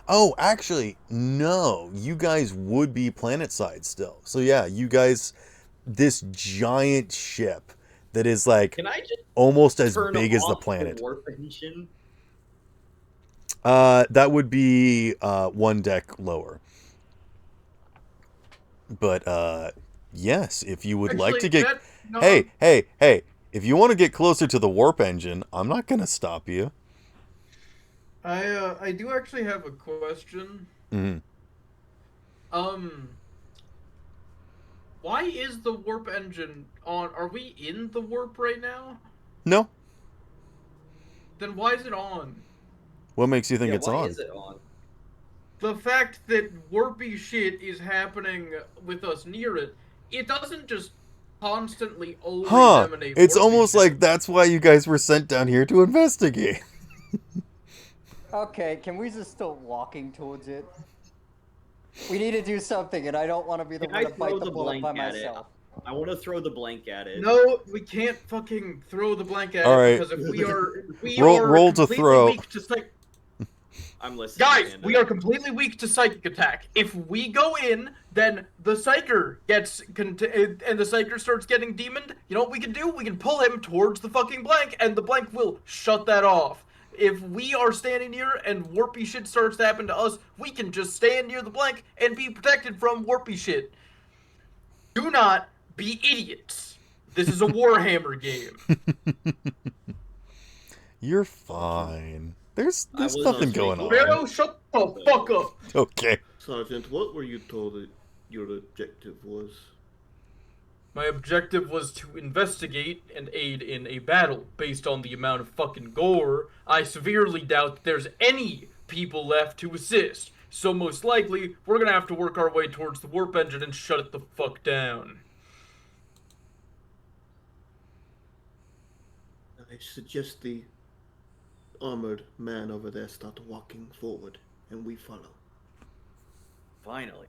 Oh, actually, no. You guys would be planet-side still. So yeah, you guys... This giant ship that is like Can I just almost as turn big as the off planet. The warp engine? That would be 1 deck lower. But yes, if you would like to get Hey, if you want to get closer to the warp engine, I'm not going to stop you. I do actually have a question. Mhm. Why is the warp engine on? Are we in the warp right now? No. Then why is it on? What makes you think it's why on? is it on? the fact that warpy shit is happening with us near it, it doesn't just constantly always Huh. emanate It's warpy almost shit. like that's why you guys were sent down here to investigate. Okay, can we just start walking towards it? We need to do something, and I don't want to be the Can one I to bite throw the the bullet by blank at it? myself. I want to throw the blank at it. No, we can't fucking throw the blank at All it right. because if we Roll- are roll to completely throw. weak to I'm listening. guys, Panda. we are completely weak to psychic attack. If we go in, then the psyker gets and the psyker starts getting demoned. You know what we can do? We can pull him towards the fucking blank, and the blank will shut that off. If we are standing near and warpy shit starts to happen to us, we can just stand near the blank and be protected from warpy shit. Do not be idiots. This is a Warhammer game. You're fine. There's I was nothing on going speaking. on. Pharaoh, shut the fuck up. Okay. Sergeant, what were you told that your objective was? My objective was to investigate and aid in a battle. Based on the amount of fucking gore, I severely doubt that there's any people left to assist. So most likely, we're gonna have to work our way towards the warp engine and shut it the fuck down. I suggest the armored man over there start walking forward, and we follow. Finally.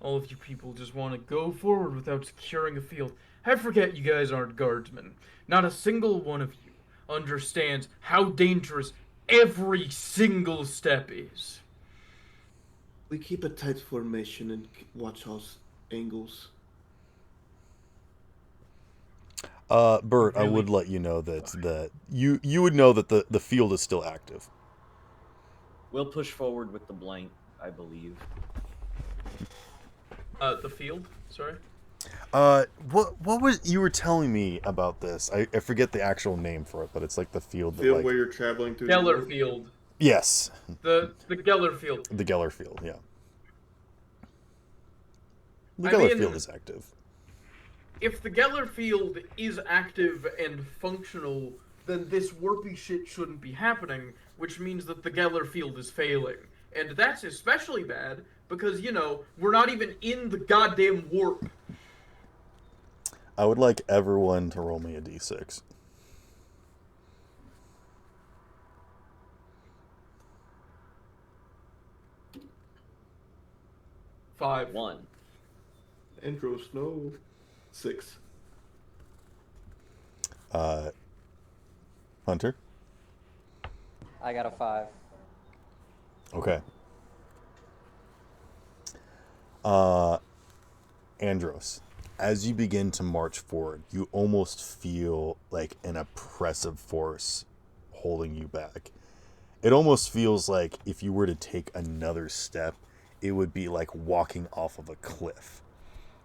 All of you people just want to go forward without securing a field. I forget you guys aren't guardsmen. Not a single one of you understands how dangerous every single step is. We keep a tight formation and watch our angles. Bert, I would let you know that you would know that the field is still active. We'll push forward with the blank, I believe. The field? Sorry? What was you were telling me about this? I forget the actual name for it, but it's like the field that Field like where you're traveling through. Geller Field. yes, The Geller Field. the Geller field. Yeah, the I Geller mean- field is active. If the Geller Field is active and functional, then this warpy shit shouldn't be happening, which means that the Geller Field is failing. And that's especially bad because, you know, we're not even in the goddamn warp. I would like everyone to roll me a d6. Five. 1. Andros, no. 6. Hunter. I got a 5. Okay. Andros, as you begin to march forward, you almost feel like an oppressive force holding you back. It almost feels like if you were to take another step, it would be like walking off of a cliff.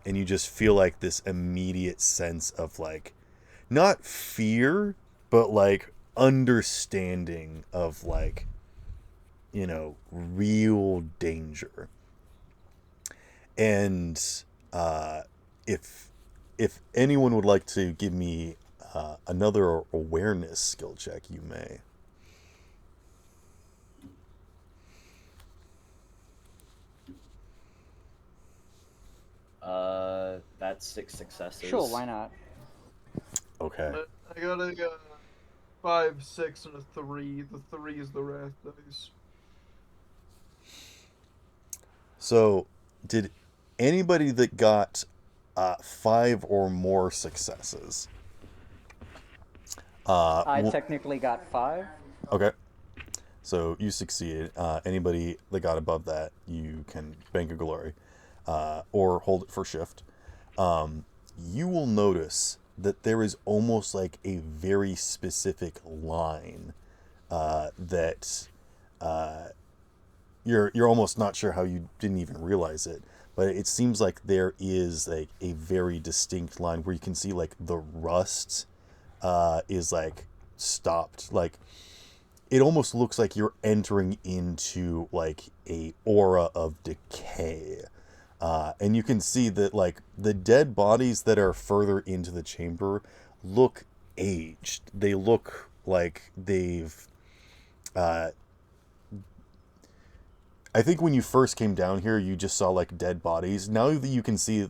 And you just feel like this immediate sense of like, not fear, but like understanding of like, you know, real danger. And if anyone would like to give me another awareness skill check, you may. That's 6 successes. Sure, why not? Okay. I got a 5, 6, and a 3. The 3 is the wrath dice. So, did anybody that got 5 or more successes? I will- technically got 5. Okay. So you succeeded. Anybody that got above that, you can bank a glory, or hold it for shift. You will notice that there is almost like a very specific line that you're almost not sure how you didn't even realize it, but it seems like there is like a very distinct line where you can see like the rust is like stopped. Like it almost looks like you're entering into like a aura of decay. And you can see that like the dead bodies that are further into the chamber look aged. They look like they've. I think when you first came down here, you just saw like dead bodies. Now that you can see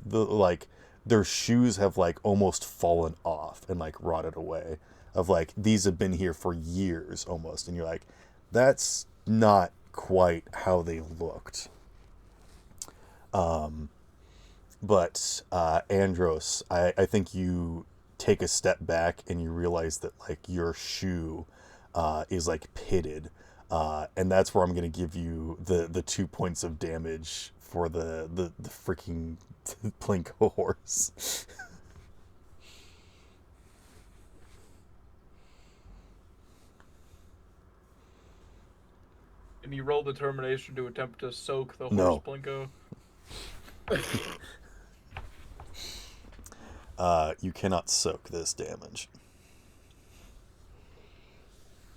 their shoes have like almost fallen off and like rotted away. Of like these have been here for years almost, and you're like, that's not quite how they looked. But Andros, I think you take a step back and you realize that like your shoe is like pitted. And that's where I'm going to give you the 2 points of damage for the freaking Plinko horse. And you roll determination to attempt to soak the horse No. Plinko. You cannot soak this damage.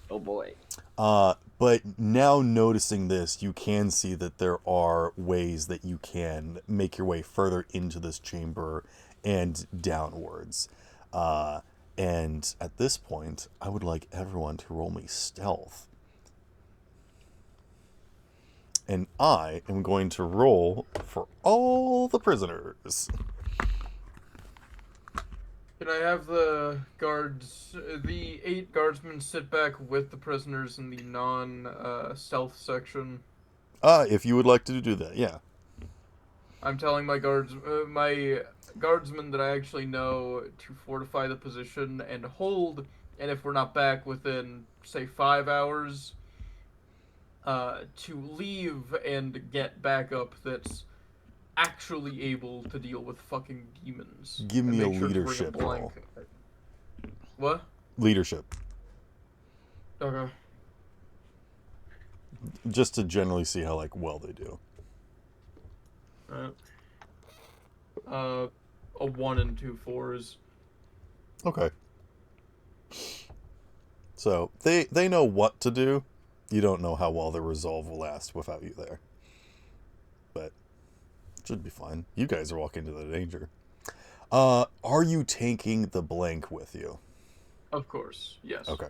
Oh boy. But now noticing this, you can see that there are ways that you can make your way further into this chamber and downwards. And at this point, I would like everyone to roll me stealth. And I am going to roll for all the prisoners. Can I have the guards, the 8 guardsmen sit back with the prisoners in the non-stealth section? If you would like to do that, yeah. I'm telling my guardsmen that I actually know to fortify the position and hold, and if we're not back within, say, 5 hours, to leave and get backup that's actually able to deal with fucking demons. Give And me a make sure to bring leadership blank. roll. What? Leadership. Okay. Just to generally see how like well they do. Alright. A 1 and 2 4s. Okay. So they know what to do. You don't know how well their resolve will last without you there. But should be fine. You guys are walking into the danger. Are you taking the blank with you? Of course, yes. Okay.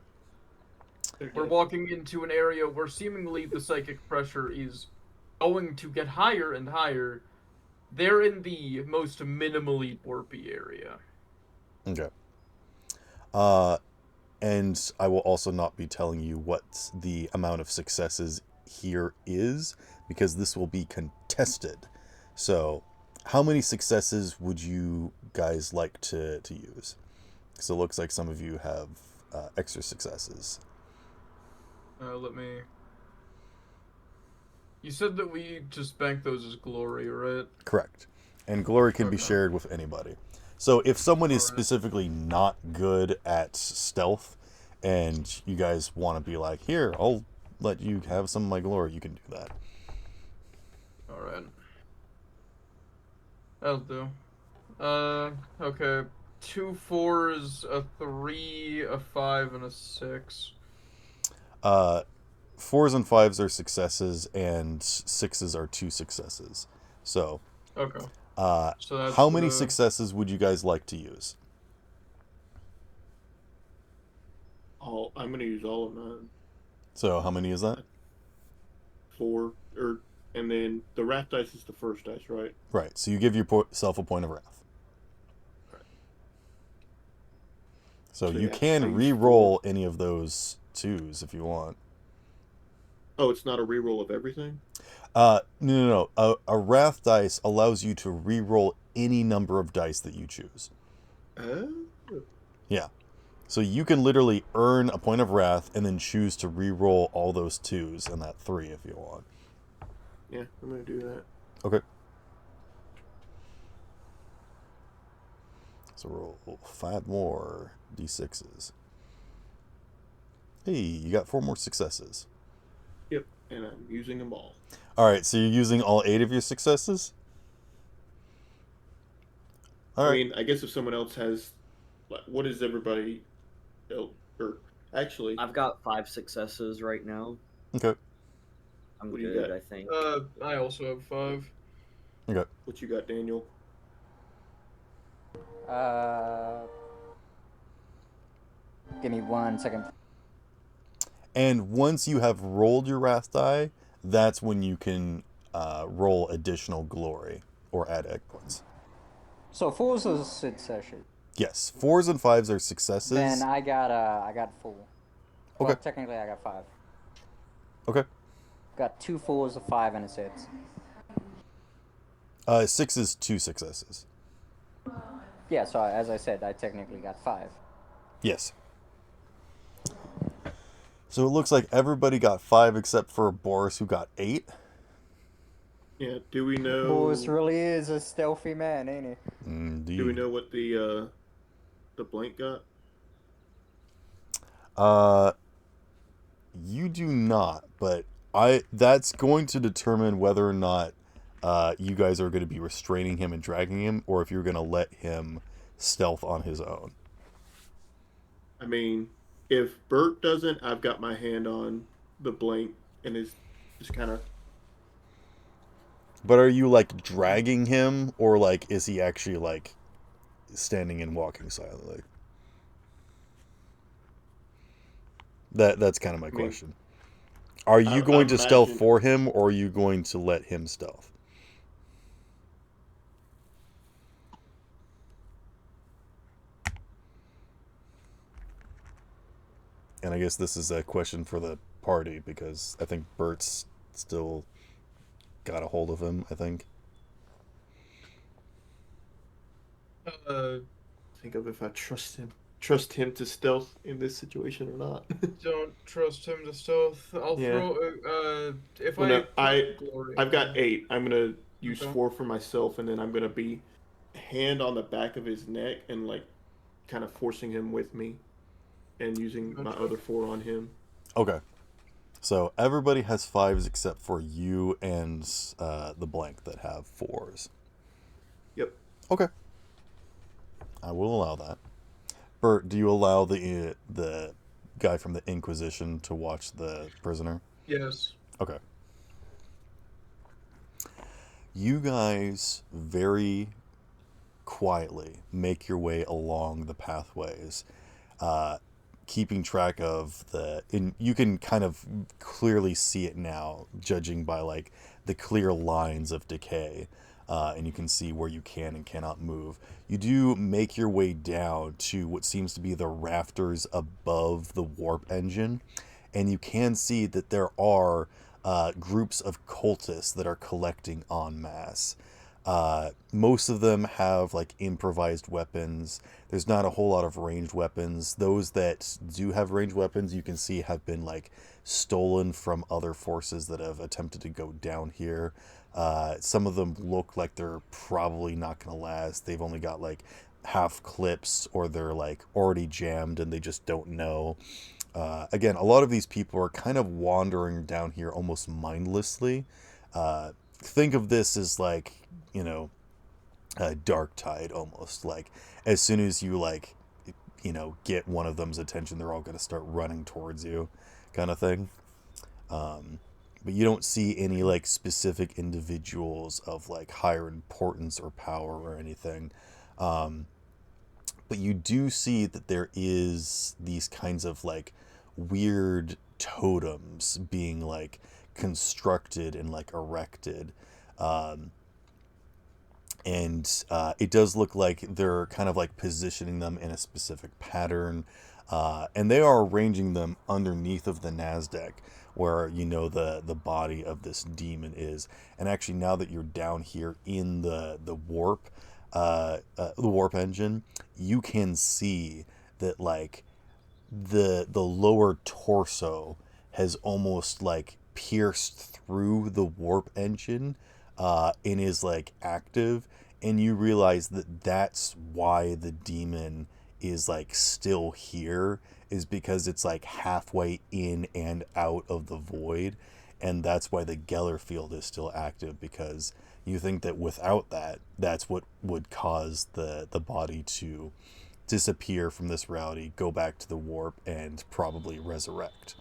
We're walking into an area where seemingly the psychic pressure is going to get higher and higher. They're in the most minimally warpy area. Okay. And I will also not be telling you what the amount of successes here is, because this will be contested. So, how many successes would you guys like to use? Because it looks like some of you have extra successes. Let me... You said that we just bank those as glory, right? Correct. And glory can be Okay. shared with anybody. So if someone is Alright. specifically not good at stealth, and you guys want to be like, here, I'll let you have some of my glory, you can do that. Alright. That'll do. Okay. 2 4s, a 3, a 5, and a 6. 4s and 5s are successes, and 6s are 2 successes. So, Okay. So that's how many the- successes would you guys like to use? I'm going to use all of mine. So, how many is that? 4, and then the wrath dice is the first dice, right? Right, so you give yourself a point of wrath. So So you yeah, I can use re-roll any of those 2s if you want. Oh, it's not a reroll of everything? No. A wrath dice allows you to re-roll any number of dice that you choose. Oh. Yeah. So you can literally earn a point of wrath and then choose to re-roll all those 2s and that 3 if you want. Yeah, I'm going to do that. Okay. So roll 5 more d6s. Hey, you got 4 more successes. Yep, and I'm using them all. Alright, so you're using all 8 of your successes? Alright. I mean, I guess if someone else has... What is everybody... Or actually... I've got 5 successes right now. Okay. I'm What do you good, got? I think. I also have 5. Okay. What you got, Daniel? Give me 1 second. And once you have rolled your wrath die, that's when you can roll additional glory or add egg points. So 4s are successes. Yes, 4s and 5s are successes. Then I got 4. Well, Okay. technically I got 5. Okay. Got 2 4s, a 5, and a 6. 6 is 2 successes. Yeah, so as I said, I technically got 5. Yes. So it looks like everybody got 5 except for Boris, who got 8. Yeah. Do we know? Boris really is a stealthy man, ain't he? Indeed. Do we know what the blank got? You do not, but that's going to determine whether or not you guys are going to be restraining him and dragging him, or if you're going to let him stealth on his own. I mean, if Bert doesn't, I've got my hand on the blank and is just kind of. But are you like dragging him, or like is he actually like standing and walking silently? That's kind of my question. Are you going to stealth for him, or are you going to let him stealth? And I guess this is a question for the party, because I think Bert's still got a hold of him, I think. Think of if I trust him to stealth in this situation or not. Don't trust him to stealth. I'll Yeah. throw. If Well, no, glory, I've got 8. I'm gonna use Okay. 4 for myself, and then I'm gonna be hand on the back of his neck and like kind of forcing him with me, and using my Gotcha. other 4 on him. Okay. So everybody has 5s except for you and the blank that have 4s. Yep. Okay. I will allow that. Bert, do you allow the guy from the Inquisition to watch the prisoner? Yes. Okay. You guys very quietly make your way along the pathways, keeping track of you can kind of clearly see it now, judging by like the clear lines of decay, and you can see where you can and cannot move. You do make your way down to what seems to be the rafters above the warp engine, and you can see that there are groups of cultists that are collecting en masse. Most of them have like improvised weapons. There's not a whole lot of ranged weapons. Those that do have ranged weapons, you can see have been like stolen from other forces that have attempted to go down here. Some of them look like they're probably not going to last. They've only got like half clips, or they're like already jammed and they just don't know. Again, a lot of these people are kind of wandering down here almost mindlessly. Think of this as like, a dark tide almost. Like as soon as you like, get one of them's attention, they're all going to start running towards you, kind of thing. But you don't see any like specific individuals of like higher importance or power or anything. But you do see that there is these kinds of like weird totems being like constructed and like erected. And it does look like they're kind of like positioning them in a specific pattern. And they are arranging them underneath of the NASDAQ, where the body of this demon is. And actually, now that you're down here in the warp engine, you can see that like the lower torso has almost like pierced through the warp engine, and is like active, and you realize that that's why the demon is like still here, is because it's like halfway in and out of the void, and that's why the Geller field is still active, because you think that without that, that's what would cause the body to disappear from this reality, go back to the warp, and probably resurrect.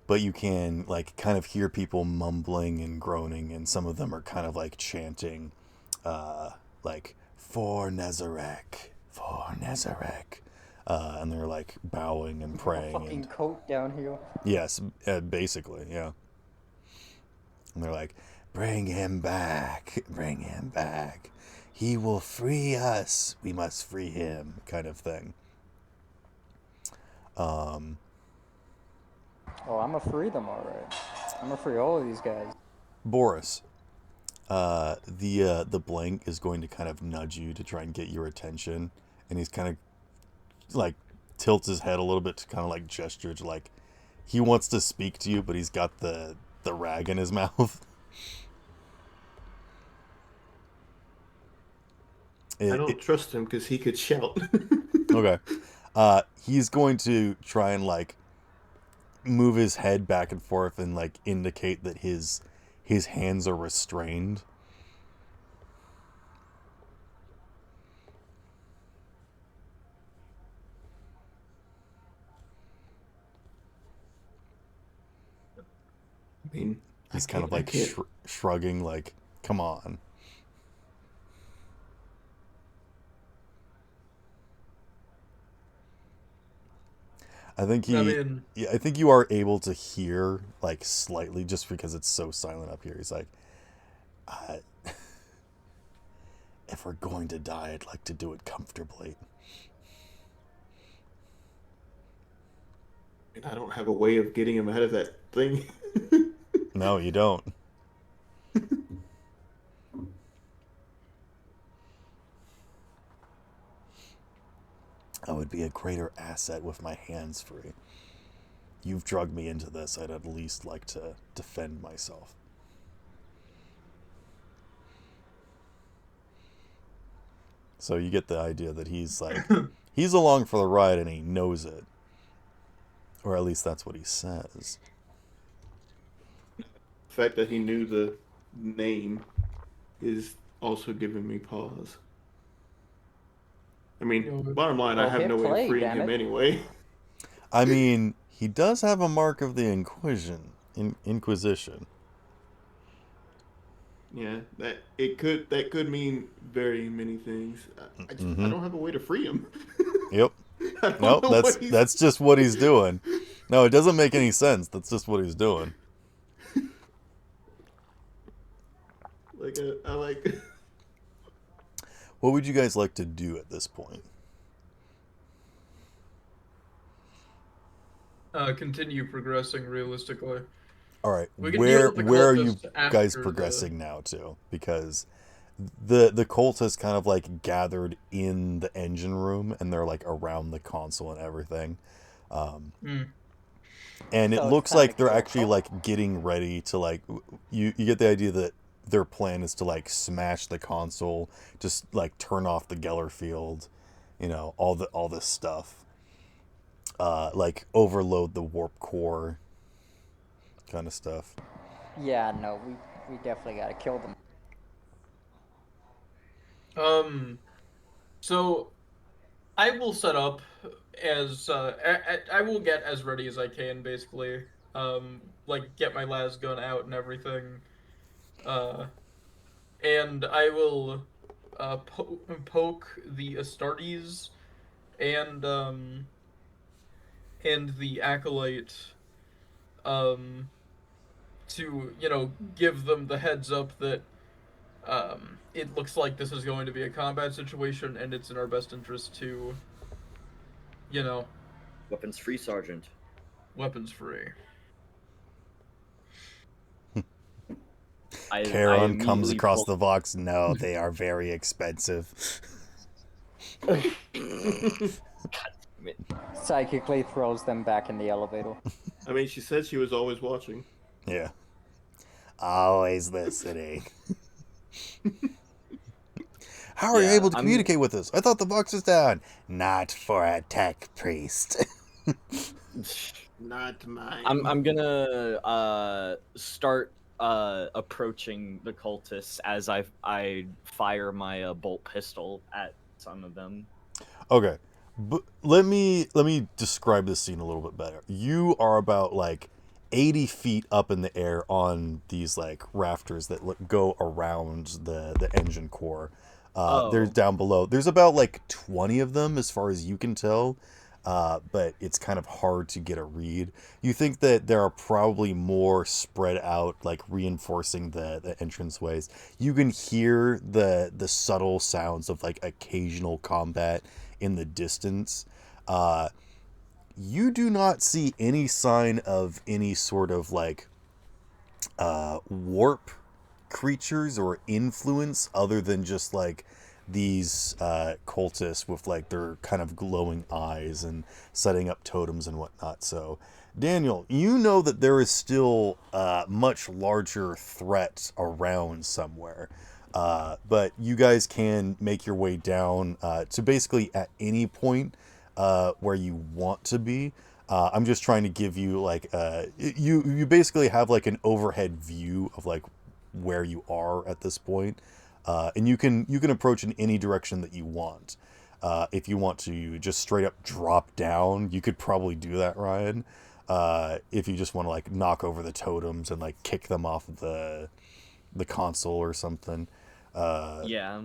But you can like kind of hear people mumbling and groaning, and some of them are kind of like chanting, like, for Nazareth, for Nazareth. And they're like bowing and A praying. fucking And coat down here. yes, basically, yeah. And they're like, bring him back, bring him back. He will free us. We must free him, kind of thing. Oh, I'm gonna free them, alright. I'm gonna free all of these guys. Boris, the blank is going to kind of nudge you to try and get your attention, and he's kind of like tilts his head a little bit to kind of like gesture to like he wants to speak to you, but he's got the rag in his mouth. I don't trust him because he could shout. Okay. He's going to try and like move his head back and forth and like indicate that his hands are restrained. I mean, He's kind of like shrugging, like, come on. I think I think you are able to hear like slightly just because it's so silent up here. He's like, if we're going to die, I'd like to do it comfortably. I don't have a way of getting him out of that thing. No, you don't. I would be a greater asset with my hands free. You've drugged me into this. I'd at least like to defend myself. So you get the idea that he's like, he's along for the ride and he knows it. Or at least that's what he says. The fact that he knew the name is also giving me pause. I mean, bottom line, I have no way of freeing him anyway. I mean, he does have a mark of the Inquisition. Yeah, that could mean very many things. I don't have a way to free him. Yep. Nope, that's just what he's doing. No, it doesn't make any sense. That's just what he's doing. I like. What would you guys like to do at this point? Continue progressing realistically. All right, We can where deal with the are you cultists guys after progressing now to? Because the cult has kind of like gathered in the engine room and they're like around the console and everything. And it So it's looks time like to they're kill actually Hulk. like getting ready to like you get the idea that their plan is to like smash the console, just like turn off the Geller field, you know, all this stuff. Like overload the warp core kind of stuff. Yeah, no, we definitely gotta kill them. So I will set up as I will get as ready as I can, basically. Like get my las gun out and everything. And I will poke the Astartes and the acolyte to, you know, give them the heads up that it looks like this is going to be a combat situation and it's in our best interest to, you know, Weapons free, Sergeant. weapons free. Charon comes across the box. No, they are very expensive. Psychically throws them back in the elevator. I mean, she said she was always watching. Yeah. Always listening. How are you able to communicate with us? I thought the box was down. Not for a tech priest. Not mine. I'm gonna start approaching the cultists as I fire my bolt pistol at some of them. Okay, but let me describe this scene a little bit better. You are about like 80 feet up in the air on these like rafters that go around the engine core. They're Oh. down below. There's about like 20 of them as far as you can tell, but it's kind of hard to get a read. You think that there are probably more spread out, like reinforcing the entranceways. You can hear the subtle sounds of like occasional combat in the distance. You do not see any sign of any sort of like warp creatures or influence other than just like these cultists with like their kind of glowing eyes and setting up totems and whatnot. So Daniel, you know that there is still much larger threat around somewhere. But you guys can make your way down to basically at any point where you want to be. I'm just trying to give you like you basically have like an overhead view of like where you are at this point, and you can approach in any direction that you want. If you want to just straight up drop down, you could probably do that, Ryan. If you just want to like knock over the totems and like kick them off of the console or something. Yeah.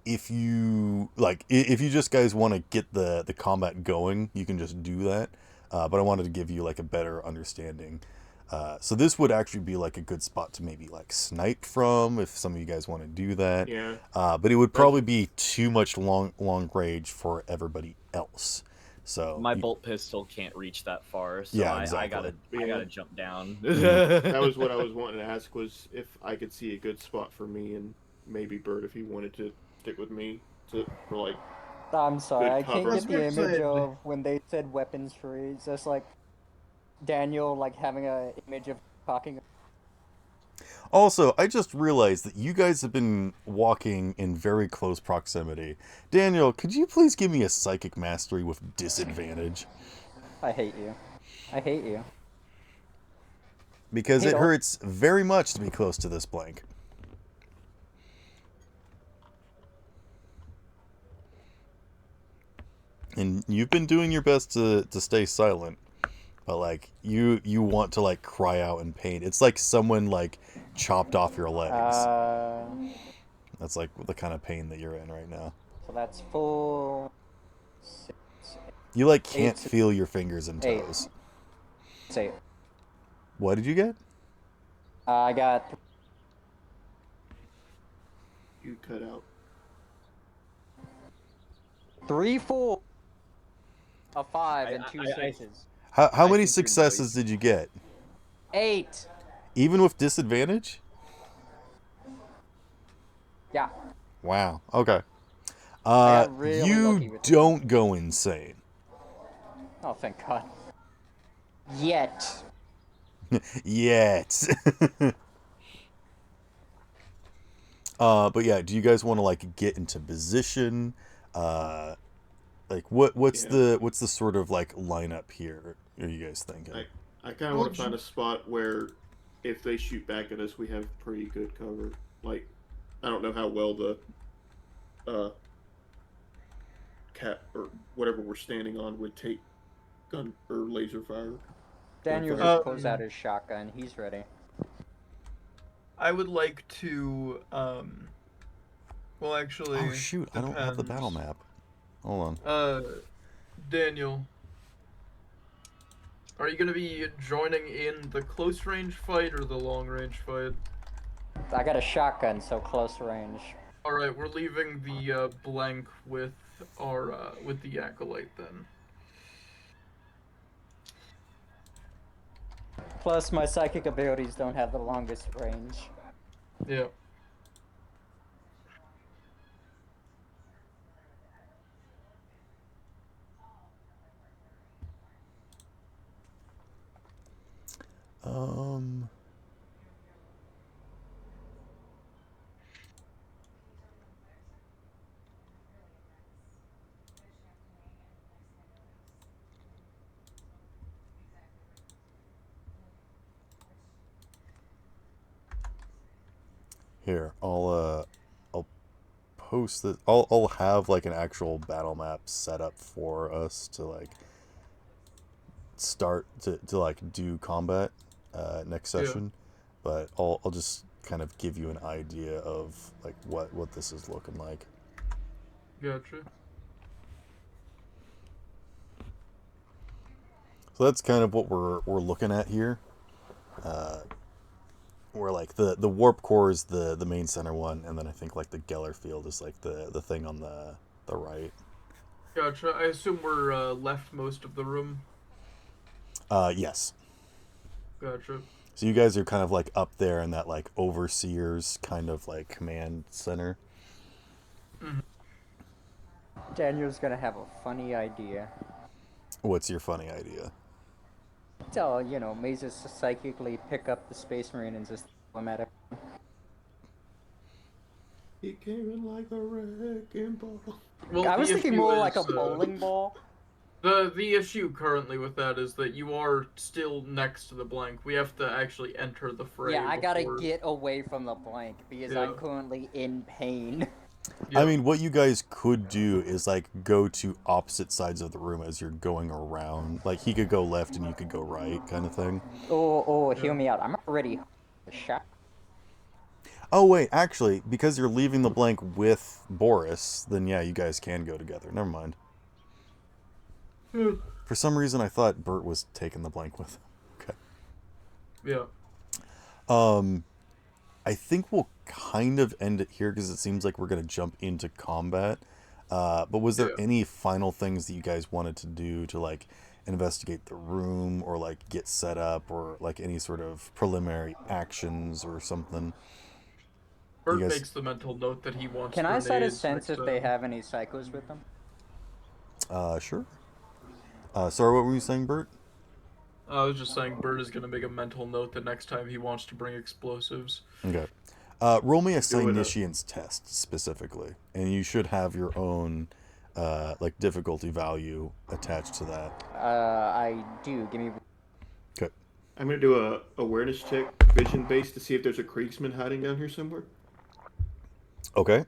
If you like, if you just guys want to get the combat going, you can just do that. But I wanted to give you like a better understanding. So this would actually be like a good spot to maybe like snipe from if some of you guys want to do that. Yeah. But it would probably be too much long range for everybody else. So My bolt pistol can't reach that far, so Yeah, I exactly. gotta jump down. That was what I was wanting to ask, was if I could see a good spot for me, and maybe Bert if he wanted to stick with me for like. I'm sorry, Good I can't cover. get the That's image good. of when they said weapons free. It's just like Daniel like having a image of talking. Also, I just realized that you guys have been walking in very close proximity. Daniel, could you please give me a psychic mastery with disadvantage? I hate you. I hate you. Because Hey, it don't- hurts very much to be close to this blank. And you've been doing your best to stay silent. But like you want to like cry out in pain. It's like someone like chopped off your legs. That's like the kind of pain that you're in right now. So that's full. You like can't Eight. feel your fingers and Eight. toes. Say, What did you get? I got You cut out. 3 full, a 5, and 2 I- 6s. How I many think your successes noise- did you get? 8. Even with disadvantage? Yeah. Wow. Okay. got really lucky You with this. don't go insane. Oh, thank God. Yet. Yet. But yeah, do you guys want to like get into position? Like what's Yeah. the sort of like lineup here? Are you guys thinking? I kind of want to find a spot where, if they shoot back at us, we have pretty good cover. Like, I don't know how well the cat or whatever we're standing on would take gun or laser fire. Daniel Okay. just pulls out his shotgun. He's ready. I would like to, well, actually. Oh shoot! I don't have the battle depends. map. Hold on. Daniel, are you gonna be joining in the close range fight or the long range fight? I got a shotgun, so close range. All right, we're leaving the blank with our with the acolyte then. Plus, my psychic abilities don't have the longest range. Yeah. Um. Here, I'll post this. I'll have like an actual battle map set up for us to like start to like do combat next Yeah. session. But I'll just kind of give you an idea of like what this is looking like. Gotcha. So that's kind of what we're looking at here. Where like the warp core is the main center one, and then I think like the Geller field is like the thing on the right. Gotcha. I assume we're left most of the room. Yes. Gotcha. So you guys are kind of like up there in that like overseer's kind of like command center. Daniel's gonna have a funny idea. What's your funny idea? Tell, may just psychically pick up the Space Marine and just throw him at it. He came in like a wrecking ball. Well, I was the thinking issue more like a is, bowling ball. The issue currently with that is that you are still next to the blank. We have to actually enter the fray. Yeah, I gotta before- get away from the blank because Yeah. I'm currently in pain. Yeah. I mean, what you guys could do is like go to opposite sides of the room as you're going around. Like he could go left and you could go right, kind of thing. Oh, hear me out. I'm already shot. Oh wait, actually, because you're leaving the blank with Boris, then yeah, you guys can go together. Never mind. Hmm. For some reason, I thought Bert was taking the blank with him. Okay. Yeah. I think we'll kind of end it here because it seems like we're going to jump into combat. But was there Yeah. any final things that you guys wanted to do to like investigate the room or like get set up or like any sort of preliminary actions or something? Bert guys- makes the mental note that he wants. Can I cite a grenades sense next if they time. have any psychos with them? Sure. Sorry, what were you saying, Bert? I was just saying Bert is gonna make a mental note that next time he wants to bring explosives. Okay. Roll me a Do it, Psynician's test specifically, and you should have your own like difficulty value attached to that. I do. Give me. Okay. I'm gonna do a awareness check, vision based, to see if there's a Kriegsman hiding down here somewhere. Okay.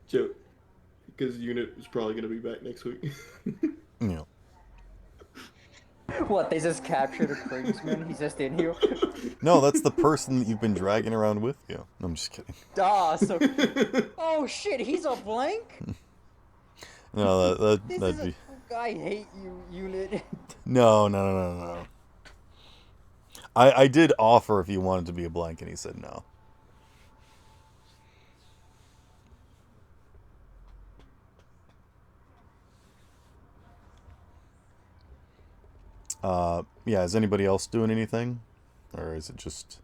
Joke, because unit is probably gonna be back next week. Yeah. What? They just captured a Kriegsman? He's just in here. No, that's the person that you've been dragging around with you. No, I'm just kidding. So. Oh shit! He's a blank. No, This that'd is be. I hate you, unit. No. I did offer if you wanted to be a blank, and he said no. Yeah, is anybody else doing anything? Or is it just...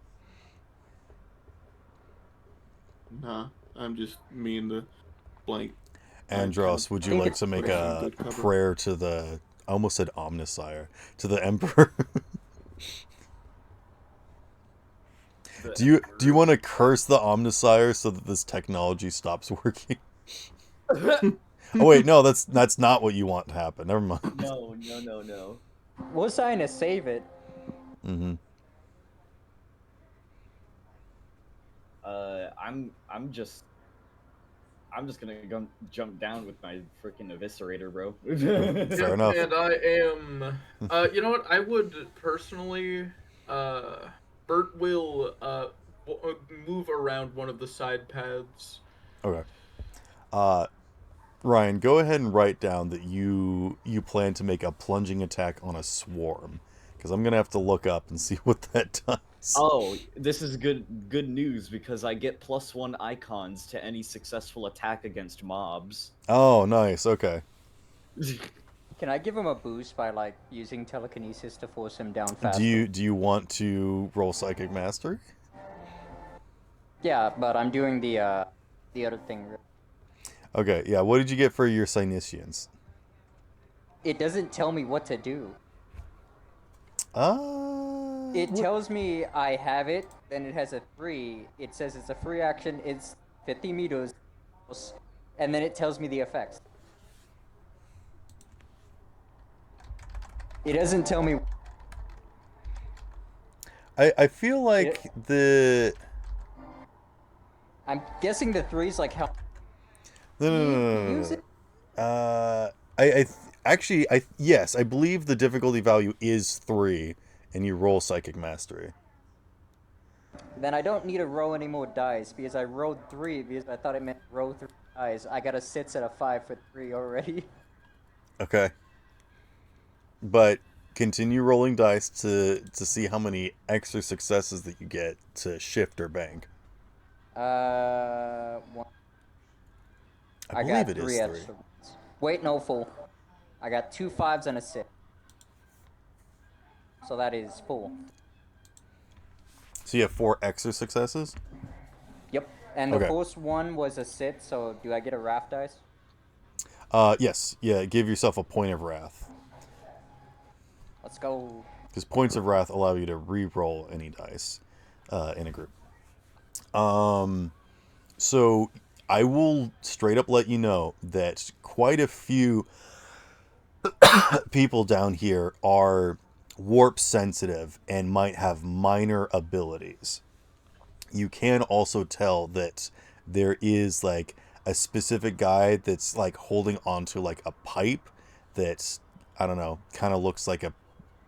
Nah, I'm just me and the blank. Andros, would you think like it's to make pretty a good cover. prayer to the... I almost said Omnisire. To the Emperor. Do you want to curse the Omnisire so that this technology stops working? Oh wait, no, that's not what you want to happen. Never mind. No. We're trying to save it. Mm-hmm. I'm just gonna jump down with my freaking eviscerator, bro. Fair enough. And I am. You know what? I would personally. Bert will move around one of the side paths. Okay. Ryan, go ahead and write down that you plan to make a plunging attack on a swarm, because I'm gonna have to look up and see what that does. Oh, this is good news because I get +1 icons to any successful attack against mobs. Oh, nice. Okay. Can I give him a boost by like using telekinesis to force him down faster? Do you want to roll Psychic Mastery? Yeah, but I'm doing the other thing. Okay. Yeah. What did you get for your Psynicians? It doesn't tell me what to do. It What- tells me I have it, then it has a 3. It says it's a free action, it's 50 meters, and then it tells me the effects. It doesn't tell me. I feel like the I'm guessing the 3's like how. no. Use it? Actually, yes, I believe the difficulty value is 3, and you roll Psychic Mastery. Then I don't need to roll any more dice because I rolled 3 because I thought it meant roll 3 dice. I got a 6 and a 5 for 3 already. Okay. But continue rolling dice to see how many extra successes that you get to shift or bank. One. I I believe got it 3 is 3. extra ones. Wait, no, full. I got 2 5s and a 6. So that is full. So you have 4 extra successes? Yep. And the Okay. first one was a 6, so do I get a raft dice? Yes. Yeah, give yourself a point of wrath. Let's go. Because points of wrath allow you to re-roll any dice in a group. So I will straight up let you know that quite a few people down here are warp sensitive and might have minor abilities. You can also tell that there is like a specific guy that's like holding onto like a pipe that's, I don't know, kind of looks like a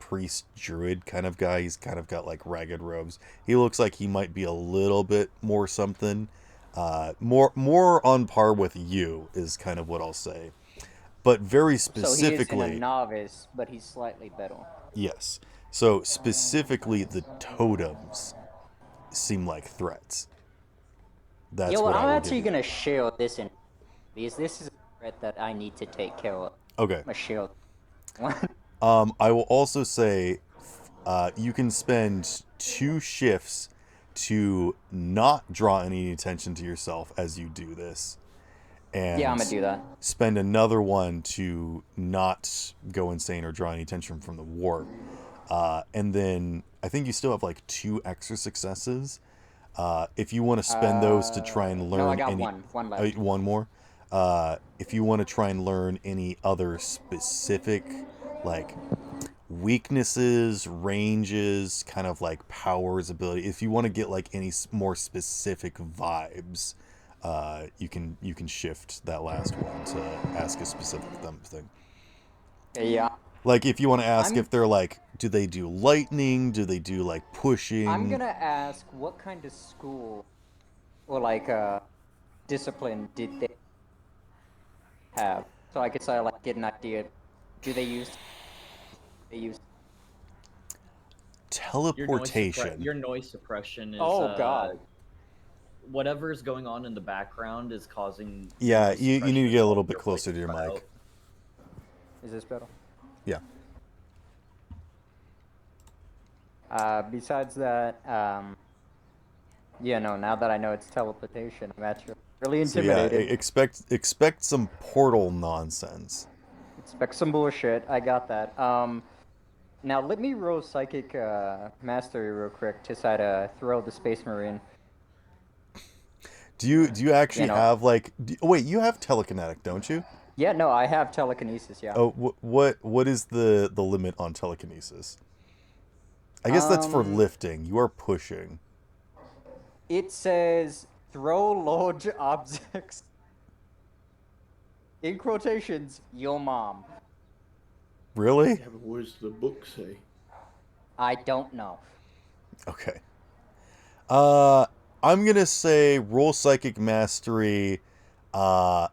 priest druid kind of guy. He's kind of got like ragged robes. He looks like he might be a little bit more something. More on par with you is kind of what I'll say. But very So he is in a specifically, novice, but he's slightly better. yes. So specifically, the totems seem like threats. That's Yo, what I I'm will actually give you. gonna share this in because this is a threat that I need to take care of. Okay. I'm gonna share. I will also say you can spend 2 shifts to not draw any attention to yourself as you do this. And Yeah, I'm gonna do that. spend another one to not go insane or draw any attention from the warp. And then I think you still have like 2 extra successes. If you want to spend those to try and learn No, I got any, one left. one more. If you want to try and learn any other specific like weaknesses, ranges, kind of like powers, ability. If you want to get like any more specific vibes, you can shift that last one to ask a specific thing. Yeah, Like if you want to ask I'm- if they're like, do they do lightning? Do they do like pushing? I'm gonna ask what kind of school or like discipline did they have, so I could sort of like get an idea. Do they use? They use. Teleportation. Your noise suppression is. Oh God. Whatever's going on in the background is causing. Yeah, noise you need suppression to get a little cause bit your closer voice to your cut mic. out. Is this better? Yeah. Besides that, yeah, no. Now that I know it's teleportation, I'm actually really So yeah, intimidated. expect some portal nonsense. Expect some bullshit. I got that. Now let me roll psychic mastery real quick to try to throw the space marine. Do you actually know. have like? Wait, you have telekinetic, don't you? Yeah, no, I have telekinesis. Yeah. Oh, what is the limit on telekinesis? I guess that's for lifting. You are pushing. It says throw large objects. In quotations, your mom. Really? Yeah, but what does the book say? I don't know. Okay. I'm gonna say roll psychic mastery, and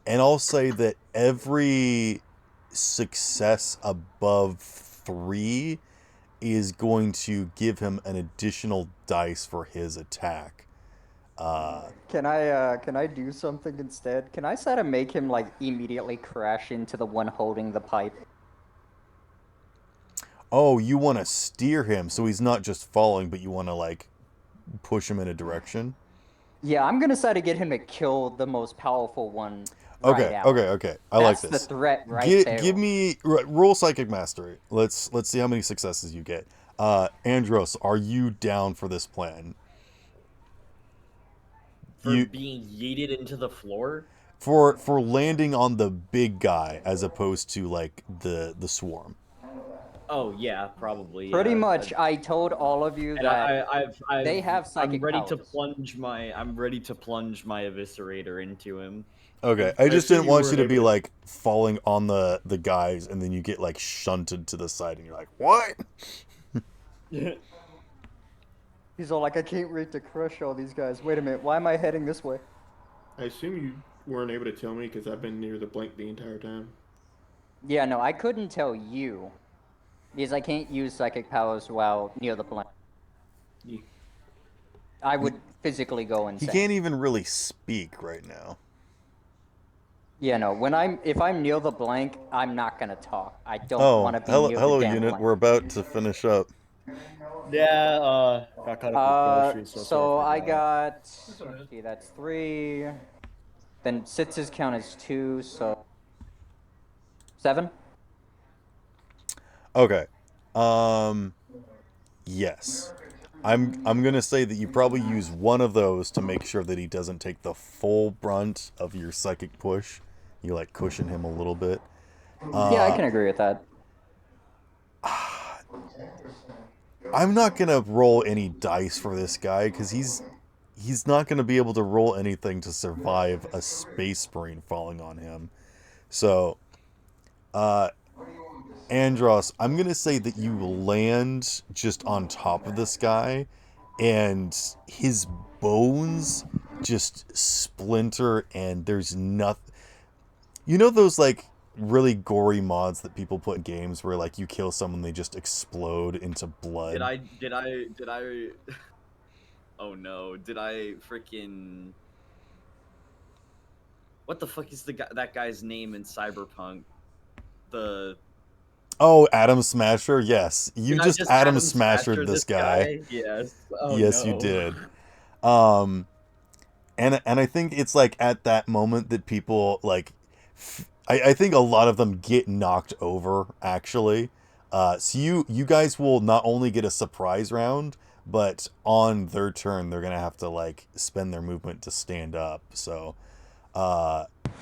I'll say that every success above 3 is going to give him an additional dice for his attack. Can I do something instead? Can I try to make him like immediately crash into the one holding the pipe? Oh, you want to steer him so he's not just falling, but you want to like push him in a direction? Yeah, I'm gonna try to get him to kill the most powerful one. Okay, right out. okay. I like That's this. the threat right there. Give me roll psychic mastery. Let's see how many successes you get. Andros, are you down for this plan? For being yeeted into the floor? For landing on the big guy as opposed to like the swarm. Oh yeah, probably. Pretty yeah. much, I told all of you And that I've they have psychic I'm ready powers. to plunge my eviscerator into him. Okay, I just assume didn't you want you weren't to be able to- like falling on the guys and then you get like shunted to the side and you're like, what? He's all like, I can't wait to crush all these guys. Wait a minute, why am I heading this way? I assume you weren't able to tell me because I've been near the blank the entire time. Yeah, no, I couldn't tell you. Because I can't use psychic powers while near the blank. Yeah. I would physically go He insane. can't even really speak right now. Yeah, no, if I'm near the blank, I'm not gonna talk. I don't Oh, want to be hello, near hello, the damn unit. blank. We're about to finish up. Yeah, got caught up with groceries, so, So sorry I for that. got, alright. let's see, that's 3. Then Sitz's count is 2, so 7. Okay. Yes. I'm gonna say that you probably use one of those to make sure that he doesn't take the full brunt of your psychic push. You like cushion him a little bit. Yeah, I can agree with that. I'm not gonna roll any dice for this guy because he's not gonna be able to roll anything to survive a space marine falling on him. So, Andros, I'm gonna say that you land just on top of this guy, and his bones just splinter, and there's nothing. You know those like really gory mods that people put in games where like you kill someone, they just explode into blood. Did I? Oh no! Did I freaking? What the fuck is that guy's name in Cyberpunk? The Oh, Atom Smasher. Yes, you Did I just just Atom Adam Smashered Smasher this guy. Yes. Oh Yes, you no. did. Um, and I think it's like at that moment that people like, I think a lot of them get knocked over actually. So you guys will not only get a surprise round, but on their turn they're gonna have to like spend their movement to stand up. So,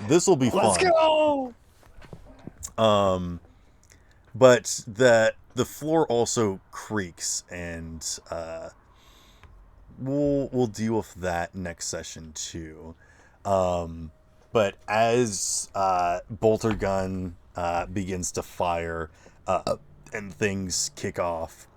this will be fun. Let's go! But the floor also creaks, and we'll deal with that next session too. But as bolter gun begins to fire and things kick off,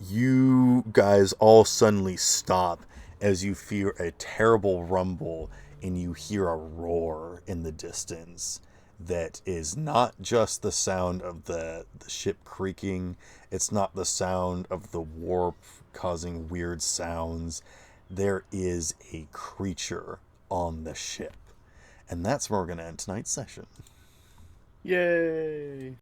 you guys all suddenly stop as you feel a terrible rumble and you hear a roar in the distance that is not just the sound of the ship creaking, it's not the sound of the warp causing weird sounds. There is a creature on the ship. And that's where we're going to end tonight's session. Yay!